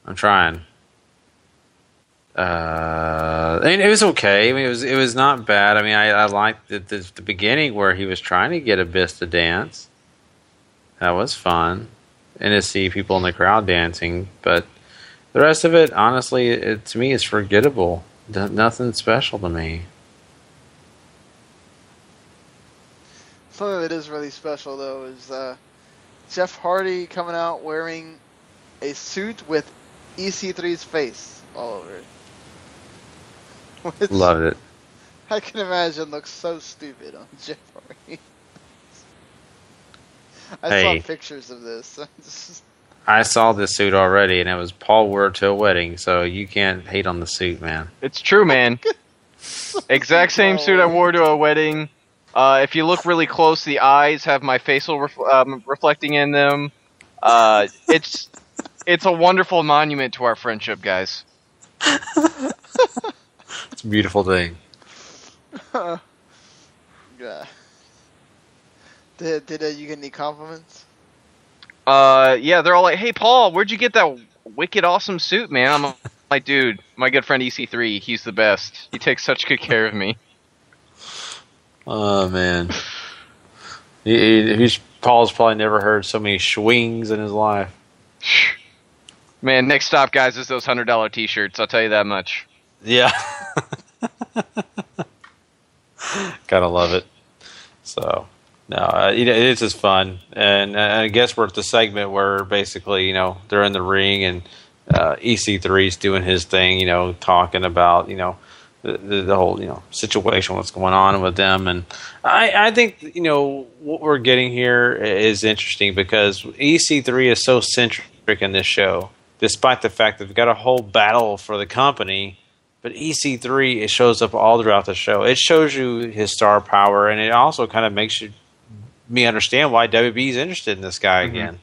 I'm trying. It was okay. I mean, it was not bad. I mean, I liked the beginning where he was trying to get Abyss to dance. That was fun, and to see people in the crowd dancing. But the rest of it, honestly, to me, is forgettable. Nothing special to me. Something that is really special though is Jeff Hardy coming out wearing a suit with EC3's face all over it. Which Loved it. I can imagine looks so stupid on Jeff Hardy. I saw pictures of this. I saw this suit already, and it was Paul wore it to a wedding, so you can't hate on the suit, man. It's true, man. Exact same suit I wore to a wedding. If you look really close, the eyes have my facial reflecting in them. It's a wonderful monument to our friendship, guys. It's a beautiful thing. Yeah. Did you get any compliments? Yeah, they're all like, "Hey, Paul, where'd you get that wicked awesome suit, man?" I'm like, "Dude, my good friend EC3, he's the best. He takes such good care of me." Oh man, Paul's probably never heard so many swings in his life. Man, next stop, guys, is those $100 T-shirts. I'll tell you that much. Yeah, gotta love it. So no, it's just fun, and I guess we're at the segment where basically, they're in the ring and EC3's doing his thing, talking about, the whole, situation, what's going on with them. And I think, what we're getting here is interesting because EC3 is so centric in this show, despite the fact that we've got a whole battle for the company. But EC3, it shows up all throughout the show. It shows you his star power, and it also kind of makes me understand why WB is interested in this guy again.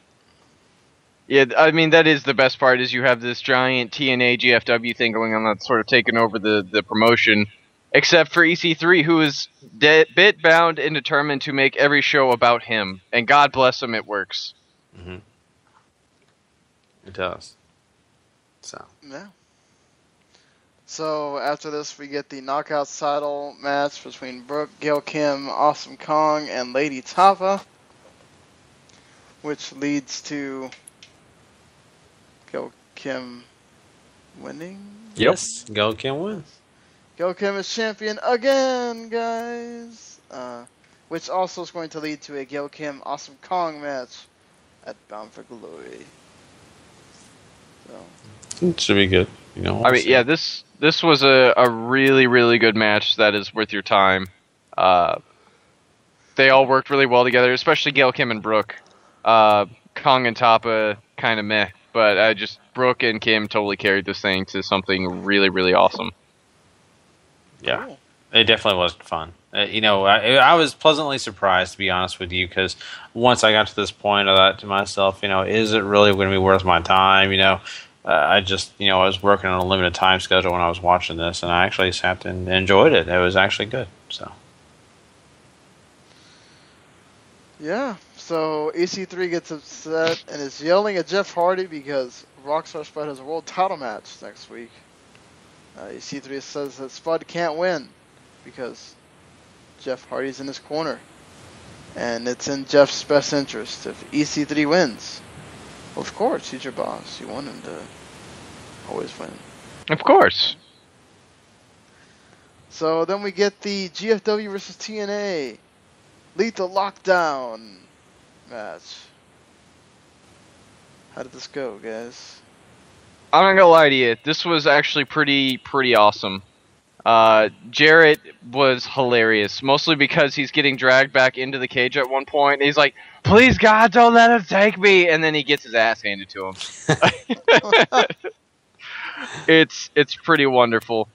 Yeah, I mean, that is the best part, is you have this giant TNA GFW thing going on that's sort of taking over the promotion, except for EC3, who is bit bound and determined to make every show about him. And God bless him, it works. Mm-hmm. It does. So. Yeah. So after this, we get the Knockouts title match between Brooke, Gail Kim, Awesome Kong, and Lady Tapa, which leads to Gail Kim winning. Yes, Gail Kim wins. Gail Kim is champion again, guys. Which also is going to lead to a Gail Kim Awesome Kong match at Bound for Glory. So. It should be good. I mean, yeah, this was a really, really good match that is worth your time. They all worked really well together, especially Gail Kim and Brooke. Kong and Tapa kind of meh, but Brooke and Kim totally carried this thing to something really, really awesome. Yeah, cool. It definitely was fun. I was pleasantly surprised, to be honest with you, because once I got to this point, I thought to myself, is it really going to be worth my time? I was working on a limited time schedule when I was watching this, and I actually sat and enjoyed it. It was actually good. So. Yeah, so EC3 gets upset and is yelling at Jeff Hardy because Rockstar Spud has a world title match next week. EC3 says that Spud can't win because Jeff Hardy's in his corner. And it's in Jeff's best interest if EC3 wins. Well, of course, he's your boss. You want him to always win. Of course. So then we get the GFW versus TNA Lethal Lockdown match. How did this go, guys? I'm not gonna lie to you. This was actually pretty awesome. Jarrett was hilarious, mostly because he's getting dragged back into the cage at one point, and he's like, "Please, God, don't let him take me!" And then he gets his ass handed to him. It's pretty wonderful.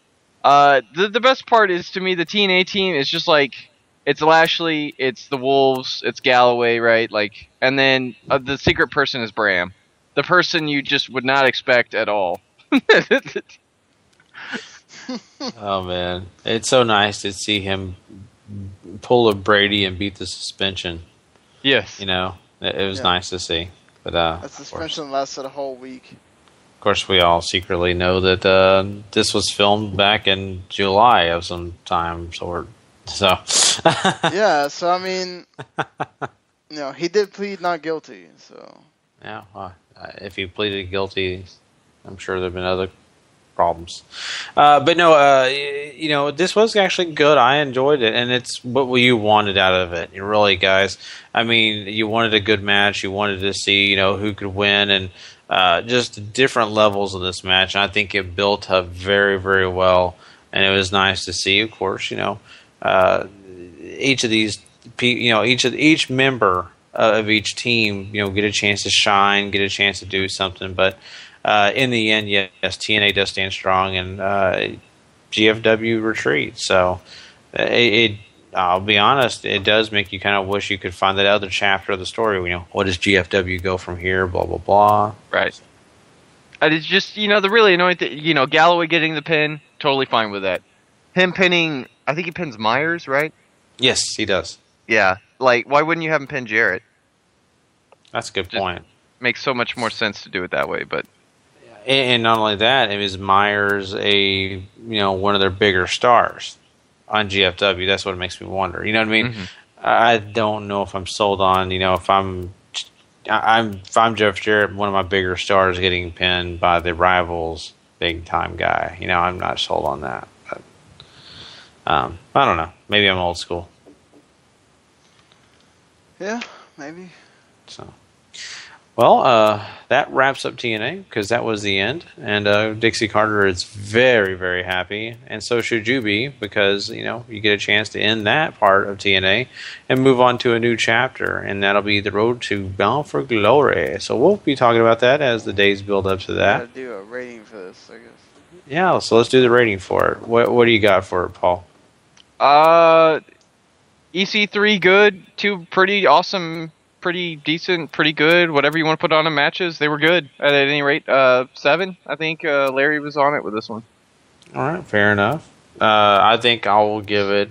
The best part is, to me, the TNA team is just like, it's Lashley, it's the Wolves, it's Galloway, right? Like, and then the secret person is Bram, the person you just would not expect at all. Oh man, it's so nice to see him pull a Brady and beat the suspension. Yes, it was nice to see. But that suspension lasted a whole week. course, we all secretly know that this was filmed back in July of some time, so. Yeah, so I mean, he did plead not guilty, so. Yeah, if he pleaded guilty, I'm sure there've been other problems. But no, this was actually good. I enjoyed it, and it's what you wanted out of it. You really, guys. I mean, you wanted a good match. You wanted to see, who could win, and just different levels of this match. And I think it built up very, very well, and it was nice to see. Of course, each of these, each member of each team, get a chance to shine, get a chance to do something. But in the end, yes, TNA does stand strong, and GFW retreats. So I'll be honest, it does make you kind of wish you could find that other chapter of the story. What does GFW go from here? Blah blah blah. Right. And it's just the really annoying thing. Galloway getting the pin, totally fine with that. Him pinning, I think he pins Myers, right? Yes, he does. Yeah. Like, why wouldn't you have him pin Jarrett? That's a good point. Makes so much more sense to do it that way, but. And not only that, is Myers one of their bigger stars on GFW? That's what makes me wonder. You know what I mean? Mm-hmm. I don't know if I'm sold on. If I'm Jeff Jarrett, one of my bigger stars, getting pinned by the Rivals big time guy. I'm not sold on that. But, I don't know. Maybe I'm old school. Yeah, maybe. So. Well, that wraps up TNA, because that was the end. And Dixie Carter is very, very happy. And so should you be, because, you get a chance to end that part of TNA and move on to a new chapter. And that'll be the road to Bound for Glory. So we'll be talking about that as the days build up to that. Gotta do a rating for this, I guess. Yeah, so let's do the rating for it. What do you got for it, Paul? EC3 good, 2 pretty awesome, pretty decent, pretty good, whatever you want to put on in matches, they were good. At any rate, 7, I think Larry was on it with this one. All right, fair enough. I think I will give it,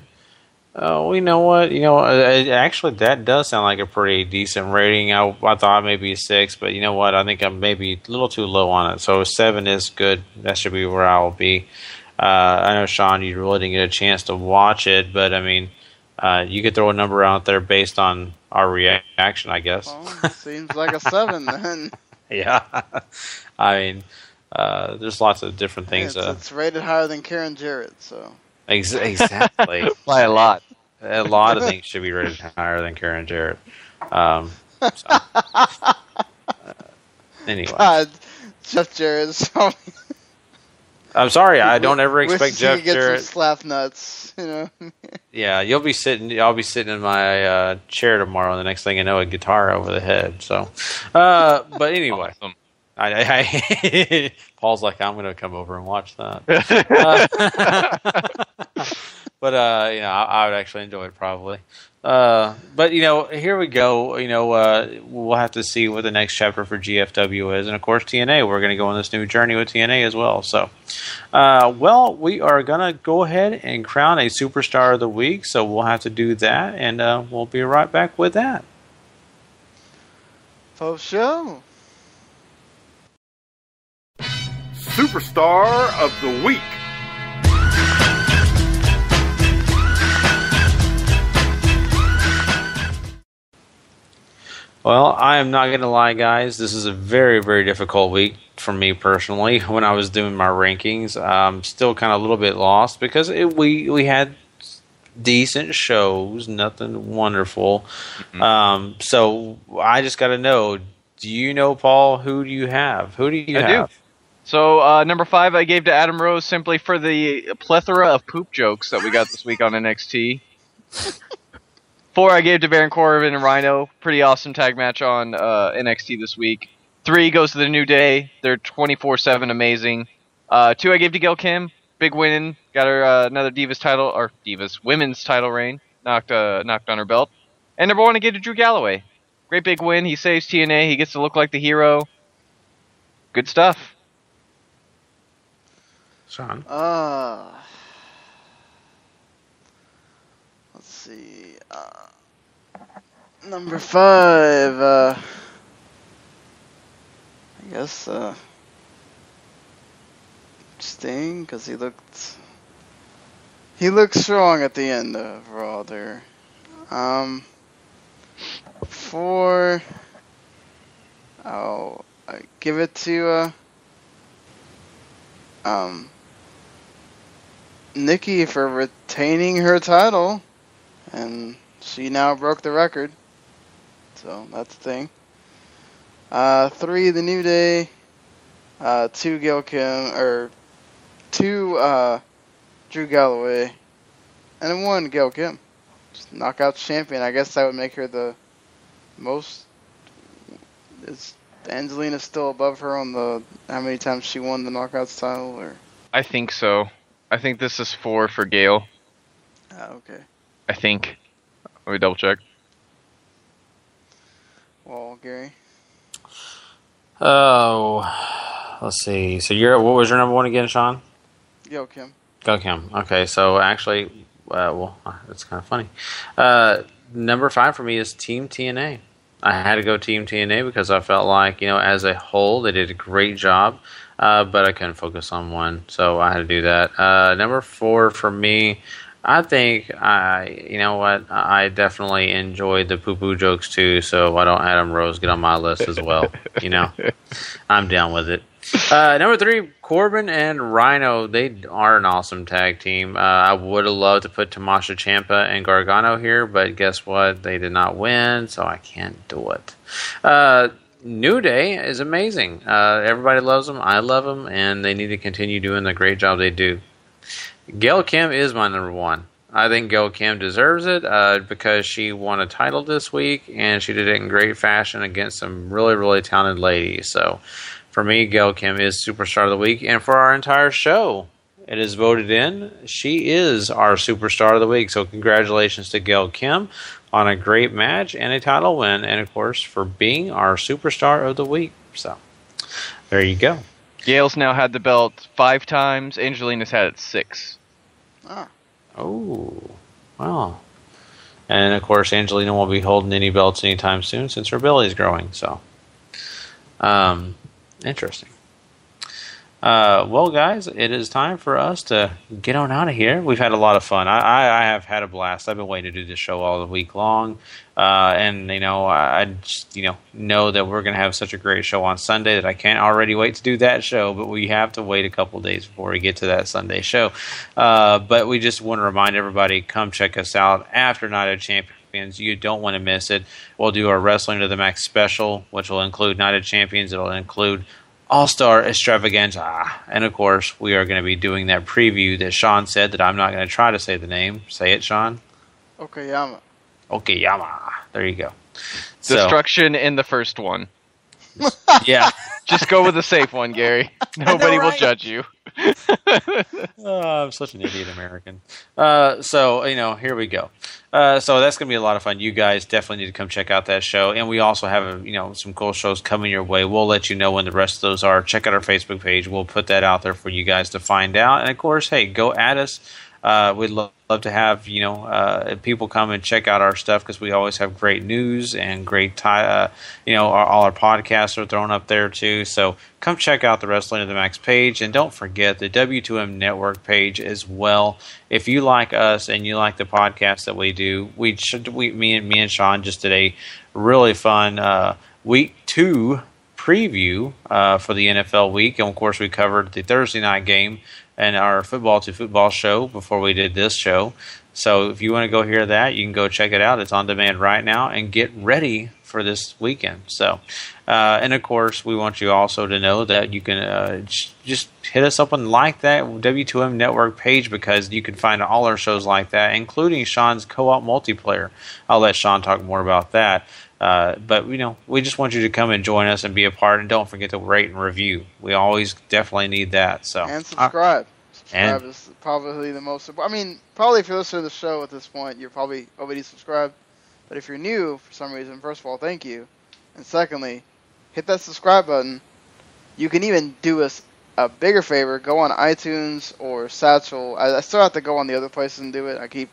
you know what? Actually, that does sound like a pretty decent rating. I thought maybe 6, but you know what? I think I'm maybe a little too low on it. So 7 is good. That should be where I will be. I know, Sean, you really didn't get a chance to watch it, but I mean, you could throw a number out there based on our reaction, I guess. Well, seems like a 7 then. Yeah. I mean, there's lots of different things. It's rated higher than Karen Jarrett, so. Exactly. By a lot. A lot of things should be rated higher than Karen Jarrett. Anyway. God, Jeff Jarrett is so... I'm sorry, I don't ever expect Jeff he gets Jarrett. some slap nuts, Yeah, I'll be sitting in my chair tomorrow, and the next thing I know, a guitar over the head. So, but anyway, awesome. Paul's like, I'm going to come over and watch that. But I would actually enjoy it probably. But here we go. We'll have to see what the next chapter for GFW is, and of course TNA. We're going to go on this new journey with TNA as well. So, we are going to go ahead and crown a superstar of the week. So we'll have to do that, and we'll be right back with that. For sure. Superstar of the week. Well, I am not going to lie, guys. This is a very, very difficult week for me personally. When I was doing my rankings, I'm still kind of a little bit lost because we had decent shows, nothing wonderful. Mm-hmm. So I just got to know, do you know, Paul, who do you have? Who do you have? I do. So number 5 I gave to Adam Rose simply for the plethora of poop jokes that we got this week on NXT. 4 I gave to Baron Corbin and Rhino. Pretty awesome tag match on NXT this week. 3 goes to the New Day. They're 24/7 amazing. 2 I gave to Gail Kim. Big win. Got her another women's title reign. Knocked on her belt. And number 1 I gave to Drew Galloway. Great big win. He saves TNA. He gets to look like the hero. Good stuff. Sean? Let's see. Number 5. I guess Sting, because he looked strong at the end of Raw there. I'll give it to Nikki for retaining her title, and she now broke the record. So that's the thing. 3, the New Day. 2, Gail Kim, or 2, Drew Galloway, and 1, Gail Kim. Just Knockouts champion. I guess that would make her the most. Is Angelina still above her on the how many times she won the Knockouts title? Or I think so. I think this is 4 for Gail. Okay. I think. Let me double check. Well, Gary. Oh, let's see. So what was your number 1 again, Sean? Gail Kim. Gail Kim. Okay, so actually, it's kind of funny. Number 5 for me is Team TNA. I had to go Team TNA because I felt like, as a whole, they did a great job, but I couldn't focus on one, so I had to do that. Number 4 for me, I think, I definitely enjoyed the poo-poo jokes too, so why don't Adam Rose get on my list as well? I'm down with it. Number 3, Corbin and Rhino. They are an awesome tag team. I would have loved to put Tommaso Ciampa and Gargano here, but guess what? They did not win, so I can't do it. New Day is amazing. Everybody loves them. I love them, and they need to continue doing the great job they do. Gail Kim is my number 1. I think Gail Kim deserves it because she won a title this week, and she did it in great fashion against some really, really talented ladies. So, for me, Gail Kim is Superstar of the Week. And for our entire show, it is voted in. She is our Superstar of the Week. So, congratulations to Gail Kim on a great match and a title win. And, of course, for being our Superstar of the Week. So, there you go. Gail's now had the belt 5 times. Angelina's had it 6. Oh, wow. And, of course, Angelina won't be holding any belts anytime soon since her belly's growing. So, interesting. Well, guys, it is time for us to get on out of here. We've had a lot of fun. I have had a blast. I've been waiting to do this show all the week long. And, I just, know that we're going to have such a great show on Sunday that I can't already wait to do that show. But we have to wait a couple of days before we get to that Sunday show. But we just want to remind everybody, come check us out after Night of Champions. You don't want to miss it. We'll do our Wrestling to the Max special, which will include Night of Champions. It'll include All-Star Extravaganza. And, of course, we are going to be doing that preview that Sean said that I'm not going to try to say the name. Say it, Sean. Okayama. There you go. Destruction in the first one. Yeah. Just go with the safe one, Gary. Nobody will judge you. I'm such an idiot American. Here we go. So that's going to be a lot of fun. You guys definitely need to come check out that show. And we also have, some cool shows coming your way. We'll let you know when the rest of those are. Check out our Facebook page. We'll put that out there for you guys to find out. And, of course, hey, go at us. We'd love to have, people come and check out our stuff because we always have great news and great, all our podcasts are thrown up there too. So come check out the Wrestling to the Max page. And don't forget the W2M Network page as well. If you like us and you like the podcast that we do, me and Sean just did a really fun week 2 preview for the NFL week. And, of course, we covered the Thursday night game and our Football to Football show before we did this show. So if you want to go hear that, you can go check it out. It's on demand right now and get ready for this weekend. So, and of course, we want you also to know that you can just hit us up and like that W2M Network page because you can find all our shows like that, including Sean's co-op multiplayer. I'll let Sean talk more about that. But, we just want you to come and join us and be a part. And don't forget to rate and review. We always definitely need that. So and subscribe. Subscribe is probably the most. Probably if you're listening to the show at this point, you're probably already subscribed. But if you're new for some reason, first of all, thank you. And secondly, hit that subscribe button. You can even do us a bigger favor. Go on iTunes or Satchel. I still have to go on the other places and do it. I keep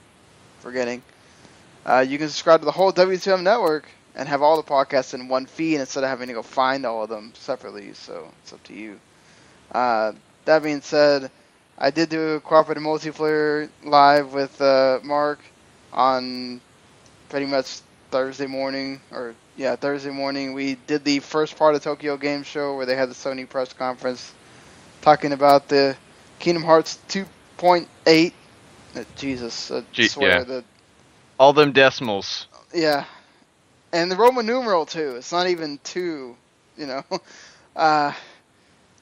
forgetting. You can subscribe to the whole W2M network and have all the podcasts in one feed instead of having to go find all of them separately. So it's up to you. That being said, I did do a cooperative multiplayer live with Mark on pretty much Thursday morning. Thursday morning. We did the first part of Tokyo Game Show where they had the Sony press conference talking about the Kingdom Hearts 2.8. Jesus, I swear that all them decimals. Yeah, and the Roman numeral too. It's not even 2, you know.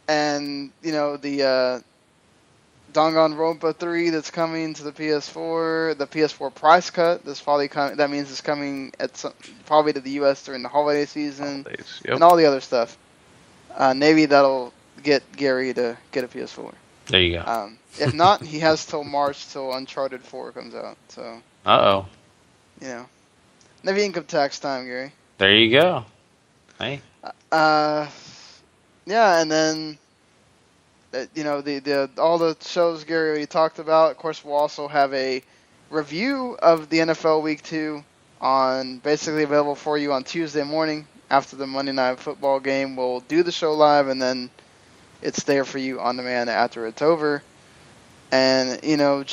And you know the Danganronpa 3 that's coming to the PS4. The PS4 price cut. That's probably coming. That means it's coming probably to the US during the holiday season. And all the other stuff. Maybe that'll get Gary to get a PS4. There you go. If not, he has till March till Uncharted 4 comes out. So. You know, maybe income tax time, Gary. There you go. Hey. Yeah, and then you know the all the shows Gary already talked about. Of course, we'll also have a review of the NFL Week 2 on basically available for you on Tuesday morning after the Monday Night Football game. We'll do the show live, and then it's there for you on demand after it's over. And you know,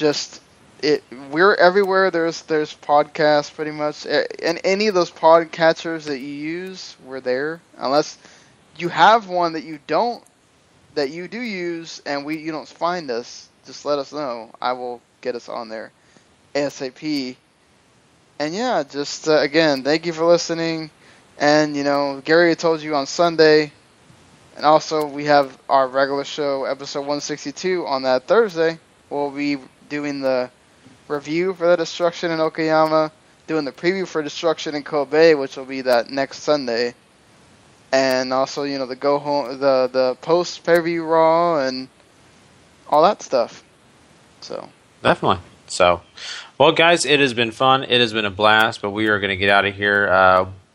we're everywhere. There's podcasts pretty much, and any of those podcatchers that you use, we're there. Unless you have one that you do use, and you don't find us, just let us know. I will get us on there ASAP. And yeah, just again, thank you for listening. And you know, Gary told you on Sunday, and also we have our regular show, episode 162, on that Thursday. We'll be doing the review for the Destruction in Okayama, doing the preview for Destruction in Kobe, which will be that next Sunday, and also, you know, the go home, the post pay-per-view Raw and all that stuff. So definitely. So, well, guys, it has been fun. It has been a blast, but we are going to get out of here.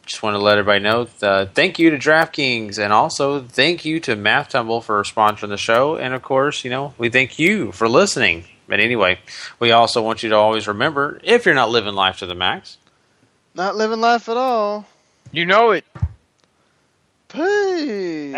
Just want to let everybody know, thank you to DraftKings, and also thank you to Math Tumble for sponsoring the show, and of course, you know, we thank you for listening. But anyway, we also want you to always remember, if you're not living life to the max, not living life at all. You know it. Peace.